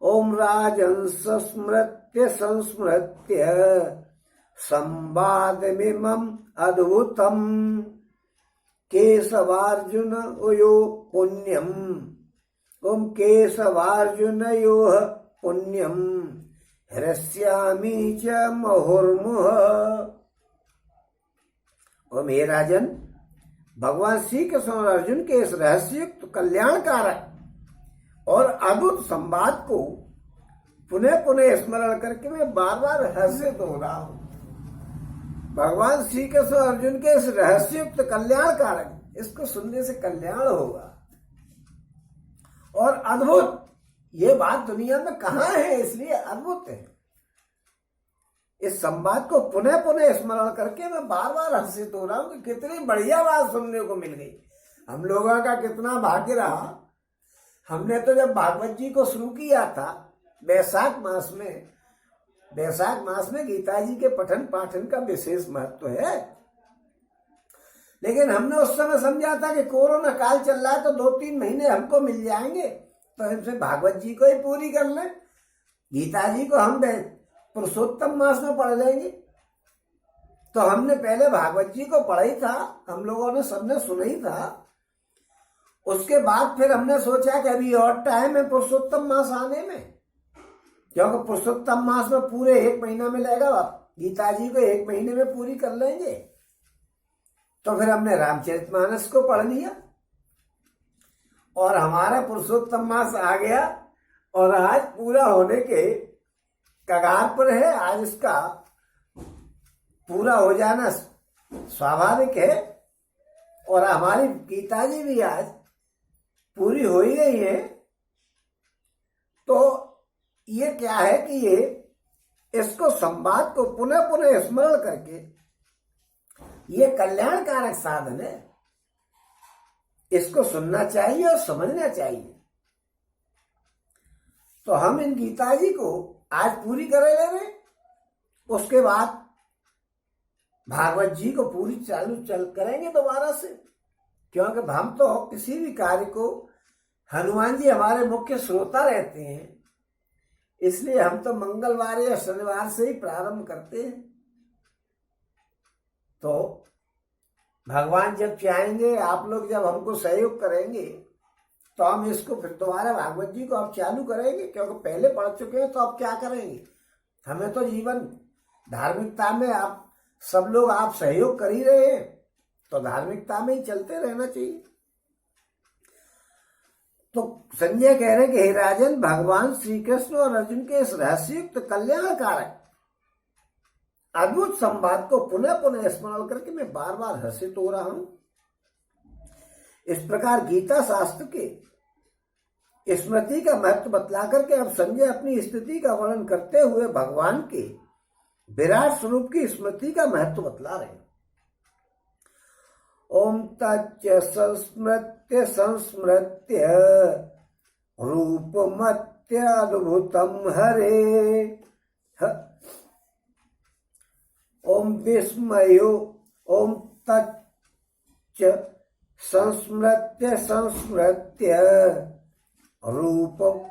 ओम राजन स्मृत्य संस्मृत्य संवादमिमं अद्भुतम केशवार्जुन उयो पुण्यम। ओम केशवार्जुनयोः पुण्यम हृष्यामि च मुहुर्मुहुः। ओम हे राजन, भगवान श्री कृष्ण और अर्जुन के इस रहस्ययुक्त कल्याणकारक और अद्भुत संवाद को पुनः पुनः स्मरण करके मैं बार बार हर्षित हो रहा हूं। भगवान श्री कृष्ण और अर्जुन के इस रहस्ययुक्त कल्याणकारक, इसको सुनने से कल्याण होगा। और अद्भुत, ये बात दुनिया में कहां है, इसलिए अद्भुत है। इस संवाद को पुनः पुनः स्मरण करके मैं बार बार हर्षित हो रहा हूं कि कितनी बढ़िया बात सुनने को मिल गई। हम लोगों का कितना भाग्य रहा। हमने तो जब भागवत जी को शुरू किया था वैशाख मास में गीता जी के पठन पाठन का विशेष महत्व है। लेकिन हमने उस समय समझा था कि कोरोना काल चल रहा है तो 2-3 महीने हमको मिल जाएंगे, तो हमसे भागवत जी को ही पूरी कर लें। गीता जी को हम पुरुषोत्तम मास में पढ़ लेंगे। तो हमने पहले भागवत जी को पढ़ा ही था, हम लोगों ने सबने सुना ही था। उसके बाद फिर हमने सोचा कि अभी और टाइम है पुरुषोत्तम मास आने में, क्योंकि पुरुषोत्तम मास में पूरे 1 महीना मिलेगा, गीता जी को 1 महीने में पूरी कर लेंगे। तो फिर हमने रामचरितमानस को पढ़ लिया और हमारा पुरुषोत्तम मास आ गया और आज पूरा होने के कगार पर है। आज इसका पूरा हो जाना स्वाभाविक है और हमारी गीता जी भी आज पूरी हो ही गई है। तो ये क्या है कि ये इसको संवाद को पुनः पुनः स्मरण करके ये कल्याणकारक साधन है, इसको सुनना चाहिए और समझना चाहिए। तो हम इन गीता जी को आज पूरी करे ले रहे, उसके बाद भागवत जी को पूरी चल करेंगे दोबारा से, क्योंकि हम तो किसी भी कार्य को हनुमान जी हमारे मुख्य श्रोता रहते हैं, इसलिए हम तो मंगलवार या शनिवार से ही प्रारंभ करते हैं। तो भगवान जब चाहेंगे, आप लोग जब हमको सहयोग करेंगे, तो हम इसको फिर दोबारा भागवत जी को अब चालू करेंगे, क्योंकि पहले पढ़ चुके हैं। तो अब क्या करेंगे, हमें तो जीवन धार्मिकता में आप सब लोग आप सहयोग कर ही रहे हैं, तो धार्मिकता में ही चलते रहना चाहिए। तो संजय कह रहे कि हे राजन, भगवान श्री कृष्ण और अर्जुन के इस रहस्ययुक्त कल्याणकारक अद्भुत संवाद को पुनः पुनः स्मरण करके मैं बार बार हर्षित हो रहा हूं। इस प्रकार गीता शास्त्र के स्मृति का महत्व बतला करके अब संजय अपनी स्थिति का वर्णन करते हुए भगवान के विराट स्वरूप की स्मृति का महत्व बतला रहे हैं। ओम तच्च संस्मृत्य संस्मृत्य रूपमत्यद्भुतम हरे। ओम विस्मयो ओम तच्च संस्मृत्य संस्मृत्य रूपमत्यद्भुत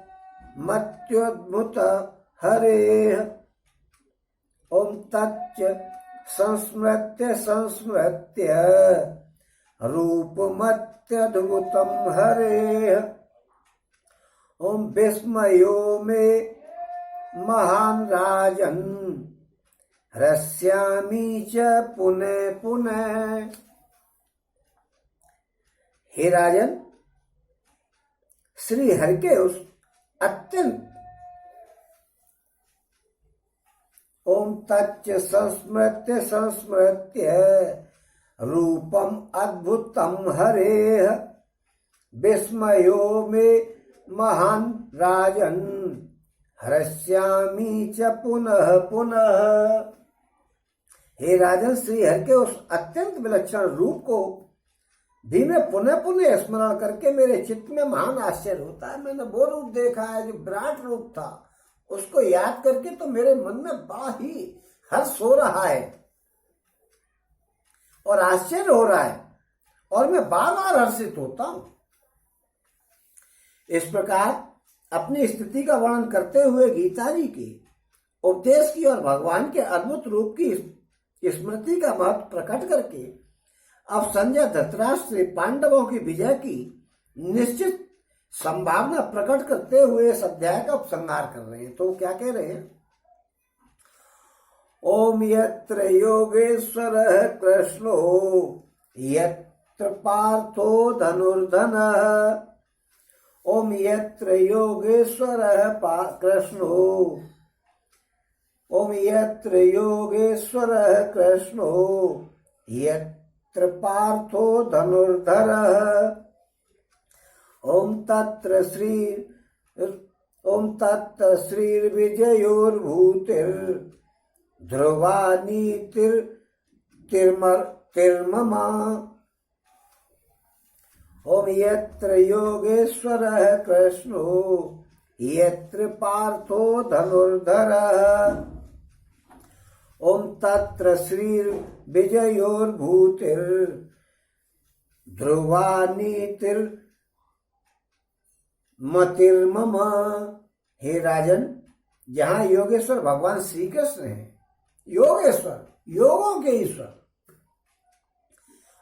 हरे। ओम तच्च संस्मृत्य संस्मृत्य रूपमत्यद्भुतम हरे। ओम विस्मयो में महान राजन हृष्यामि च पुनः पुनः। हे राजन, श्री हरि के उस अत्यंत ओम तच्च संस्मृत्य संस्मृत्य रूपम अद्भुतम हरे। विस्मयो में महान राजन हृष्यामि च पुनः पुनः। हे राजन, श्री हरि के उस अत्यंत विलक्षण रूप को भी मैं पुनः पुनः स्मरण करके मेरे चित्त में महान आश्चर्य होता है। मैंने वो रूप देखा है जो विराट रूप था, उसको याद करके तो मेरे मन में बड़ा ही हर्ष हो रहा है और आश्चर्य हो रहा है और मैं बार बार हर्षित होता हूं। इस प्रकार अपनी स्थिति का वर्णन करते हुए गीता जी के उपदेश की और भगवान के अद्भुत रूप की स्मृति का महत्व प्रकट करके अब संजय धृतराष्ट्र से पांडवों की विजय की निश्चित संभावना प्रकट करते हुए इस अध्याय का उपसंहार कर रहे हैं। तो क्या कह रहे हैं? ओम यत्र योगेश्वरः कृष्णो यत्र पार्थो धनुर्धनः। ओम यत्र योगेश्वरः कृष्णो ओम यत्र योगेश्वरः कृष्णो यत्र पार्थो धनुर्धरः। ओम तत्र श्रीर्विजयोर्भूतिर् ध्रुवा नीतिर्तिर्ममा। ओम यत्र योगेश्वरः कृष्णो यत्र पार्थो धनुर्धरः। ओम तत्र श्रीर्विजयोर्भूतिर् ध्रुवा नीतिर्मतिर्मम। हे राजन, जहां योगेश्वर भगवान श्री कृष्ण है, योगेश्वर योगों के ईश्वर,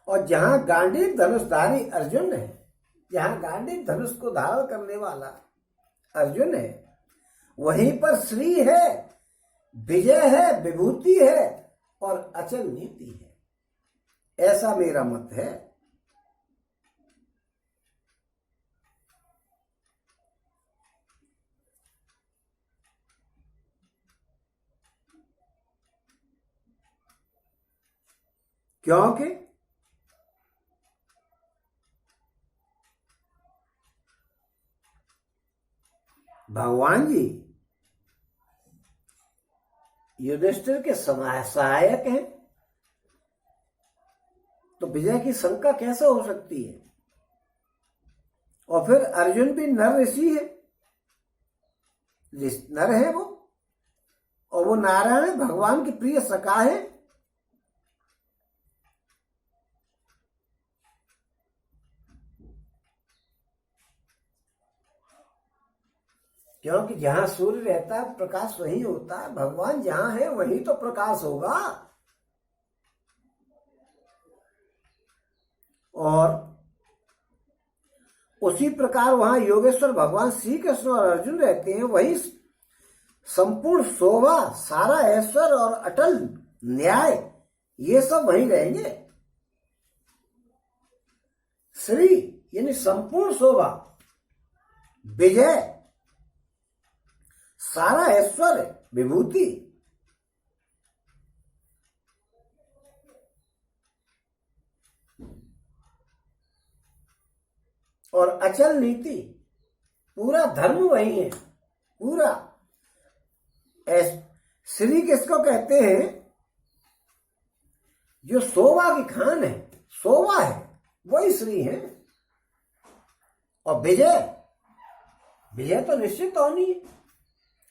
और जहां गांडीव धनुषधारी अर्जुन है, जहां गांडीव धनुष को धारण करने वाला अर्जुन है, वहीं पर श्री है, विजय है, विभूति है और अचल नीति है। ऐसा मेरा मत है। क्योंकि भगवान जी युधिष्ठिर के सहायक हैं, तो विजय की शंका कैसे हो सकती है? और फिर अर्जुन भी नर ऋषि है, नर है वो, और वो नारायण भगवान की प्रिय सखा है। क्योंकि जहां सूर्य रहता है प्रकाश वहीं होता है। भगवान जहां है वहीं तो प्रकाश होगा। और उसी प्रकार वहां योगेश्वर भगवान श्री कृष्ण और अर्जुन रहते हैं। वही संपूर्ण शोभा, सारा ऐश्वर्य और अटल न्याय, ये सब वहीं रहेंगे। श्री यानी संपूर्ण शोभा, विजय, सारा ऐश्वर्य, विभूति, और अचल नीति, पूरा धर्म वही है, पूरा। श्री किसको कहते हैं? जो शोभा की खान है, शोभा है, वही श्री है। और विजय, विजय तो निश्चित होनी है।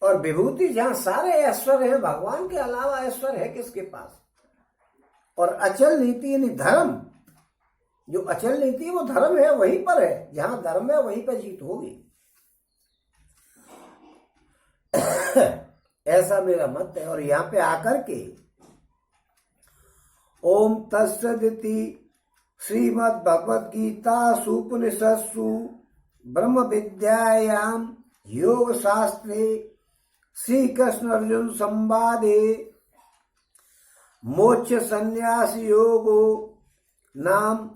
और विभूति, जहां सारे ऐश्वर्य है, भगवान के अलावा ऐश्वर्य है किसके पास? और अचल नीति यानी धर्म, जो अचल नीति वो धर्म है, वहीं पर है। जहां धर्म है वहीं पर जीत होगी। ऐसा मेरा मत है। और यहां पे आकर के ओम तत्सदिति श्रीमद् भगवद गीता सुपनिषत्सु ब्रह्म विद्यायाम योग शास्त्रे श्री कृष्ण अर्जुन संवादे मोक्ष संन्यास योगो नाम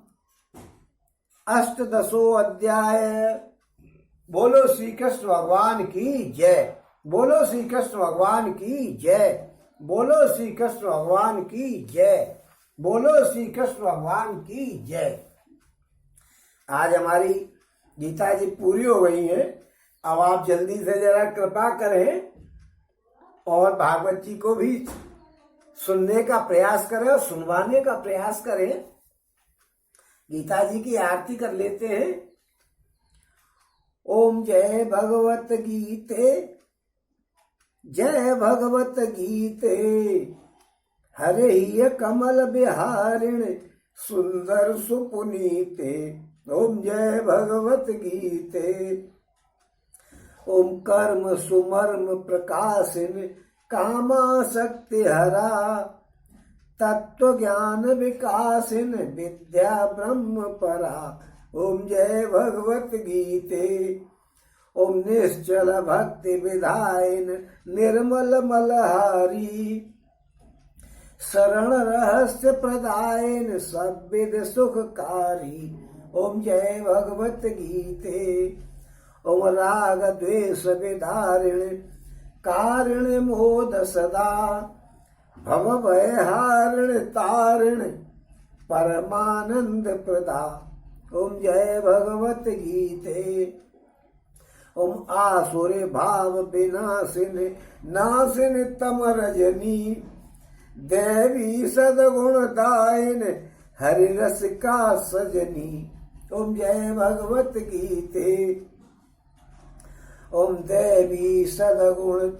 अष्टदशो अध्याय। बोलो श्री कृष्ण भगवान की जय। बोलो श्री कृष्ण भगवान की जय। बोलो श्री कृष्ण भगवान की जय। बोलो श्री कृष्ण भगवान की जय। आज हमारी गीता जी पूरी हो गई है। अब आप जल्दी से जरा कृपा करें और भागवत जी को भी सुनने का प्रयास करें और सुनवाने का प्रयास करें। गीता जी की आरती कर लेते हैं। ओम जय भगवत गीते, जय भगवत गीते, हरे ही कमल बिहारिण सुंदर सुपुनीते। ओम जय भगवत गीते। ओम कर्म सुमर्म प्रकाशिन कामासक्ति हरा, तत्व ज्ञान विकासिन विद्या ब्रह्म परा। ओम जय भगवत गीते। ओम निश्चल भक्ति विधायन निर्मल मलहारी, शरण रहस्य प्रदायन सद्विद सुखकारी। ओम जय भगवत गीते। ओम राग द्वेष विदारिण कारिण मोद सदा, भव भयहारिण तारिण परमानंद प्रदा। ओम जय भगवत गीते। ओम आसुरे भाव विनाशिन नाशिन तम रजनी, देवी सदगुण दायन हरि रस का सजनी। ओम जय भगवत गीते। ओम देवी सदगुण,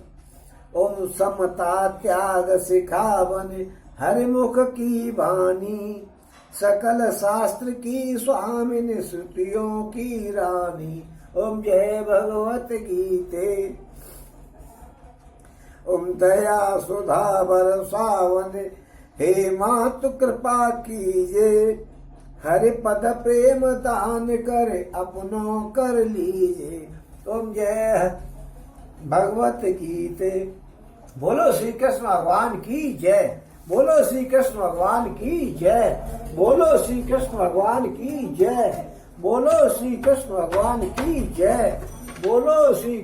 ओम समता त्याग सिखावन हरिमुख की वाणी, सकल शास्त्र की स्वामिनी श्रुतियों की रानी। ओम जय भगवत गीते। ओम दया सुधा बरसावन हे मातु कृपा कीजे, हरि पद प्रेम दान करे अपनों कर लीजे। ओम जय भगवत गीते। बोलो श्री कृष्ण भगवान की जय। बोलो श्री कृष्ण भगवान की जय। बोलो श्री कृष्ण भगवान की जय। बोलो श्री कृष्ण भगवान की जय। बोलो श्री